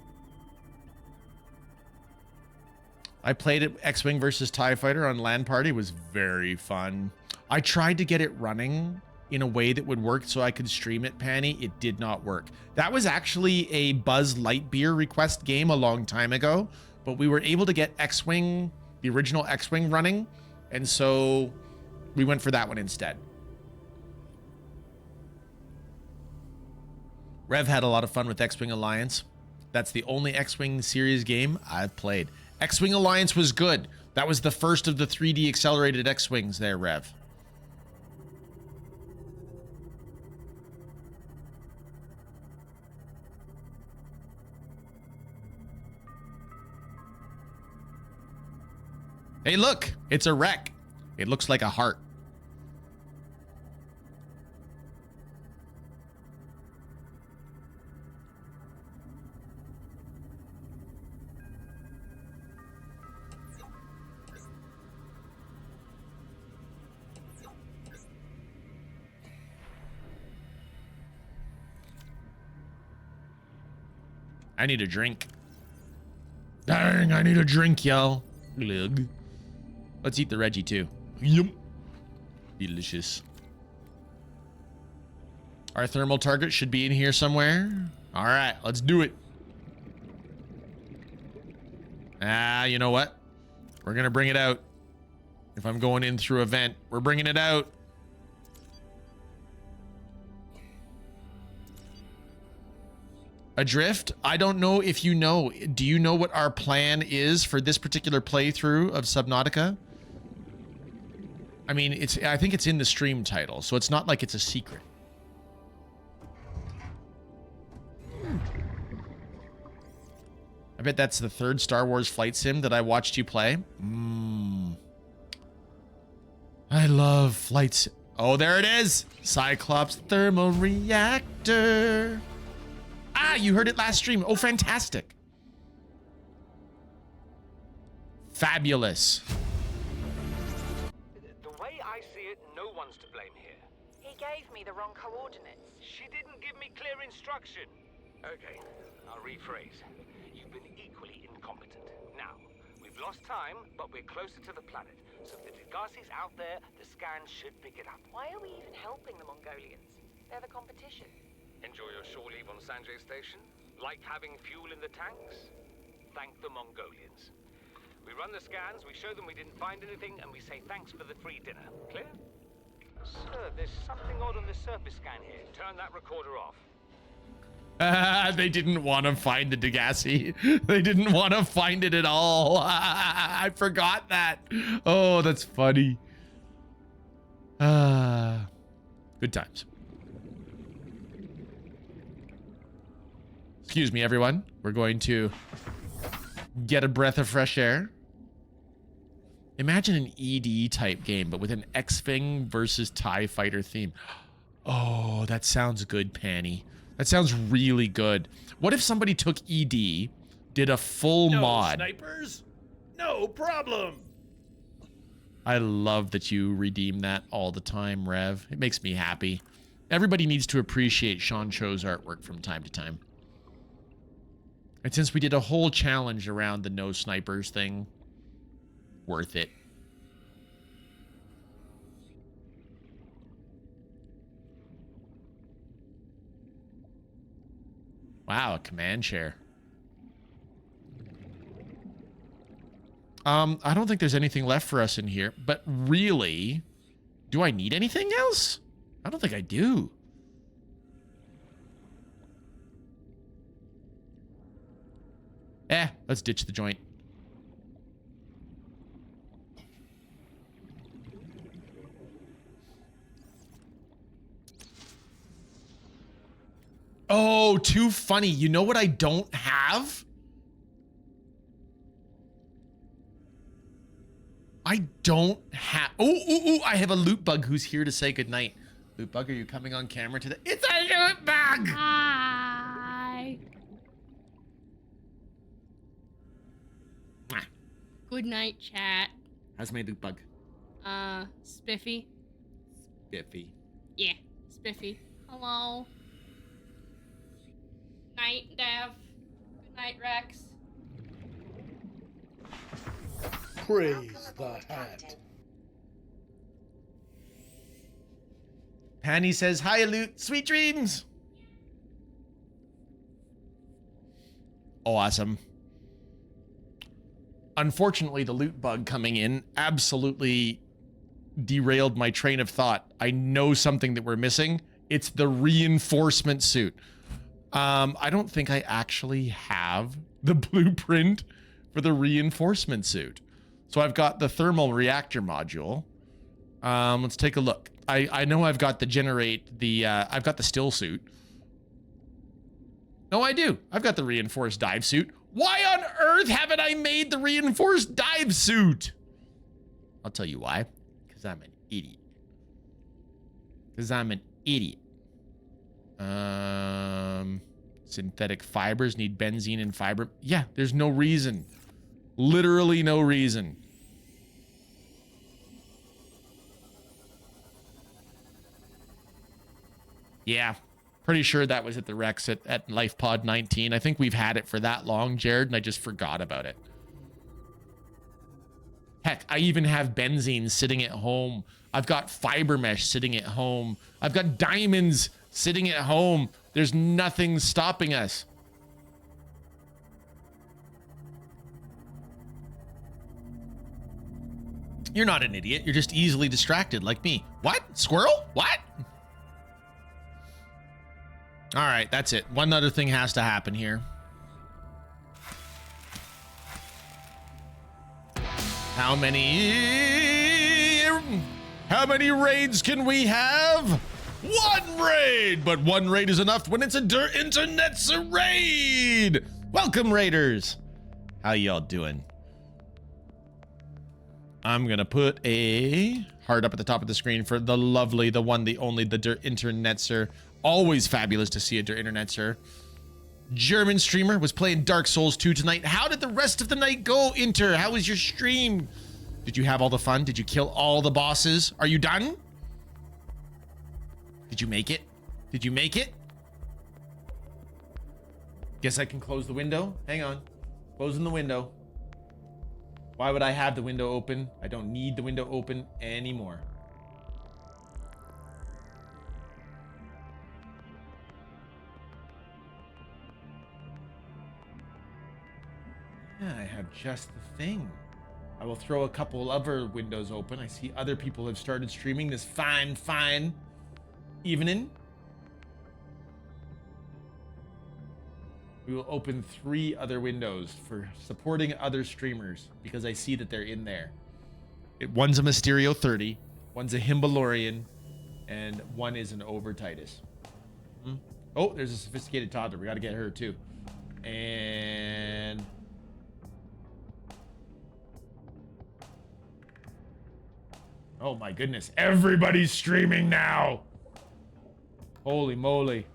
I played it X-Wing versus TIE Fighter on LAN Party. It was very fun. I tried to get it running in a way that would work so I could stream it, Panny. It did not work. That was actually a Buzz Lightyear request game a long time ago, but we were able to get X-Wing, the original X-Wing running, and so we went for that one instead. Rev had a lot of fun with X-Wing Alliance. That's the only X-Wing series game I've played. X-Wing Alliance was good. That was the first of the 3D accelerated X-Wings there, Rev. Hey, look, it's a wreck. It looks like a heart. I need a drink. Dang, I need a drink, y'all. Glug. Let's eat the Reggie too. Yum. Delicious. Our thermal target should be in here somewhere. All right, let's do it. You know what? We're gonna bring it out. If I'm going in through a vent, we're bringing it out. Adrift, I don't know if you know. Do you know what our plan is for this particular playthrough of Subnautica? I mean, I think it's in the stream title, so it's not like it's a secret. I bet that's the third Star Wars flight sim that I watched you play. I love flight sim. Oh, there it is. Cyclops thermal reactor. Ah, you heard it last stream. Oh, fantastic. Fabulous. The way I see it, no one's to blame here. He gave me the wrong coordinates. She didn't give me clear instruction. Okay, I'll rephrase. You've been equally incompetent. Now, we've lost time, but we're closer to the planet. So if the Degarcy's out there, the scans should pick it up. Why are we even helping the Mongolians? They're the competition. Enjoy your shore leave on Sanjay Station? Like having fuel in the tanks? Thank the Mongolians. We run the scans, we show them we didn't find anything, and we say thanks for the free dinner. Clear? Sir, there's something odd on the surface scan here. Turn that recorder off. They didn't want to find the Degassi. They didn't want to find it at all. I forgot that. Oh, that's funny. Good times. Excuse me, everyone. We're going to get a breath of fresh air. Imagine an ED type game, but with an X-Wing versus TIE fighter theme. Oh, that sounds good, Panny. That sounds really good. What if somebody took ED, did a full mod? Snipers? No problem. I love that you redeem that all the time, Rev. It makes me happy. Everybody needs to appreciate Sean Cho's artwork from time to time. And since we did a whole challenge around the no snipers thing, worth it. Wow, a command chair. I don't think there's anything left for us in here, but really, do I need anything else? I don't think I do. Let's ditch the joint. Oh, too funny. You know what I don't have? I don't have... Oh, I have a loot bug who's here to say goodnight. Loot bug, are you coming on camera today? It's a loot bug! Hi. Mwah. Good night, chat. How's my loot bug? Spiffy. Spiffy. Yeah, Spiffy. Hello. Night, Dev. Good night, Rex. Praise the hat. Panny says, hi, Loot. Sweet dreams. Awesome. Unfortunately, the loot bug coming in absolutely derailed my train of thought. I know something that we're missing. It's the reinforcement suit. I don't think I actually have the blueprint for the reinforcement suit. So I've got the thermal reactor module. Let's take a look. I know I've got the I've got the still suit. No, I do. I've got the reinforced dive suit. Why on earth haven't I made the reinforced dive suit? I'll tell you why. Because I'm an idiot. Because I'm an idiot. Synthetic fibers need benzene and fiber. Yeah, there's no reason. Literally no reason. Yeah, pretty sure that was at the Rex at LifePod 19. I think we've had it for that long, Jared, and I just forgot about it. Heck, I even have benzene sitting at home. I've got fiber mesh sitting at home. I've got diamonds sitting at home. There's nothing stopping us. You're not an idiot. You're just easily distracted like me. What? Squirrel? What? All right, that's it. One other thing has to happen here. How many raids can we have? One raid! But one raid is enough when it's a internet's a raid! Welcome, raiders! How y'all doing? I'm gonna put a heart up at the top of the screen for the lovely, the one, the only, the internetser. Always fabulous to see a internetser. German streamer was playing Dark Souls 2 tonight. How did the rest of the night go, Inter? How was your stream? Did you have all the fun? Did you kill all the bosses? Are you done? Did you make it? Did you make it? Guess I can close the window. Hang on. Closing the window. Why would I have the window open? I don't need the window open anymore. Yeah, I have just the thing. I will throw a couple other windows open. I see other people have started streaming this fine evening. We will open 3 other windows for supporting other streamers because I see that they're in there. One's a Mysterio 30, one's a Himbalorian, and one is an Overtitus. Oh, there's a sophisticated toddler. We got to get her too. And oh my goodness, everybody's streaming now. Holy moly.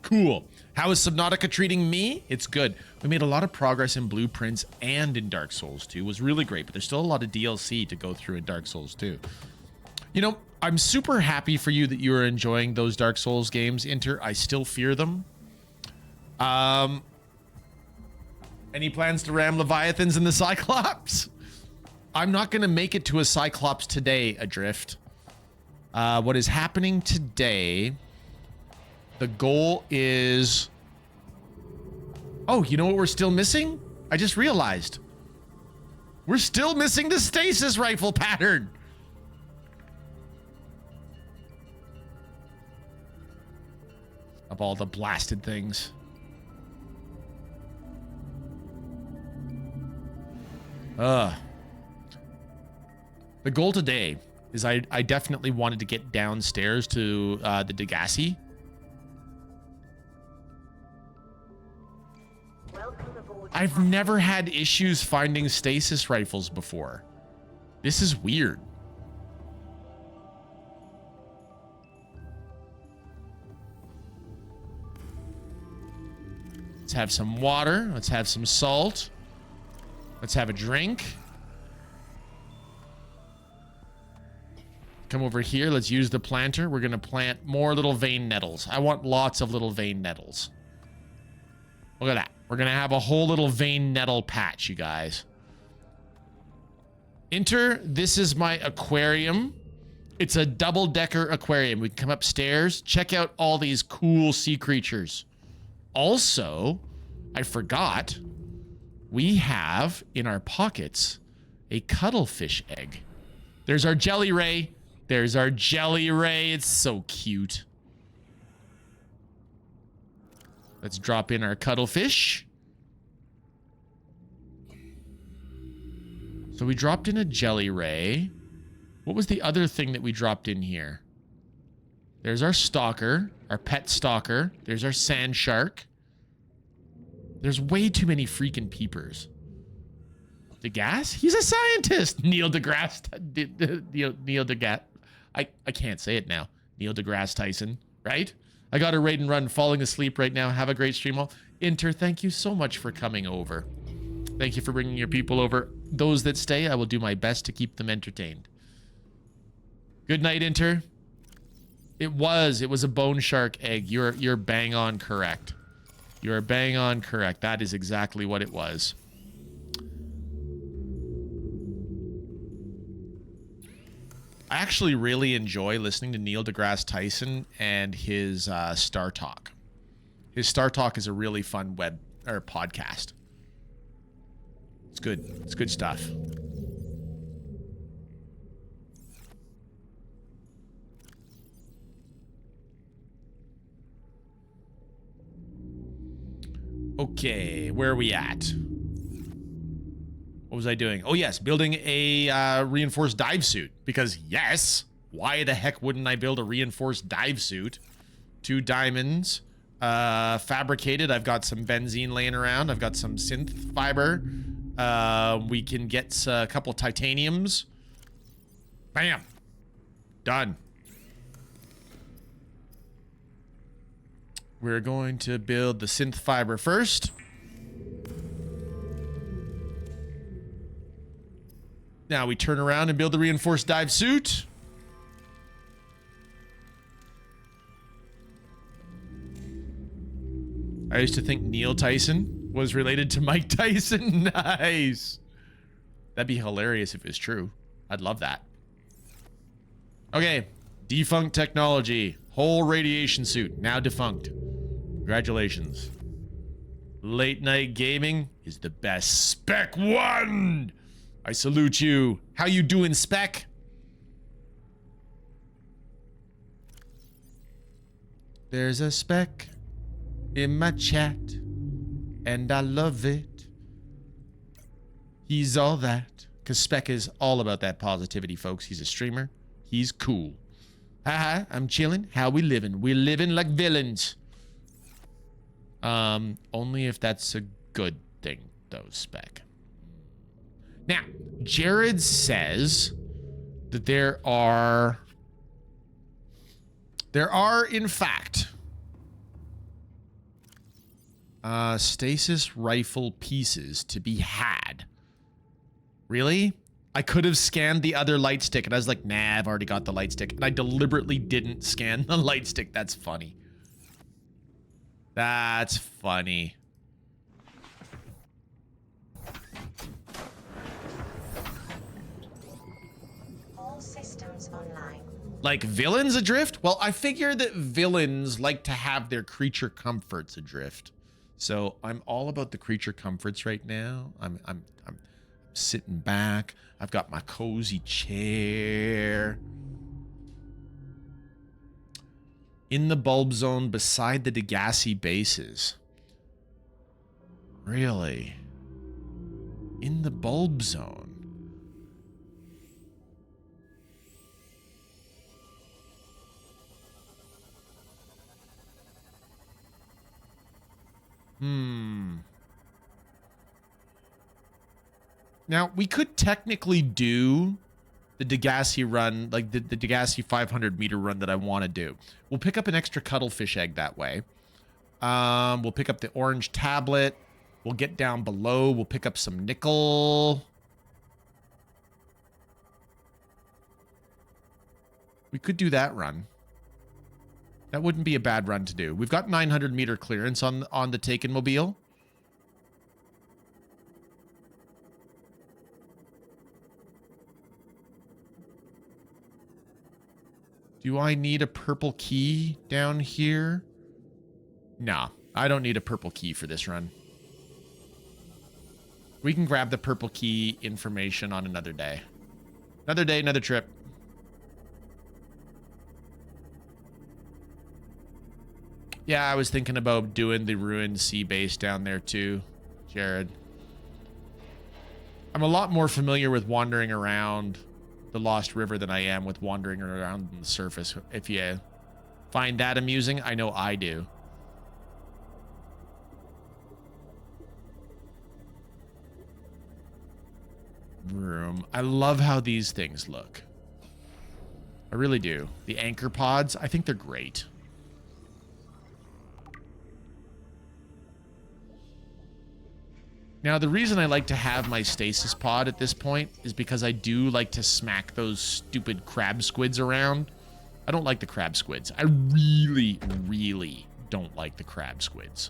Cool. How is Subnautica treating me? It's good. We made a lot of progress in Blueprints and in Dark Souls 2. It was really great, but there's still a lot of DLC to go through in Dark Souls 2. You know, I'm super happy for you that you are enjoying those Dark Souls games, Inter. I still fear them. Any plans to ram Leviathans in the Cyclops? I'm not going to make it to a Cyclops today, Adrift. What is happening today... The goal is... Oh, you know what we're still missing? I just realized. We're still missing the stasis rifle pattern. Of all the blasted things. The goal today is I definitely wanted to get downstairs to the Degassi. I've never had issues finding stasis rifles before. This is weird. Let's have some water. Let's have some salt. Let's have a drink. Come over here. Let's use the planter. We're going to plant more little vein nettles. I want lots of little vein nettles. Look at that. We're going to have a whole little vein nettle patch, you guys. Enter. This is my aquarium. It's a double-decker aquarium. We can come upstairs. Check out all these cool sea creatures. Also, I forgot, we have in our pockets a cuttlefish egg. There's our jelly ray. There's our jelly ray. It's so cute. Let's drop in our cuttlefish. So we dropped in a jelly ray. What was the other thing that we dropped in here? There's our stalker, our pet stalker. There's our sand shark. There's way too many freaking peepers. DeGrasse? He's a scientist. Neil deGrasse. Neil deGrasse. I can't say it now. Neil deGrasse Tyson, right? I got a raid and run, falling asleep right now. Have a great stream all. Inter, thank you so much for coming over. Thank you for bringing your people over. Those that stay, I will do my best to keep them entertained. Good night, Inter. It was a bone shark egg. You're bang on correct. You're bang on correct. That is exactly what it was. I actually really enjoy listening to Neil deGrasse Tyson and his Star Talk. His Star Talk is a really fun web or podcast. It's good. It's good stuff. Okay, where are we at? What was I doing? Oh, yes, building a reinforced dive suit. Because, yes, why the heck wouldn't I build a reinforced dive suit? 2 diamonds. Fabricated. I've got some benzene laying around. I've got some synth fiber. We can get a couple titaniums. Bam. Done. We're going to build the synth fiber first. Now we turn around and build the reinforced dive suit. I used to think Neil Tyson was related to Mike Tyson. Nice. That'd be hilarious if it's true. I'd love that. Okay. Defunct technology. Whole radiation suit, now defunct. Congratulations. Late night gaming is the best. Spec 1! I salute you. How you doing, Spec? There's a spec in my chat, and I love it. He's all that. Because Spec is all about that positivity, folks. He's a streamer. He's cool. Haha, I'm chilling. How we living? We're living like villains. Only if that's a good thing, though, Spec. Now, Jared says that there are, in fact, stasis rifle pieces to be had. Really? I could have scanned the other light stick, and I was like, nah, I've already got the light stick. And I deliberately didn't scan the light stick. That's funny. That's funny. All systems online. Like villains adrift? Well, I figure that villains like to have their creature comforts adrift. So I'm all about the creature comforts right now. I'm sitting back. I've got my cozy chair. In the bulb zone beside the Degassi bases. Really? In the bulb zone? Now, we could technically do the Degassi run, like the Degassi 500 meter run that I want to do. We'll pick up an extra cuttlefish egg that way. We'll pick up the orange tablet. We'll get down below. We'll pick up some nickel. We could do that run. That wouldn't be a bad run to do. We've got 900 meter clearance on the Taken Mobile. Do I need a purple key down here? Nah, I don't need a purple key for this run. We can grab the purple key information on another day. Another day, another trip. Yeah, I was thinking about doing the ruined sea base down there too, Jared. I'm a lot more familiar with wandering around the Lost River than I am with wandering around on the surface. If you find that amusing, I know I do. Room. I love how these things look. I really do. The anchor pods, I think they're great. Now, the reason I like to have my stasis pod at this point is because I do like to smack those stupid crab squids around. I don't like the crab squids. I really, really don't like the crab squids.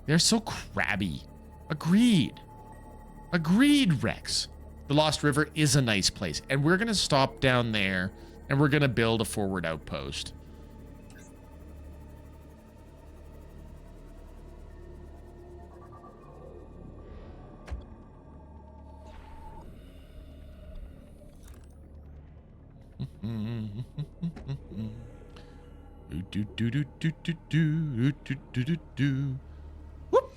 They're so crabby. Agreed. Agreed, Rex. The Lost River is a nice place, and we're going to stop down there, and we're going to build a forward outpost. Whoop.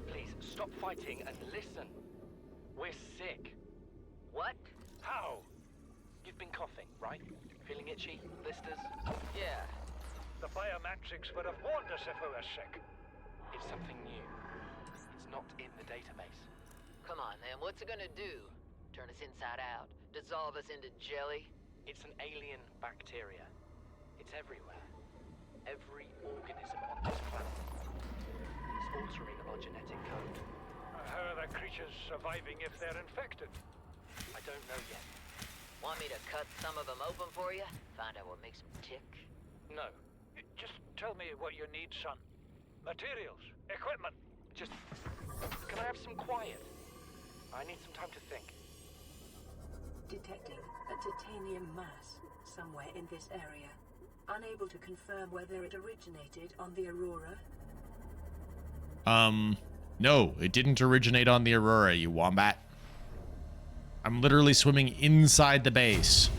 Please stop fighting and listen. We're sick. What? How? You've been coughing, right? Feeling itchy? Blisters? Yeah. The biometrics would have warned us if we were sick. It's something new. It's not in the database. Come on, then. What's it gonna do? Turn us inside out? Dissolve us into jelly? It's an alien bacteria. It's everywhere. Every organism on this planet. It's altering our genetic code. How are the creatures surviving if they're infected? I don't know yet. Want me to cut some of them open for you? Find out what makes them tick? No. Just tell me what you need, son. Materials, equipment. Just... Can I have some quiet? I need some time to think. Detecting a titanium mass somewhere in this area. Unable to confirm whether it originated on the Aurora. No, it didn't originate on the Aurora, you wombat. I'm literally swimming inside the base.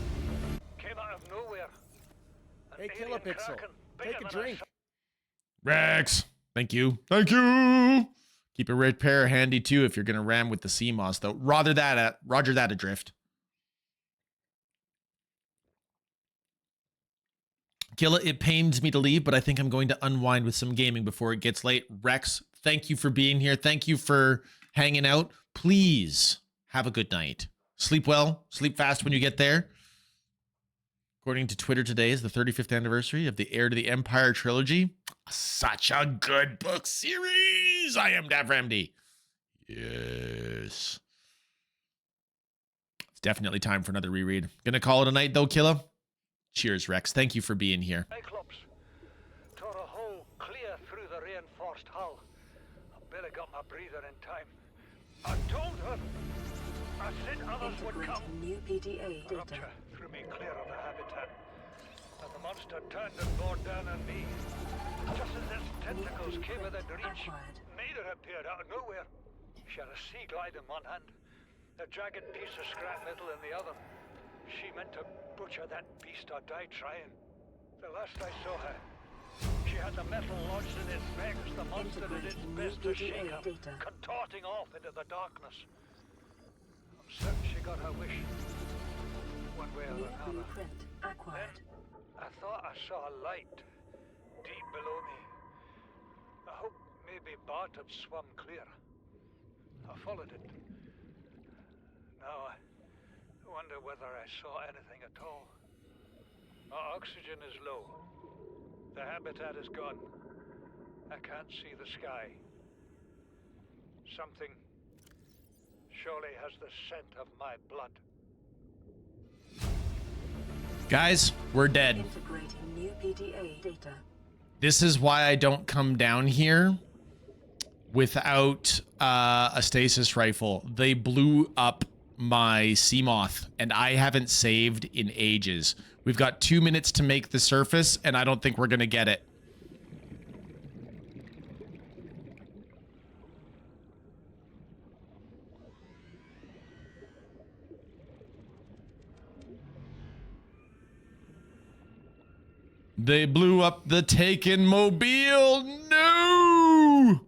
Came out of nowhere. Hey, An Kila alien Pixel, kraken, bigger take a than drink. Rex, thank you. Thank you. Keep a repair handy too if you're gonna ram with the seamoth, though. Roger that adrift. Killa, it pains me to leave, but I think I'm going to unwind with some gaming before it gets late. Rex, thank you for being here. Thank you for hanging out. Please have a good night. Sleep well. Sleep fast when you get there. According to Twitter, today is the 35th anniversary of the Heir to the Empire trilogy. Such a good book series. I am Dav Ramdy. Yes. It's definitely time for another reread. Gonna call it a night though, Killa. Cheers, Rex. Thank you for being here. Cyclops tore a hole clear through the reinforced hull. I barely got my breather in time. I told her. I said others would come. Integrating new PDA data. Rupture threw me clear of the habitat. And the monster turned and bore down on me. Just as its tentacles came within reach, Mater appeared out of nowhere. She had a sea glide in one hand, a jagged piece of scrap metal in the other. She meant to butcher that beast or die trying. The last I saw her, she had the metal lodged in its neck as the monster did its best to shake her, contorting off into the darkness. I'm certain she got her wish, one way or another. Acquired. Then I thought I saw a light deep below me. I hoped maybe Bart had swum clear. I followed it. Now I wonder whether I saw anything at all. My oxygen is low. The habitat is gone. I can't see the sky. Something surely has the scent of my blood. Guys, we're dead. Integrating new PDA data. This is why I don't come down here without a stasis rifle. They blew up my seamoth, and I haven't saved in ages. We've got 2 minutes to make the surface, and I don't think we're gonna get it. They blew up the Taken Mobile. No!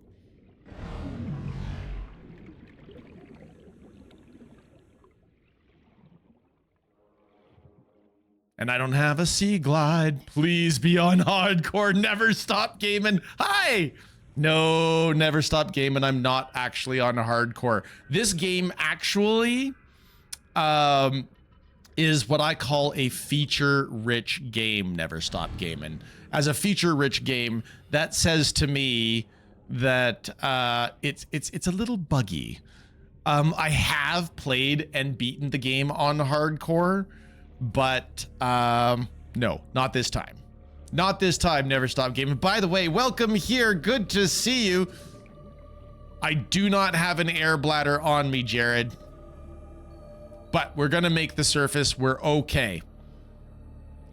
And I don't have a sea glide. Please be on hardcore. Never stop gaming. Hi! No, never stop gaming. I'm not actually on hardcore. This game actually is what I call a feature-rich game, Never Stop Gaming. As a feature-rich game, that says to me that it's a little buggy. I have played and beaten the game on hardcore, but no, not this time. Not this time, Never Stop Gaming. By the way, welcome here. Good to see you. I do not have an air bladder on me, Jared. But we're gonna make the surface. We're okay.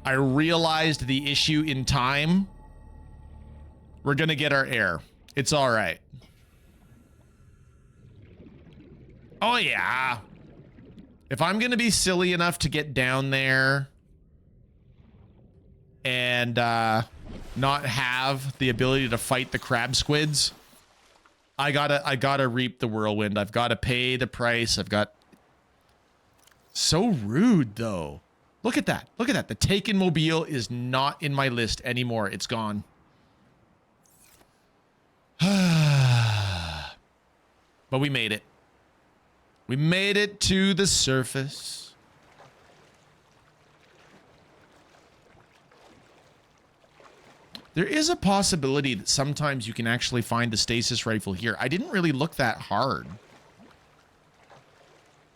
I realized the issue in time. We're gonna get our air. It's all right. Oh yeah. If I'm gonna be silly enough to get down there and not have the ability to fight the crab squids, I gotta reap the whirlwind. I've gotta pay the price. I've got... So rude, though. Look at that. Look at that. The Taken Mobile is not in my list anymore. It's gone. But we made it. We made it to the surface. There is a possibility that sometimes you can actually find the stasis rifle here. I didn't really look that hard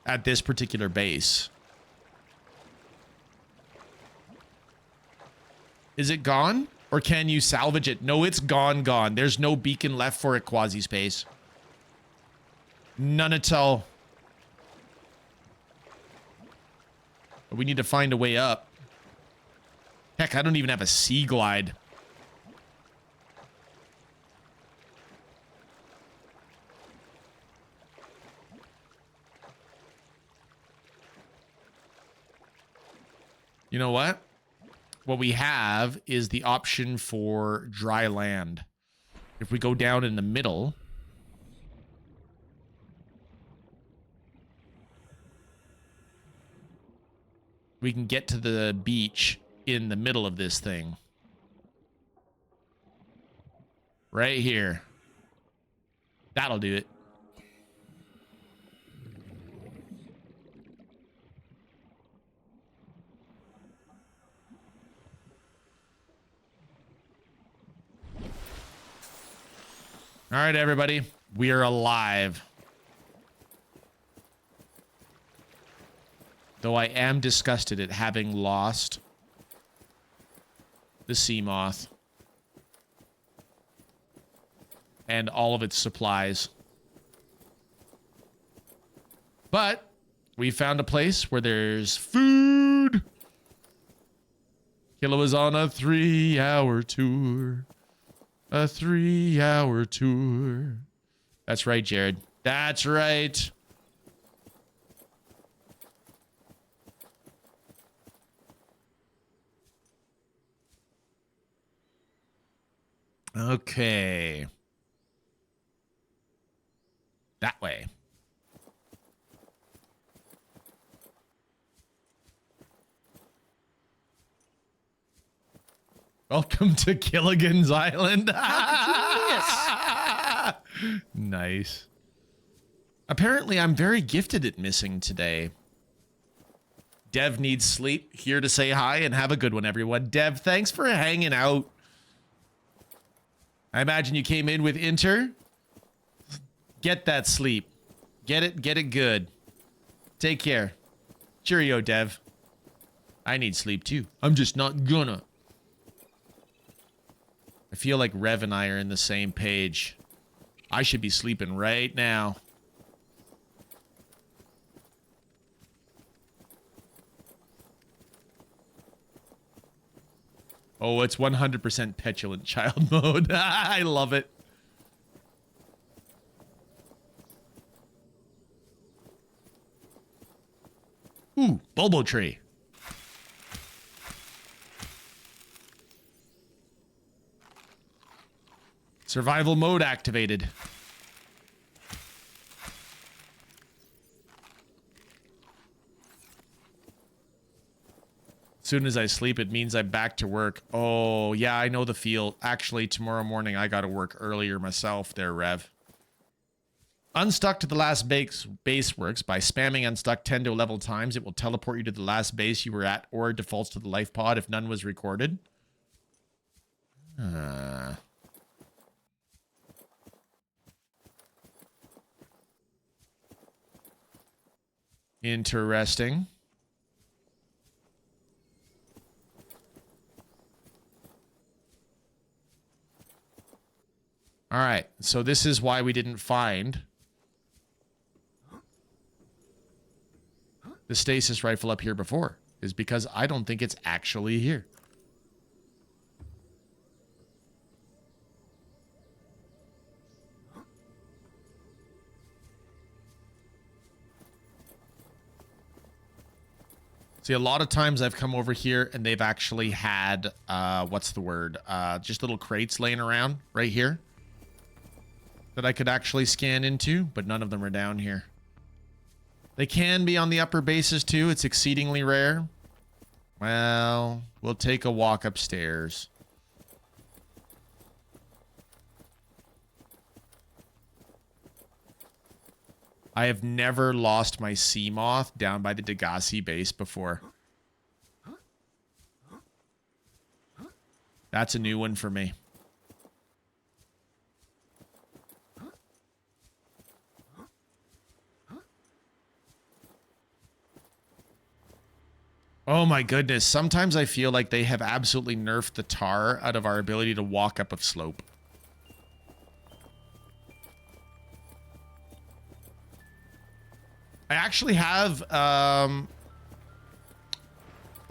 at this particular base. Is it gone? Or can you salvage it? No, it's gone. There's no beacon left for it, Quasi-Space. None at all. But we need to find a way up. Heck, I don't even have a sea glide. You know what? What we have is the option for dry land. If we go down in the middle, we can get to the beach in the middle of this thing. Right here. That'll do it. All right, everybody. We are alive. Though I am disgusted at having lost the seamoth and all of its supplies. But we found a place where there's food. Kila was on a 3-hour tour. A 3-hour tour. That's right, Jared. That's right. Okay. That way. Welcome to Gilligan's Island. How could you miss? Nice. Apparently, I'm very gifted at missing today. Dev needs sleep. Here to say hi and have a good one, everyone. Dev, thanks for hanging out. I imagine you came in with Inter. Get that sleep. Get it good. Take care. Cheerio, Dev. I need sleep too. I'm just not gonna. I feel like Rev and I are in the same page. I should be sleeping right now. Oh, it's 100% petulant child mode. I love it. Ooh, Bulbo tree. Survival mode activated. As soon as I sleep, it means I'm back to work. Oh, yeah, I know the feel. Actually, tomorrow morning, I got to work earlier myself there, Rev. Unstuck to the last base works. By spamming unstuck 10 to 11 times, it will teleport you to the last base you were at or defaults to the life pod if none was recorded. Interesting. All right, so this is why we didn't find the stasis rifle up here before, is because I don't think it's actually here. See, a lot of times I've come over here and they've actually had, what's the word? Just little crates laying around right here that I could actually scan into, but none of them are down here. They can be on the upper bases too. It's exceedingly rare. Well, we'll take a walk upstairs. I have never lost my seamoth down by the Degassi base before. That's a new one for me. Oh my goodness. Sometimes I feel like they have absolutely nerfed the tar out of our ability to walk up a slope. I actually have, oh,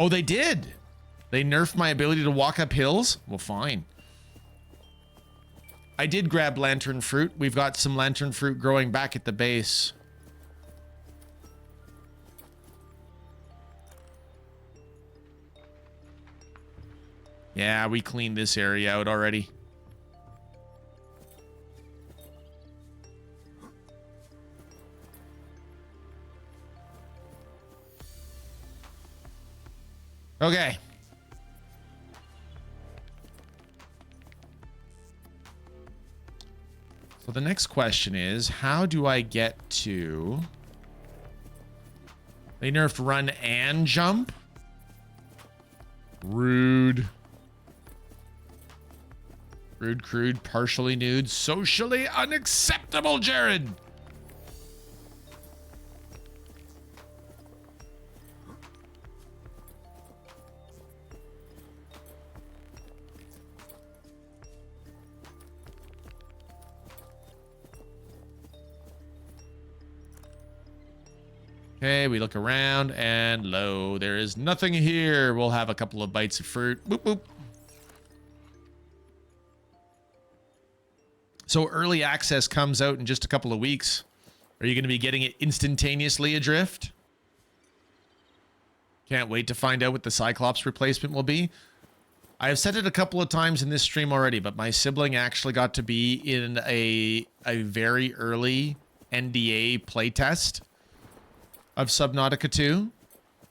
they did. They nerfed my ability to walk up hills? Well, fine. I did grab lantern fruit. We've got some lantern fruit growing back at the base. Yeah, we cleaned this area out already. Okay. So the next question is, how do I get to... They nerfed run and jump? Rude. Rude, crude, partially nude, socially unacceptable, Jared. Okay, we look around and lo, there is nothing here. We'll have a couple of bites of fruit. Boop, boop. So early access comes out in just a couple of weeks. Are you going to be getting it instantaneously adrift? Can't wait to find out what the Cyclops replacement will be. I have said it a couple of times in this stream already, but my sibling actually got to be in a very early NDA playtest of Subnautica 2.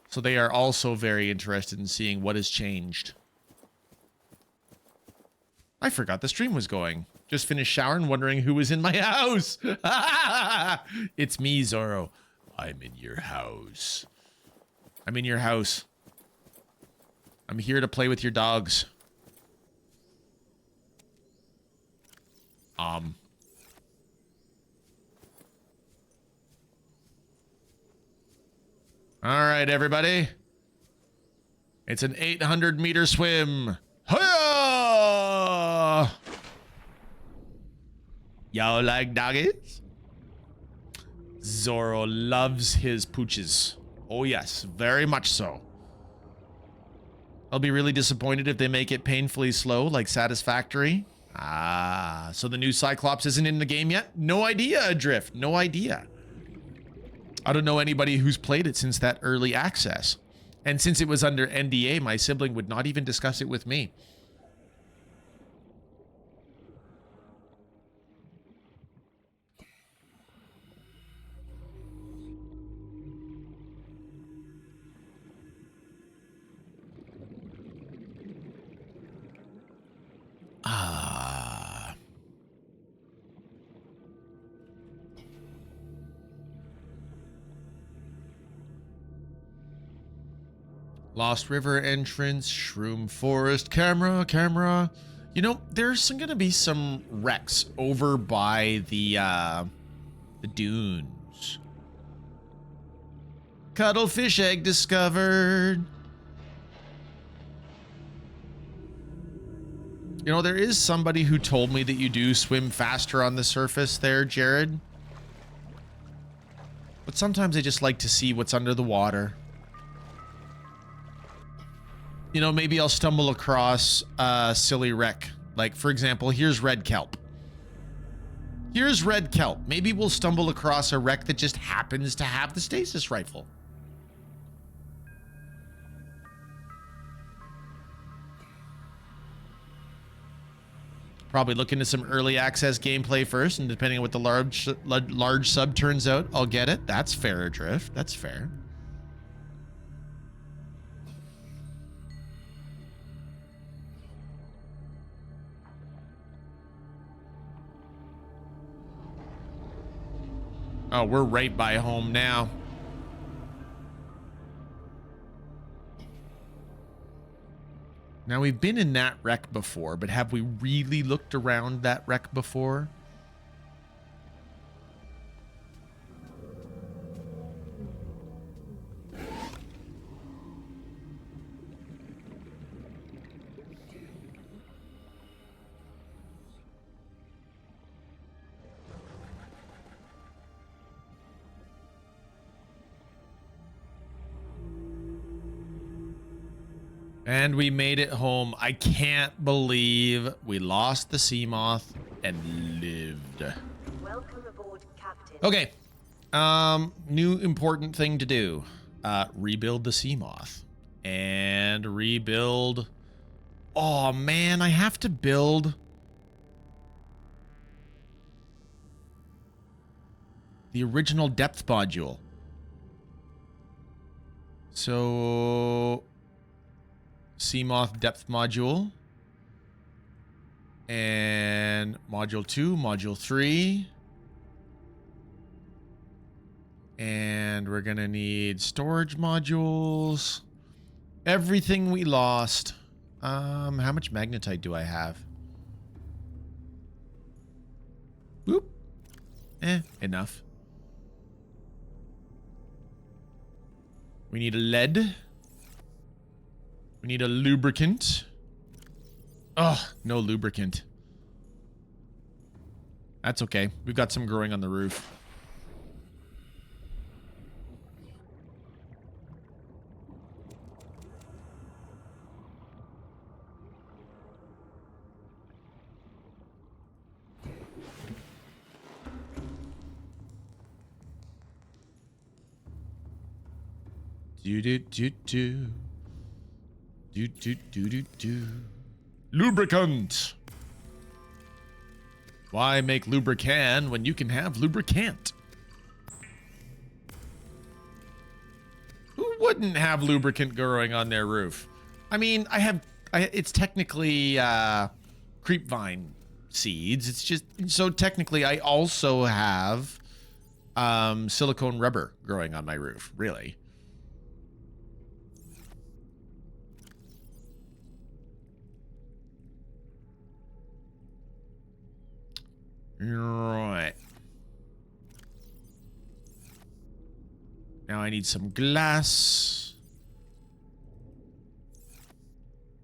So they are also very interested in seeing what has changed. I forgot the stream was going. Just finished showering, wondering who was in my house. It's me, Zorro. I'm in your house. I'm in your house. I'm here to play with your dogs. All right, everybody. It's an 800-meter swim. Hiya! Y'all like doggies? Zorro loves his pooches. Oh yes, very much so. I'll be really disappointed if they make it painfully slow, like Satisfactory. Ah, so the new Cyclops isn't in the game yet? No idea, Adrift. No idea. I don't know anybody who's played it since that early access. And since it was under NDA, my sibling would not even discuss it with me. Ah. Lost River entrance, Shroom Forest, camera. You know, there's gonna be some wrecks over by the dunes. Cuttlefish egg discovered. You know, there is somebody who told me that you do swim faster on the surface there, Jared. But sometimes I just like to see what's under the water. You know, maybe I'll stumble across a silly wreck. Like, for example, here's red kelp. Here's red kelp. Maybe we'll stumble across a wreck that just happens to have the stasis rifle. Probably look into some early access gameplay first, and depending on what the large sub turns out, I'll get it. That's fair, Adrift. That's fair. Oh, we're right by home now. Now, we've been in that wreck before, but have we really looked around that wreck before? And we made it home. I can't believe we lost the seamoth and lived. Welcome aboard, Captain. Okay. New important thing to do. Rebuild the seamoth. And rebuild... Oh, man, I have to build... the original depth module. So... seamoth depth module. And module 2, module 3. And we're gonna need storage modules. Everything we lost. How much magnetite do I have? Boop. Enough. We need a lead. We need a lubricant. Oh, no lubricant. That's okay. We've got some growing on the roof. Do. Lubricant. Why make lubricant when you can have lubricant? Who wouldn't have lubricant growing on their roof? I mean, it's technically creep vine seeds. It's just so technically I also have silicone rubber growing on my roof, really. Right. Now I need some glass.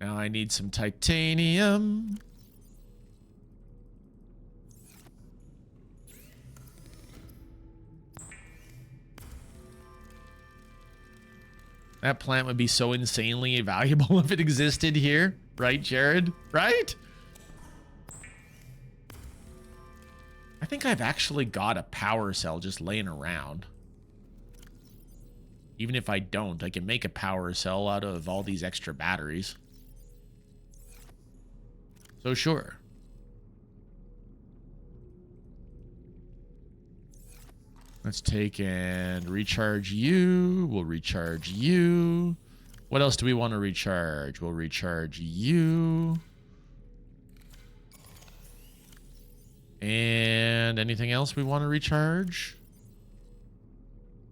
Now I need some titanium. That plant would be so insanely valuable if it existed here. Right, Jared? Right? I think I've actually got a power cell just laying around. Even if I don't, I can make a power cell out of all these extra batteries. So sure. Let's take and recharge you. We'll recharge you. What else do we want to recharge? We'll recharge you. And anything else we want to recharge?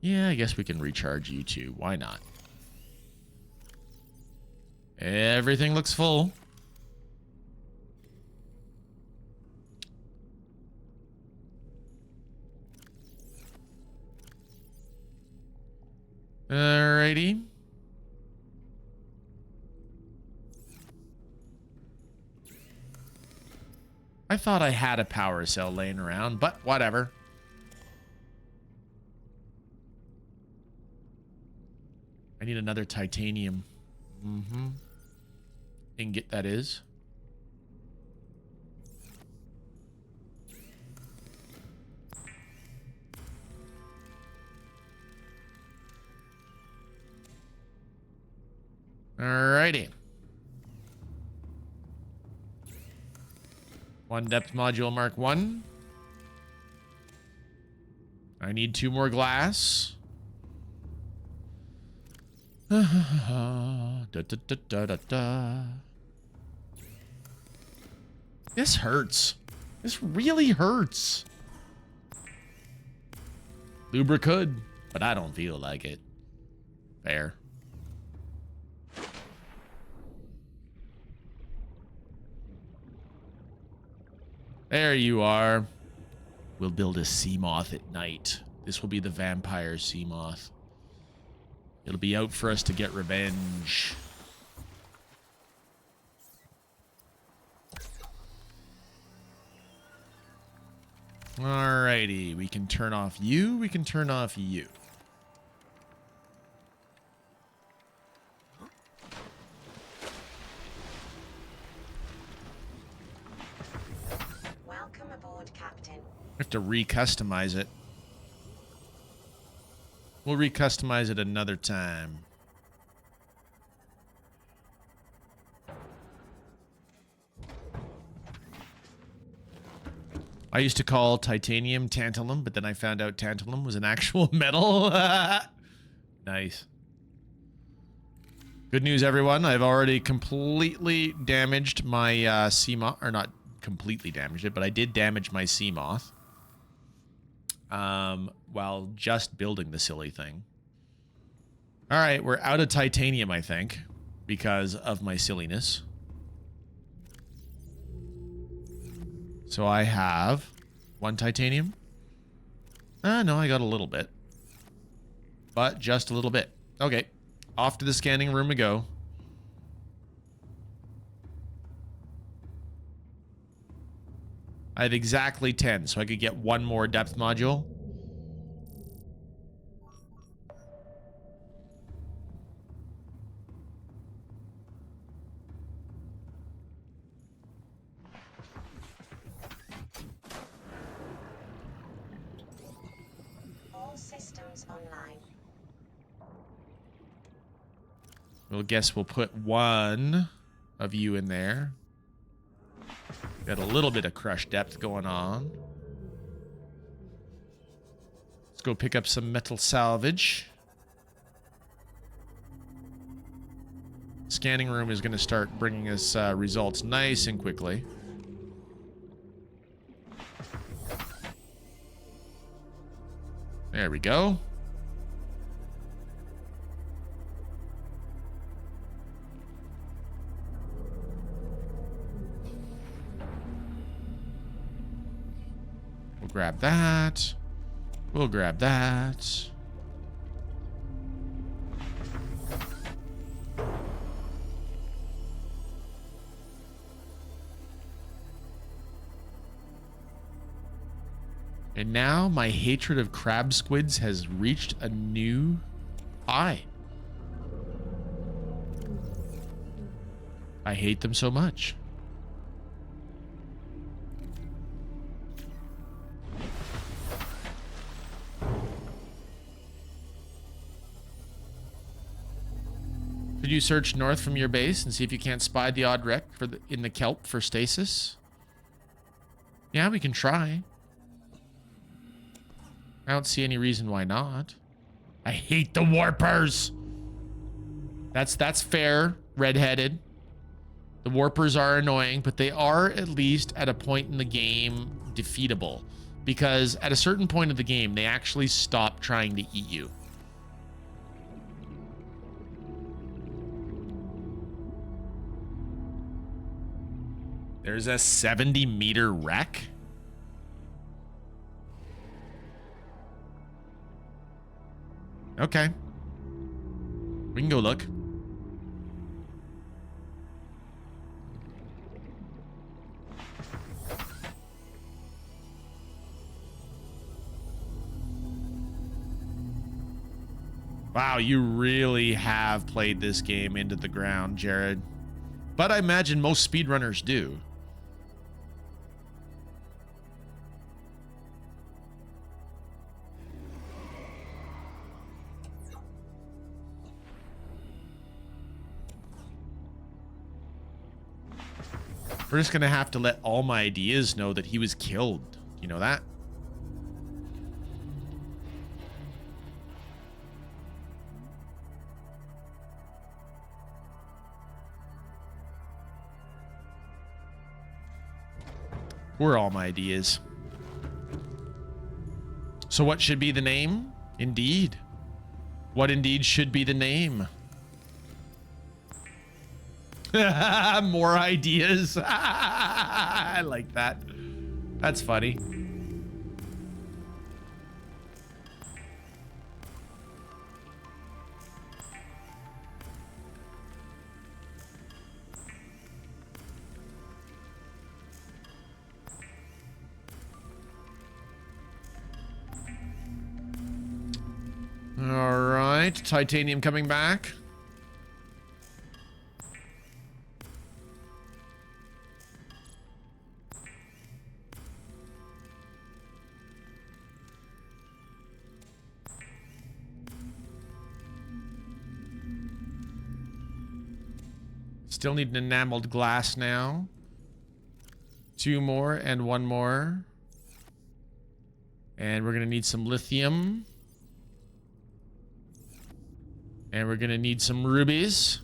Yeah, I guess we can recharge you too. Why not? Everything looks full. Alrighty. I thought I had a power cell laying around, but whatever. I need another titanium. Ingot, that is. Alrighty. One depth module mark 1. I need 2 more glass. This hurts. This really hurts. Lubra could, but I don't feel like it. Fair. There you are. We'll build a seamoth at night. This will be the vampire seamoth. It'll be out for us to get revenge. Alrighty, we can turn off you, we can turn off you. to re-customize it. We'll re-customize it another time. I used to call titanium tantalum, but then I found out tantalum was an actual metal. Nice. Good news, everyone. I've already completely damaged my seamoth. Or not completely damaged it, but I did damage my seamoth. While just building the silly thing. Alright, we're out of titanium, I think. Because of my silliness. So I have 1 titanium. No, I got a little bit. But just a little bit. Okay. Off to the scanning room we go. I have exactly 10, so I could get 1 more depth module. All systems online. Well, guess we'll put 1 of you in there. Got a little bit of crush depth going on. Let's go pick up some metal salvage. Scanning room is going to start bringing us results nice and quickly. There we go. We'll grab that. We'll grab that. And now my hatred of crab squids has reached a new high. I hate them so much. Could you search north from your base and see if you can't spy the odd wreck in the kelp for stasis? Yeah, we can try. I don't see any reason why not. I hate the warpers. That's fair, redheaded. The warpers are annoying, but they are at least at a point in the game defeatable. Because at a certain point of the game, they actually stop trying to eat you. There's a 70-meter wreck? Okay. We can go look. Wow, you really have played this game into the ground, Jared. But I imagine most speedrunners do. We're just gonna have to let all my ideas know that he was killed. You know that? We're all my ideas. So what should be the name? Indeed. What indeed should be the name? More ideas. I like that. That's funny. All right, titanium coming back. Still need an enameled glass now. 2 more and 1 more. And we're going to need some lithium. And we're going to need some rubies.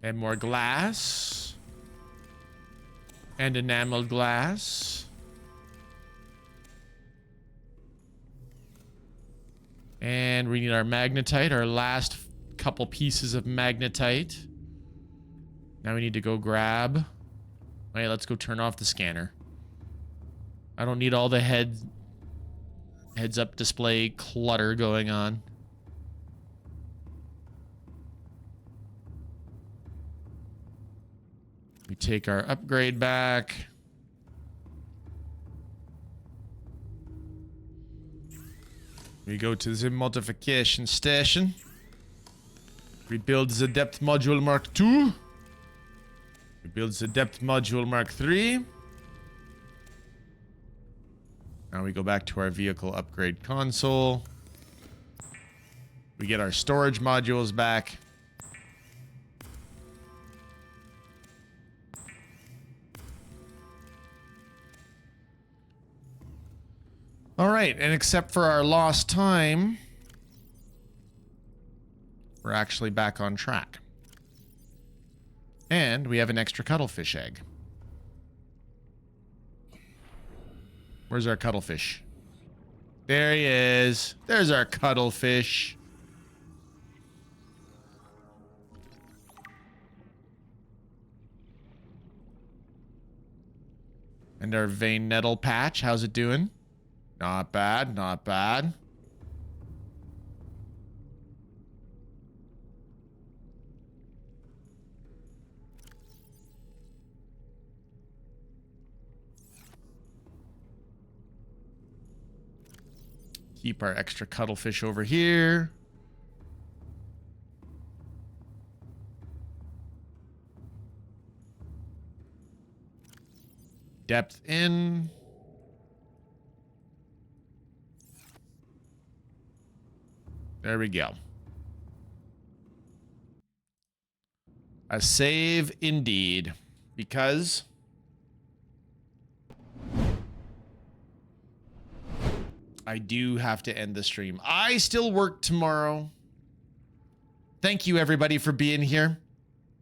And more glass. And enameled glass. And we need our magnetite, our last couple pieces of magnetite. Now we need to go grab... Wait, let's go turn off the scanner. I don't need all the heads-up display clutter going on. We take our upgrade back. We go to the modification station. We build the depth module Mark II. We build the depth module Mark III. Now we go back to our vehicle upgrade console. We get our storage modules back. All right, and except for our lost time, we're actually back on track. And we have an extra cuttlefish egg. Where's our cuttlefish? There he is. There's our cuttlefish. And our vein nettle patch, how's it doing? Not bad, not bad. Keep our extra cuttlefish over here. Depth in. There we go. A save indeed, because I do have to end the stream. I still work tomorrow. Thank you everybody for being here.